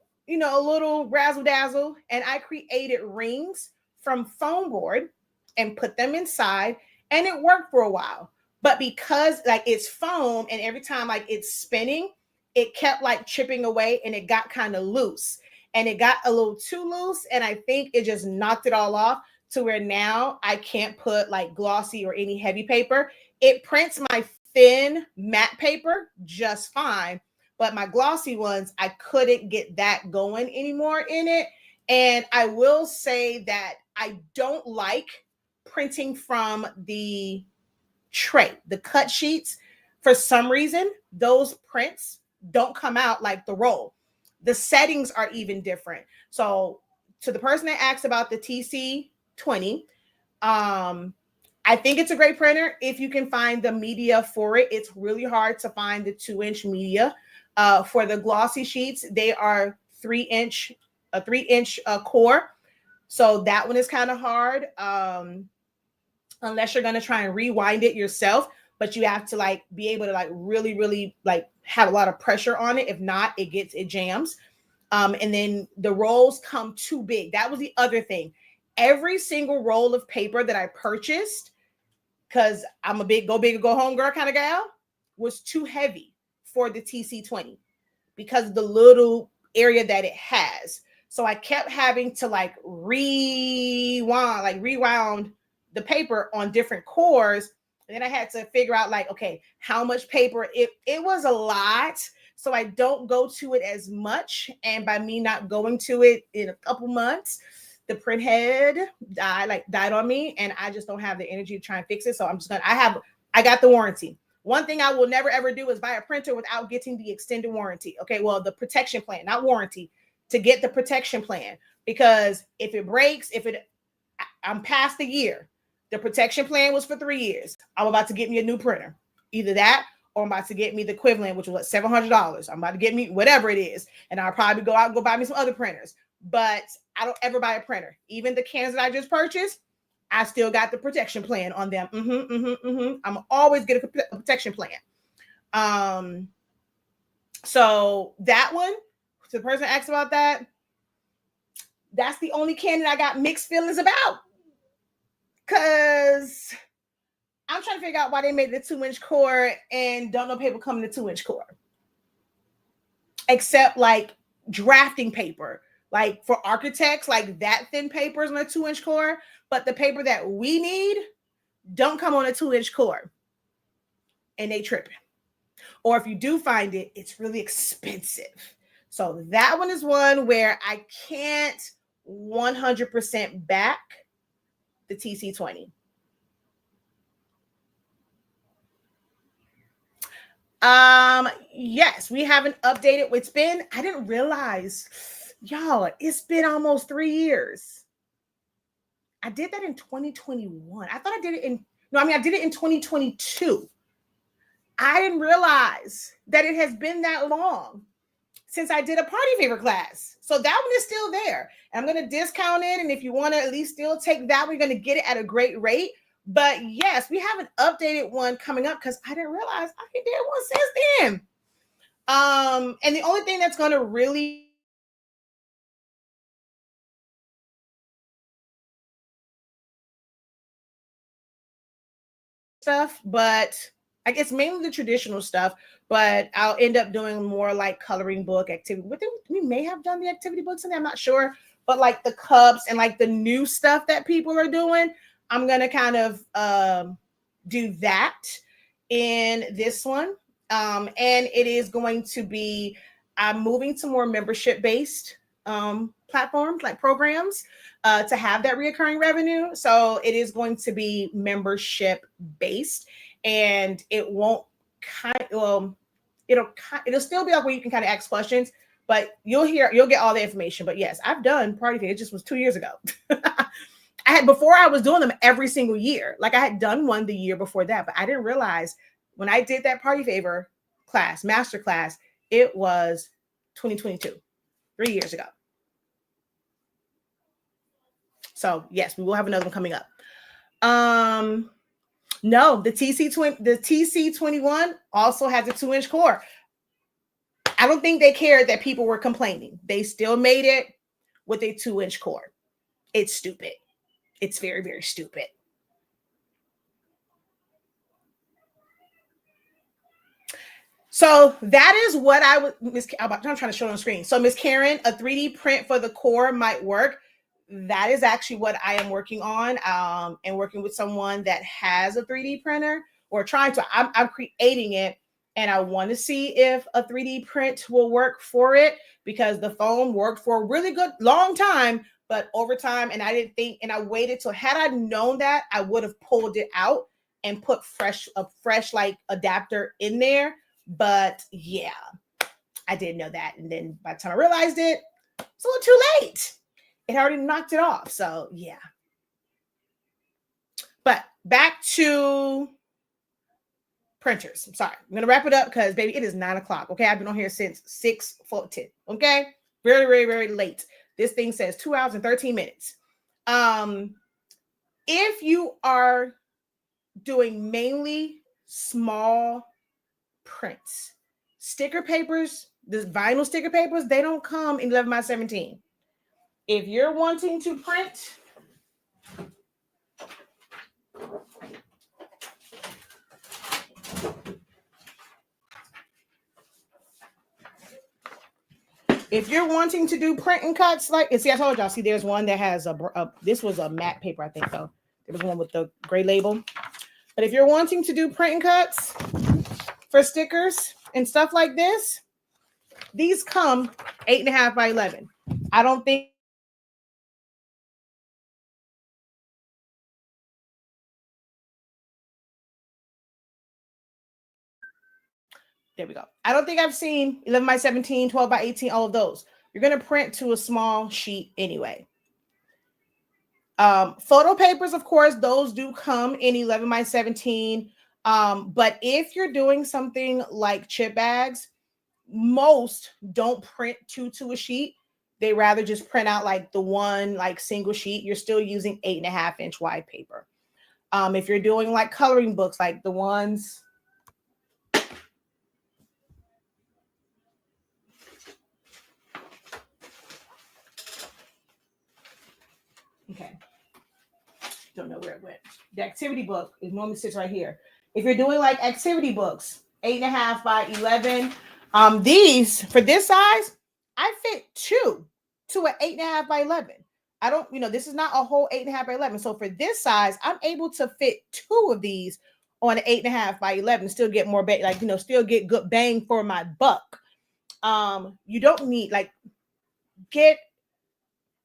a little razzle dazzle, and I created rings from foam board and put them inside, and it worked for a while. But because it's foam, and every time it's spinning, it kept chipping away, and it got kind of loose, and it got a little too loose, and I think it just knocked it all off to where now I can't put glossy or any heavy paper. It prints my thin matte paper just fine, but my glossy ones, I couldn't get that going anymore in it. And I will say that I don't like printing from the tray, the cut sheets. For some reason, those prints don't come out like the roll. The settings are even different. So to the person that asked about the TC20, I think it's a great printer if you can find the media for it. It's really hard to find the 2-inch media. For the glossy sheets, they are 3-inch core. So that one is kind of hard. Unless you're going to try and rewind it yourself, but you have to be able to really, really have a lot of pressure on it. If not, it jams. And then the rolls come too big. That was the other thing. Every single roll of paper that I purchased because I'm a big go big or go home girl kind of gal, was too heavy for the TC20 because of the little area that it has. So I kept having to like rewound the paper on different cores. And then I had to figure out like, okay, how much paper, it was a lot. So I don't go to it as much. And by me not going to it in a couple months, the print head died on me, and I just don't have the energy to try and fix it. So I'm just gonna, I got the warranty. One thing I will never ever do is buy a printer without getting the extended warranty. Okay, well, the protection plan, not warranty, to get the protection plan. Because if it breaks, I'm past the year. The protection plan was for 3 years. I'm about to get me a new printer. Either that or I'm about to get me the equivalent, which was what, $700. I'm about to get me whatever it is. And I'll probably go out and go buy me some other printers. But I don't ever buy a printer. Even the cans that I just purchased, I still got the protection plan on them. I'm always get a protection plan. So that one, to the person asked about that, that's the only can that I got mixed feelings about. Because I'm trying to figure out why they made the 2-inch core and don't know paper coming to 2-inch core. Except like drafting paper. Like for architects, like that thin paper is on a 2-inch core. But the paper that we need don't come on a 2-inch core. And they tripping. Or if you do find it, it's really expensive. So that one is one where I can't 100% back the TC20. Yes, we haven't updated. I didn't realize, y'all, it's been almost 3 years. I did that in 2021. I thought I did it I did it in 2022. I didn't realize that it has been that long since I did a party favor class. So that one is still there. And I'm going to discount it. And if you want to at least still take that, we're going to get it at a great rate. But yes, we have an updated one coming up because I didn't realize I did one since then. And the only thing that's going to really stuff, but I guess mainly the traditional stuff, but I'll end up doing more like coloring book activity. We may have done the activity books in there, I'm not sure, but like the cups and like the new stuff that people are doing, I'm going to kind of do that in this one. And it is going to be, I'm moving to more membership based platforms like programs to have that reoccurring revenue. So it is going to be membership based, and it won't it'll still be up where you can kind of ask questions, but you'll get all the information. But yes, I've done party favor. It just was 2 years ago. Before I was doing them every single year. Like I had done one the year before that, but I didn't realize when I did that party favor class, master class, it was 2022, 3 years ago. So yes, we will have another one coming up. No, the TC21 also has a 2-inch core. I don't think they cared that people were complaining. They still made it with a 2-inch core. It's stupid. It's very, very stupid. So that is what I'm trying to show on the screen. So Miss Karen, a 3D print for the core might work. That is actually what I am working on, and working with someone that has a 3D printer, or trying to, I'm creating it, and I want to see if a 3D print will work for it, because the foam worked for a really good long time, but over time, and I didn't think, and I waited till, had I known that, I would have pulled it out and put a fresh like adapter in there. But yeah, I didn't know that. And then by the time I realized it, it's a little too late. It already knocked it off. So yeah. But back to printers. I'm sorry. I'm going to wrap it up because, baby, it is 9 o'clock. Okay. I've been on here since 6:10. Okay. Very, very, very late. This thing says 2 hours and 13 minutes. If you are doing mainly small prints, sticker papers, the vinyl sticker papers, they don't come in 11 by 17. If you're wanting to print If you're wanting to do print and cuts, like, see, I told y'all, see, there's one that has this was a matte paper, I think, though. There was one with the gray label. But if you're wanting to do print and cuts for stickers and stuff like this, these come 8.5 by 11. I don't think there we go. I don't think I've seen 11 by 17, 12 by 18, all of those. You're going to print to a small sheet anyway. Photo papers, of course, those do come in 11 by 17. But if you're doing something like chip bags, most don't print two to a sheet. They rather just print out like the one like single sheet. You're still using 8.5-inch wide paper. If you're doing like coloring books, like the ones. Okay. Don't know where it went. The activity book is normally sits right here. If you're doing like activity books, 8.5 by 11. These for this size, I fit two to an 8.5 by 11. I don't, this is not a whole 8.5 by 11. So for this size, I'm able to fit two of these on an 8.5 by 11, still get more still get good bang for my buck. You don't need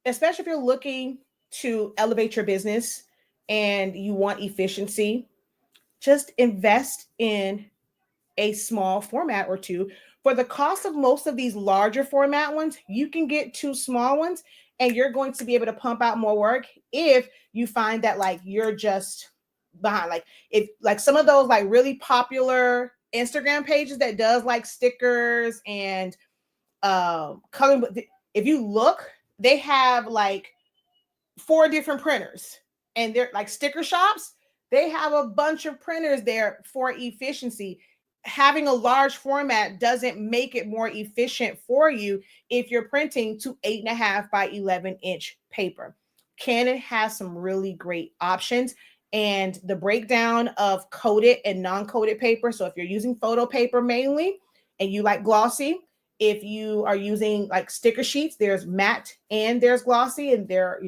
especially if you're looking to elevate your business and you want efficiency, just invest in a small format or two. For the cost of most of these larger format ones, you can get two small ones and you're going to be able to pump out more work if you find that like you're just behind. Like if like some of those like really popular Instagram pages that does like stickers and coloring, if you look, they have like 4 different printers and they're like sticker shops. They have a bunch of printers there for efficiency. Having a large format doesn't make it more efficient for you if you're printing to 8.5 by 11-inch paper. Canon has some really great options and the breakdown of coated and non-coated paper. So if you're using photo paper mainly and you like glossy, if you are using like sticker sheets, there's matte and there's glossy, and there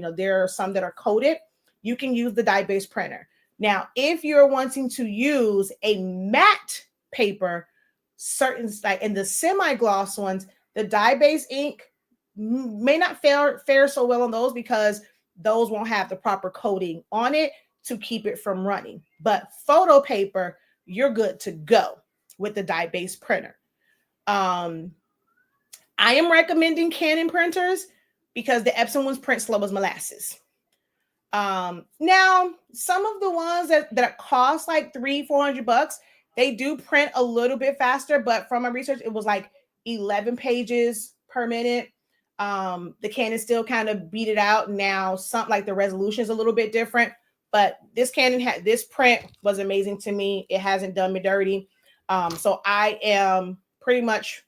are some that are coated. You can use the dye-based printer. Now, if you're wanting to use a matte paper, certain like in the semi-gloss ones, the dye-based ink may not fare so well on those because those won't have the proper coating on it to keep it from running. But photo paper, you're good to go with the dye-based printer. I am recommending Canon printers because the Epson ones print slow as molasses. Now some of the ones that cost like $300-400, they do print a little bit faster, but from my research, it was like 11 pages per minute. The Canon still kind of beat it out. Now, something like the resolution is a little bit different, but this print was amazing to me. It hasn't done me dirty. So I am pretty much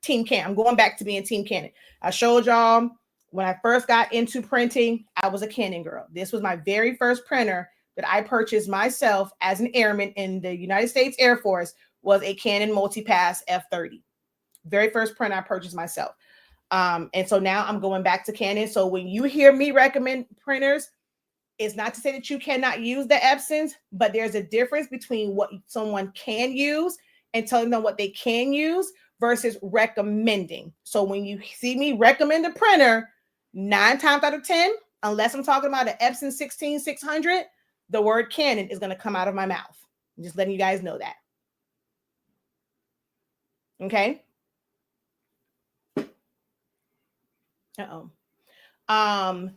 Team Canon. I'm going back to being Team Canon. I showed y'all when I first got into printing, I was a Canon girl. This was my very first printer that I purchased myself as an airman in the United States Air Force, was a Canon Multipass F30. Very first printer I purchased myself. And so now I'm going back to Canon. So when you hear me recommend printers, it's not to say that you cannot use the Epsons, but there's a difference between what someone can use and telling them what they can use versus recommending. So when you see me recommend a printer, 9 times out of 10, unless I'm talking about an Epson 16600, the word Canon is going to come out of my mouth. I'm just letting you guys know that. Okay. I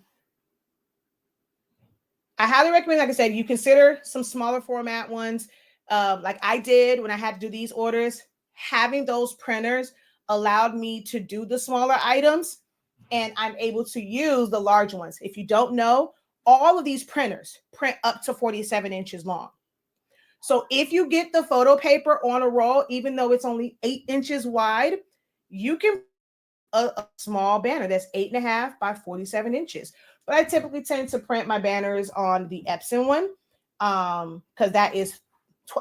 highly recommend, like I said, you consider some smaller format ones. Like I did when I had to do these orders. Having those printers allowed me to do the smaller items, and I'm able to use the large ones. If you don't know, all of these printers print up to 47 inches long. So if you get the photo paper on a roll, even though it's only 8 inches wide, you can a small banner that's 8.5 by 47 inches. But I typically tend to print my banners on the Epson one because that is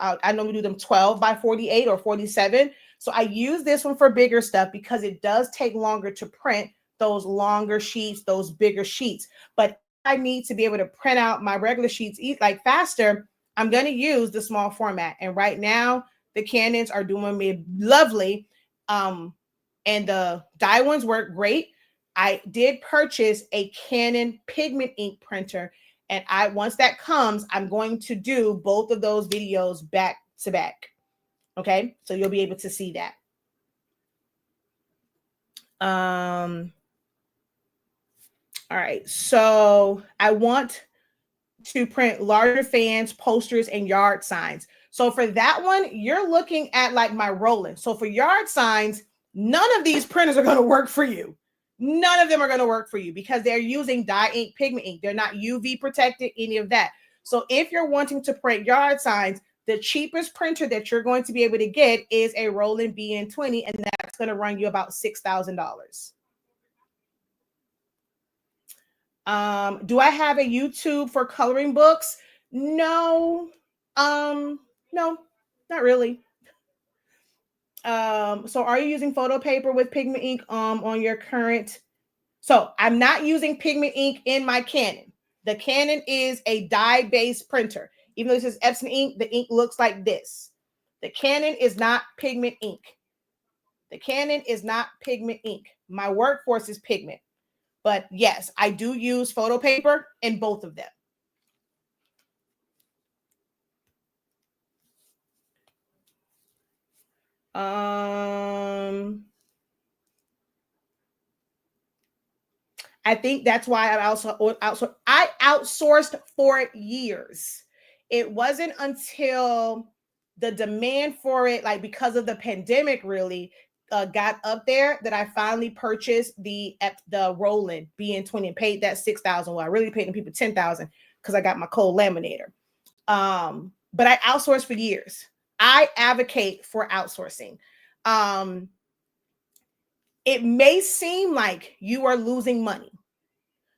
I normally do them 12 by 48 or 47. So I use this one for bigger stuff because it does take longer to print those longer sheets, those bigger sheets. But I need to be able to print out my regular sheets like faster. I'm going to use the small format. And right now the Canons are doing me lovely. And the die ones work great. I did purchase a Canon Pigment Ink printer, and once that comes, I'm going to do both of those videos back to back. Okay, so you'll be able to see that. All right, so I want to print larger fans, posters, and yard signs. So for that one, you're looking at like my rolling. So for yard signs, none of these printers are going to work for you. None of them are going to work for you because they're using dye ink, pigment ink. They're not UV protected, any of that. So if you're wanting to print yard signs, the cheapest printer that you're going to be able to get is a Roland BN20, and that's going to run you about $6,000. Do I have a YouTube for coloring books? No. No, not really. So are you using photo paper with pigment ink on your current? So I'm not using pigment ink in my Canon. The Canon is a dye-based printer. Even though this is Epson ink, the ink looks like this. The Canon is not pigment ink. The Canon is not pigment ink. My workforce is pigment. But yes, I do use photo paper in both of them. I think that's why I outsourced for years. It wasn't until the demand for it, like because of the pandemic, really got up there that I finally purchased the Roland BN20 and paid that $6,000. Well, I really paid the people $10,000 because I got my cold laminator. But I outsourced for years. I advocate for outsourcing. It may seem like you are losing money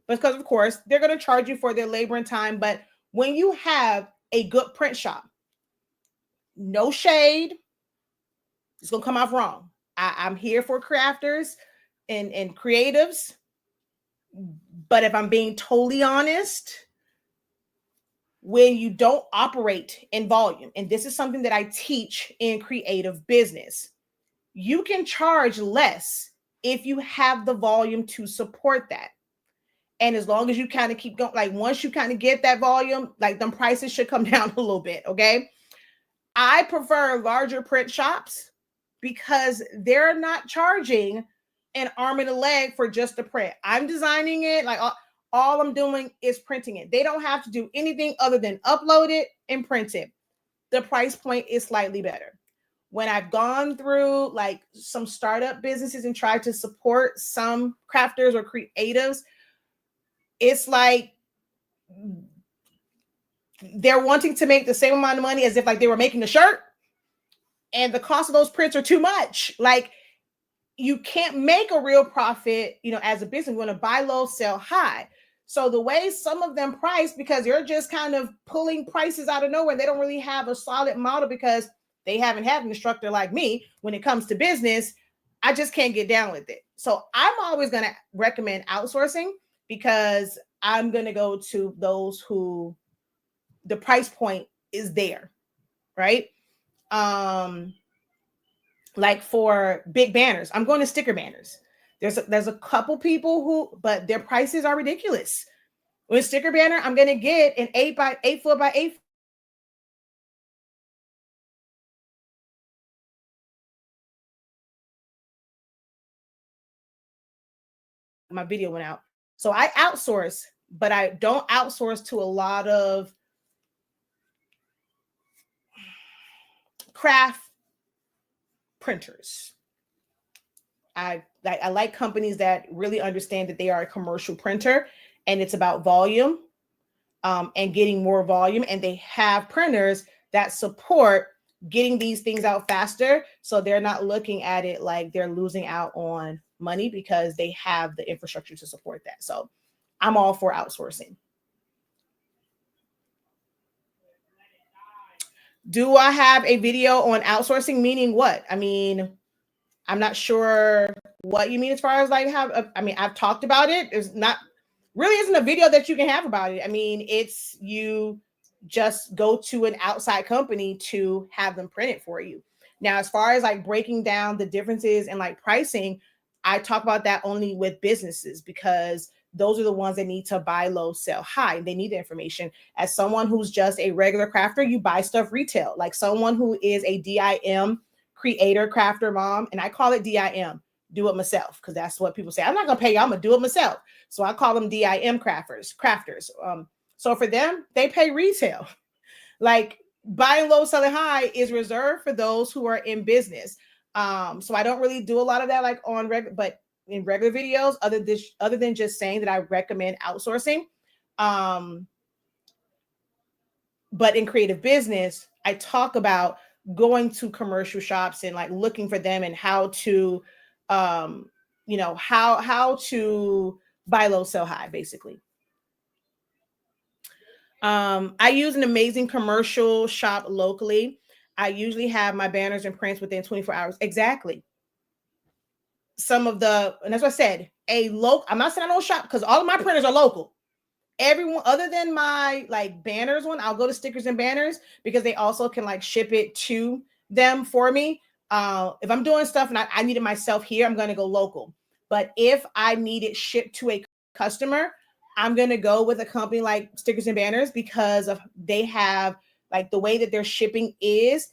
because, of course, they're going to charge you for their labor and time. But when you have a good print shop, no shade, it's going to come off wrong. I'm here for crafters and creatives. But if I'm being totally honest, when you don't operate in volume, and this is something that I teach in creative business, you can charge less if you have the volume to support that. And as long as you kind of keep going, like once you kind of get that volume, like them prices should come down a little bit. Okay. I prefer larger print shops because they're not charging an arm and a leg for just the print. I'm designing it. Like all I'm doing is printing it. They don't have to do anything other than upload it and print it. The price point is slightly better. When I've gone through like some startup businesses and tried to support some crafters or creatives, it's like they're wanting to make the same amount of money as if like they were making a shirt, and the cost of those prints are too much. Like you can't make a real profit, as a business. You want to buy low, sell high. So the way some of them price, because they're just kind of pulling prices out of nowhere, they don't really have a solid model because they haven't had an instructor like me when it comes to business. I just can't get down with it. So I'm always going to recommend outsourcing because I'm going to go to those who the price point is there, right? Like for big banners, I'm going to sticker banners. There's a couple people but their prices are ridiculous. With sticker banner, I'm going to get an 8 foot by 8. My video went out. So I outsource, but I don't outsource to a lot of craft printers. I like companies that really understand that they are a commercial printer and it's about volume and getting more volume. And they have printers that support getting these things out faster. So they're not looking at it like they're losing out on money because they have the infrastructure to support that. So I'm all for outsourcing. Do I have a video on outsourcing? Meaning what? I mean, I'm not sure what you mean as far as like I mean, I've talked about it. There's not really isn't a video that you can have about it. I mean, it's you just go to an outside company to have them print it for you. Now, as far as like breaking down the differences and like pricing, I talk about that only with businesses because those are the ones that need to buy low, sell high. They need the information. As someone who's just a regular crafter, you buy stuff retail. Like someone who is a DIM creator, crafter, mom, and I call it DIM, do it myself, because that's what people say. I'm not gonna pay you, I'm gonna do it myself. So I call them DIM crafters. So for them, they pay retail. Like buying low, selling high is reserved for those who are in business. So I don't really do a lot of that like on regular, but in regular videos, other than just saying that I recommend outsourcing. But in creative business, I talk about going to commercial shops and like looking for them and how to how to buy low, sell high, basically. I use an amazing commercial shop locally. I usually have my banners and prints within 24 hours. Exactly. And that's what I said, I'm not saying I don't shop because all of my printers are local. Everyone other than my like banners one, I'll go to stickers and banners because they also can like ship it to them for me. If I'm doing stuff and I need it myself here, I'm going to go local. But if I need it shipped to a customer, I'm going to go with a company like Stickers and Banners because of they have like the way that their shipping is,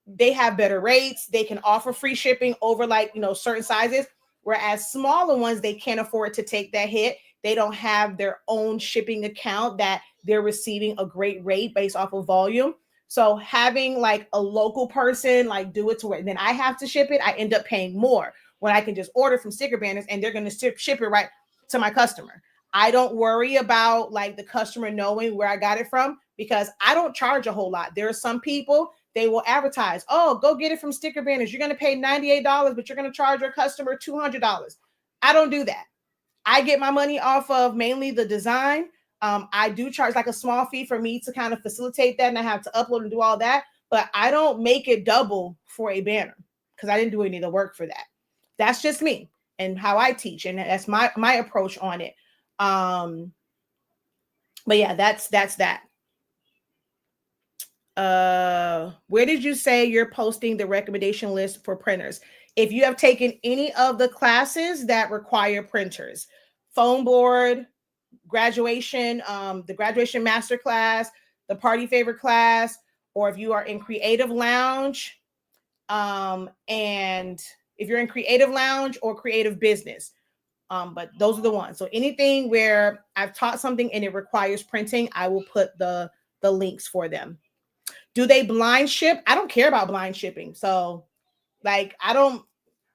they have better rates. They can offer free shipping over like, certain sizes, whereas smaller ones, they can't afford to take that hit. They don't have their own shipping account that they're receiving a great rate based off of volume. So having like a local person like do it to where then I have to ship it, I end up paying more when I can just order from Sticker Banners and they're going to ship it right to my customer. I don't worry about like the customer knowing where I got it from because I don't charge a whole lot. There are some people, they will advertise, oh, go get it from Sticker Banners. You're going to pay $98, but you're going to charge your customer $200. I don't do that. I get my money off of mainly the design. I do charge like a small fee for me to kind of facilitate that, and I have to upload and do all that, but I don't make it double for a banner because I didn't do any of the work for that. That's just me and how I teach, and that's my approach on it. But yeah, that's that. Where did you say you're posting the recommendation list for printers? If you have taken any of the classes that require printers, foam board, graduation, the graduation master class, the party favor class, or if you are in creative lounge, and if you're in creative lounge or creative business, but those are the ones. So anything where I've taught something and it requires printing, I will put the links for them. Do they blind ship? I don't care about blind shipping. So like, I don't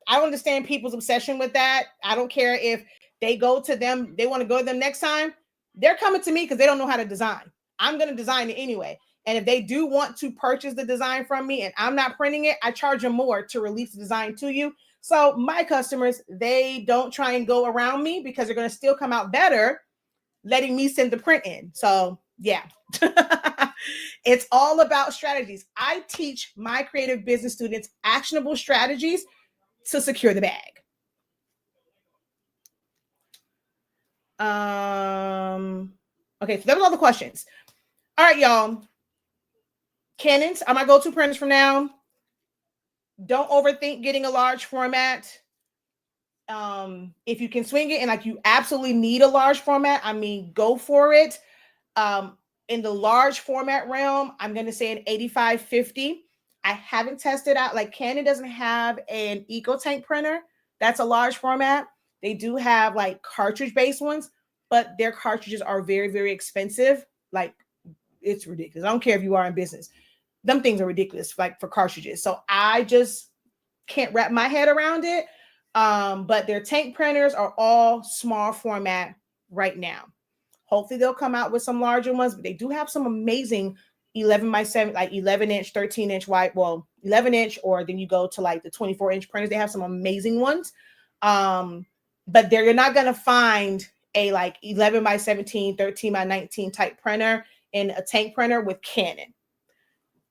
understand people's obsession with that. I don't care if they go to them, they want to go to them next time. They're coming to me because they don't know how to design. I'm going to design it anyway. And if they do want to purchase the design from me and I'm not printing it, I charge them more to release the design to you. So my customers, they don't try and go around me because they're going to still come out better letting me send the print in. So yeah. It's all about strategies. I teach my creative business students actionable strategies to secure the bag. Okay, so that was all the questions. All right, y'all. Canons are my go-to printers from now. Don't overthink getting a large format. If you can swing it and like you absolutely need a large format, I mean, go for it. In the large format realm, I'm going to say an 8550. I haven't tested out. Like Canon doesn't have an EcoTank printer. That's a large format. They do have like cartridge-based ones, but their cartridges are very, very expensive. Like it's ridiculous. I don't care if you are in business. Them things are ridiculous, like for cartridges. So I just can't wrap my head around it. But their tank printers are all small format right now. Hopefully they'll come out with some larger ones, but they do have some amazing 11 by 7, like 11 inch, 13 inch wide, well, 11 inch, or then you go to like the 24 inch printers. They have some amazing ones. But you're not going to find a like 11 by 17, 13 by 19 type printer in a tank printer with Canon.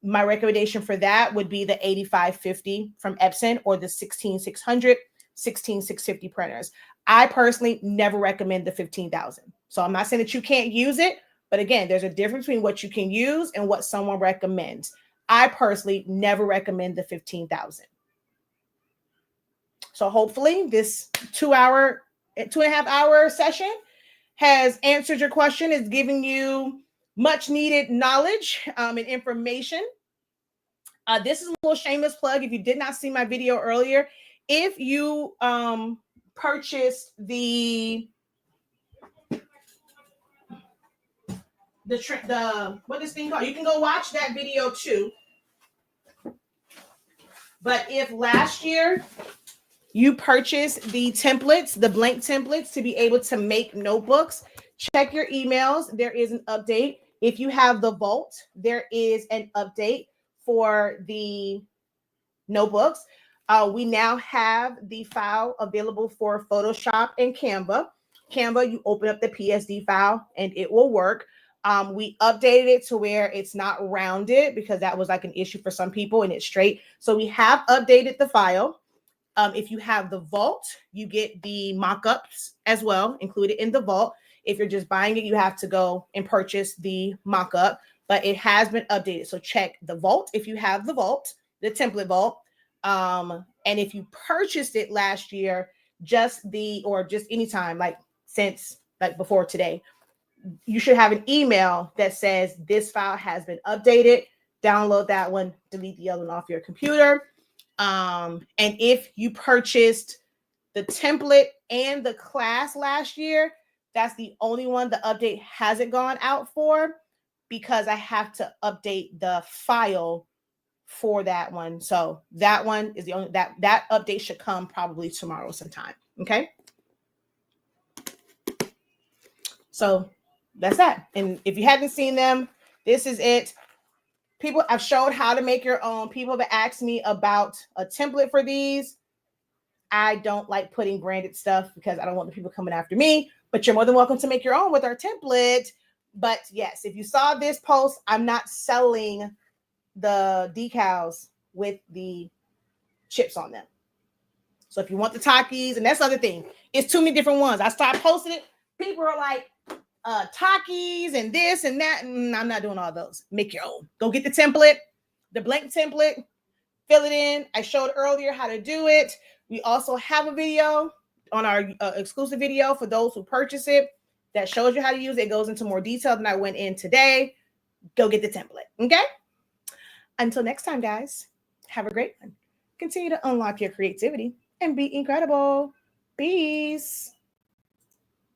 my recommendation for that would be the 8550 from Epson or the 16600, 16650 printers. I personally never recommend the 15,000. So I'm not saying that you can't use it, but again, there's a difference between what you can use and what someone recommends. I personally never recommend the 15,000. So hopefully this 2.5 hour session has answered your question, is giving you much needed knowledge and information. This is a little shameless plug. If you did not see my video earlier, if you purchased the what is this thing called? You can go watch that video too. But if last year you purchased the templates, the blank templates to be able to make notebooks, check your emails. There is an update. If you have the Vault, there is an update for the notebooks. We now have the file available for Photoshop and Canva. Canva, you open up the PSD file and it will work. We updated it to where it's not rounded because that was like an issue for some people, and it's straight. So we have updated the file. If you have the Vault, you get the mock-ups as well included in the Vault. If you're just buying it, you have to go and purchase the mock-up, but it has been updated. So check the Vault if you have the Vault, the template Vault. And if you purchased it last year, just anytime, like since like before today, you should have an email that says this file has been updated. Download that one, delete the other one off your computer. And if you purchased the template and the class last year, that's the only one the update hasn't gone out for, because I have to update the file for that one. So that one is the only that update should come probably tomorrow sometime. Okay. So that's that. And if you haven't seen them, this is it. People, I've showed how to make your own. People that ask me about a template for these, I don't like putting branded stuff because I don't want the people coming after me, but you're more than welcome to make your own with our template. But yes, if you saw this post, I'm not selling the decals with the chips on them. So if you want the Takis, and that's the other thing, it's too many different ones. I started posting it. People are like, Takis and this and that. And I'm not doing all those. Make your own. Go get the template, the blank template, fill it in. I showed earlier how to do it. We also have a video on our exclusive video for those who purchase it that shows you how to use it. It goes into more detail than I went in today. Go get the template. Okay. Until next time, guys, have a great one. Continue to unlock your creativity and be incredible. Peace.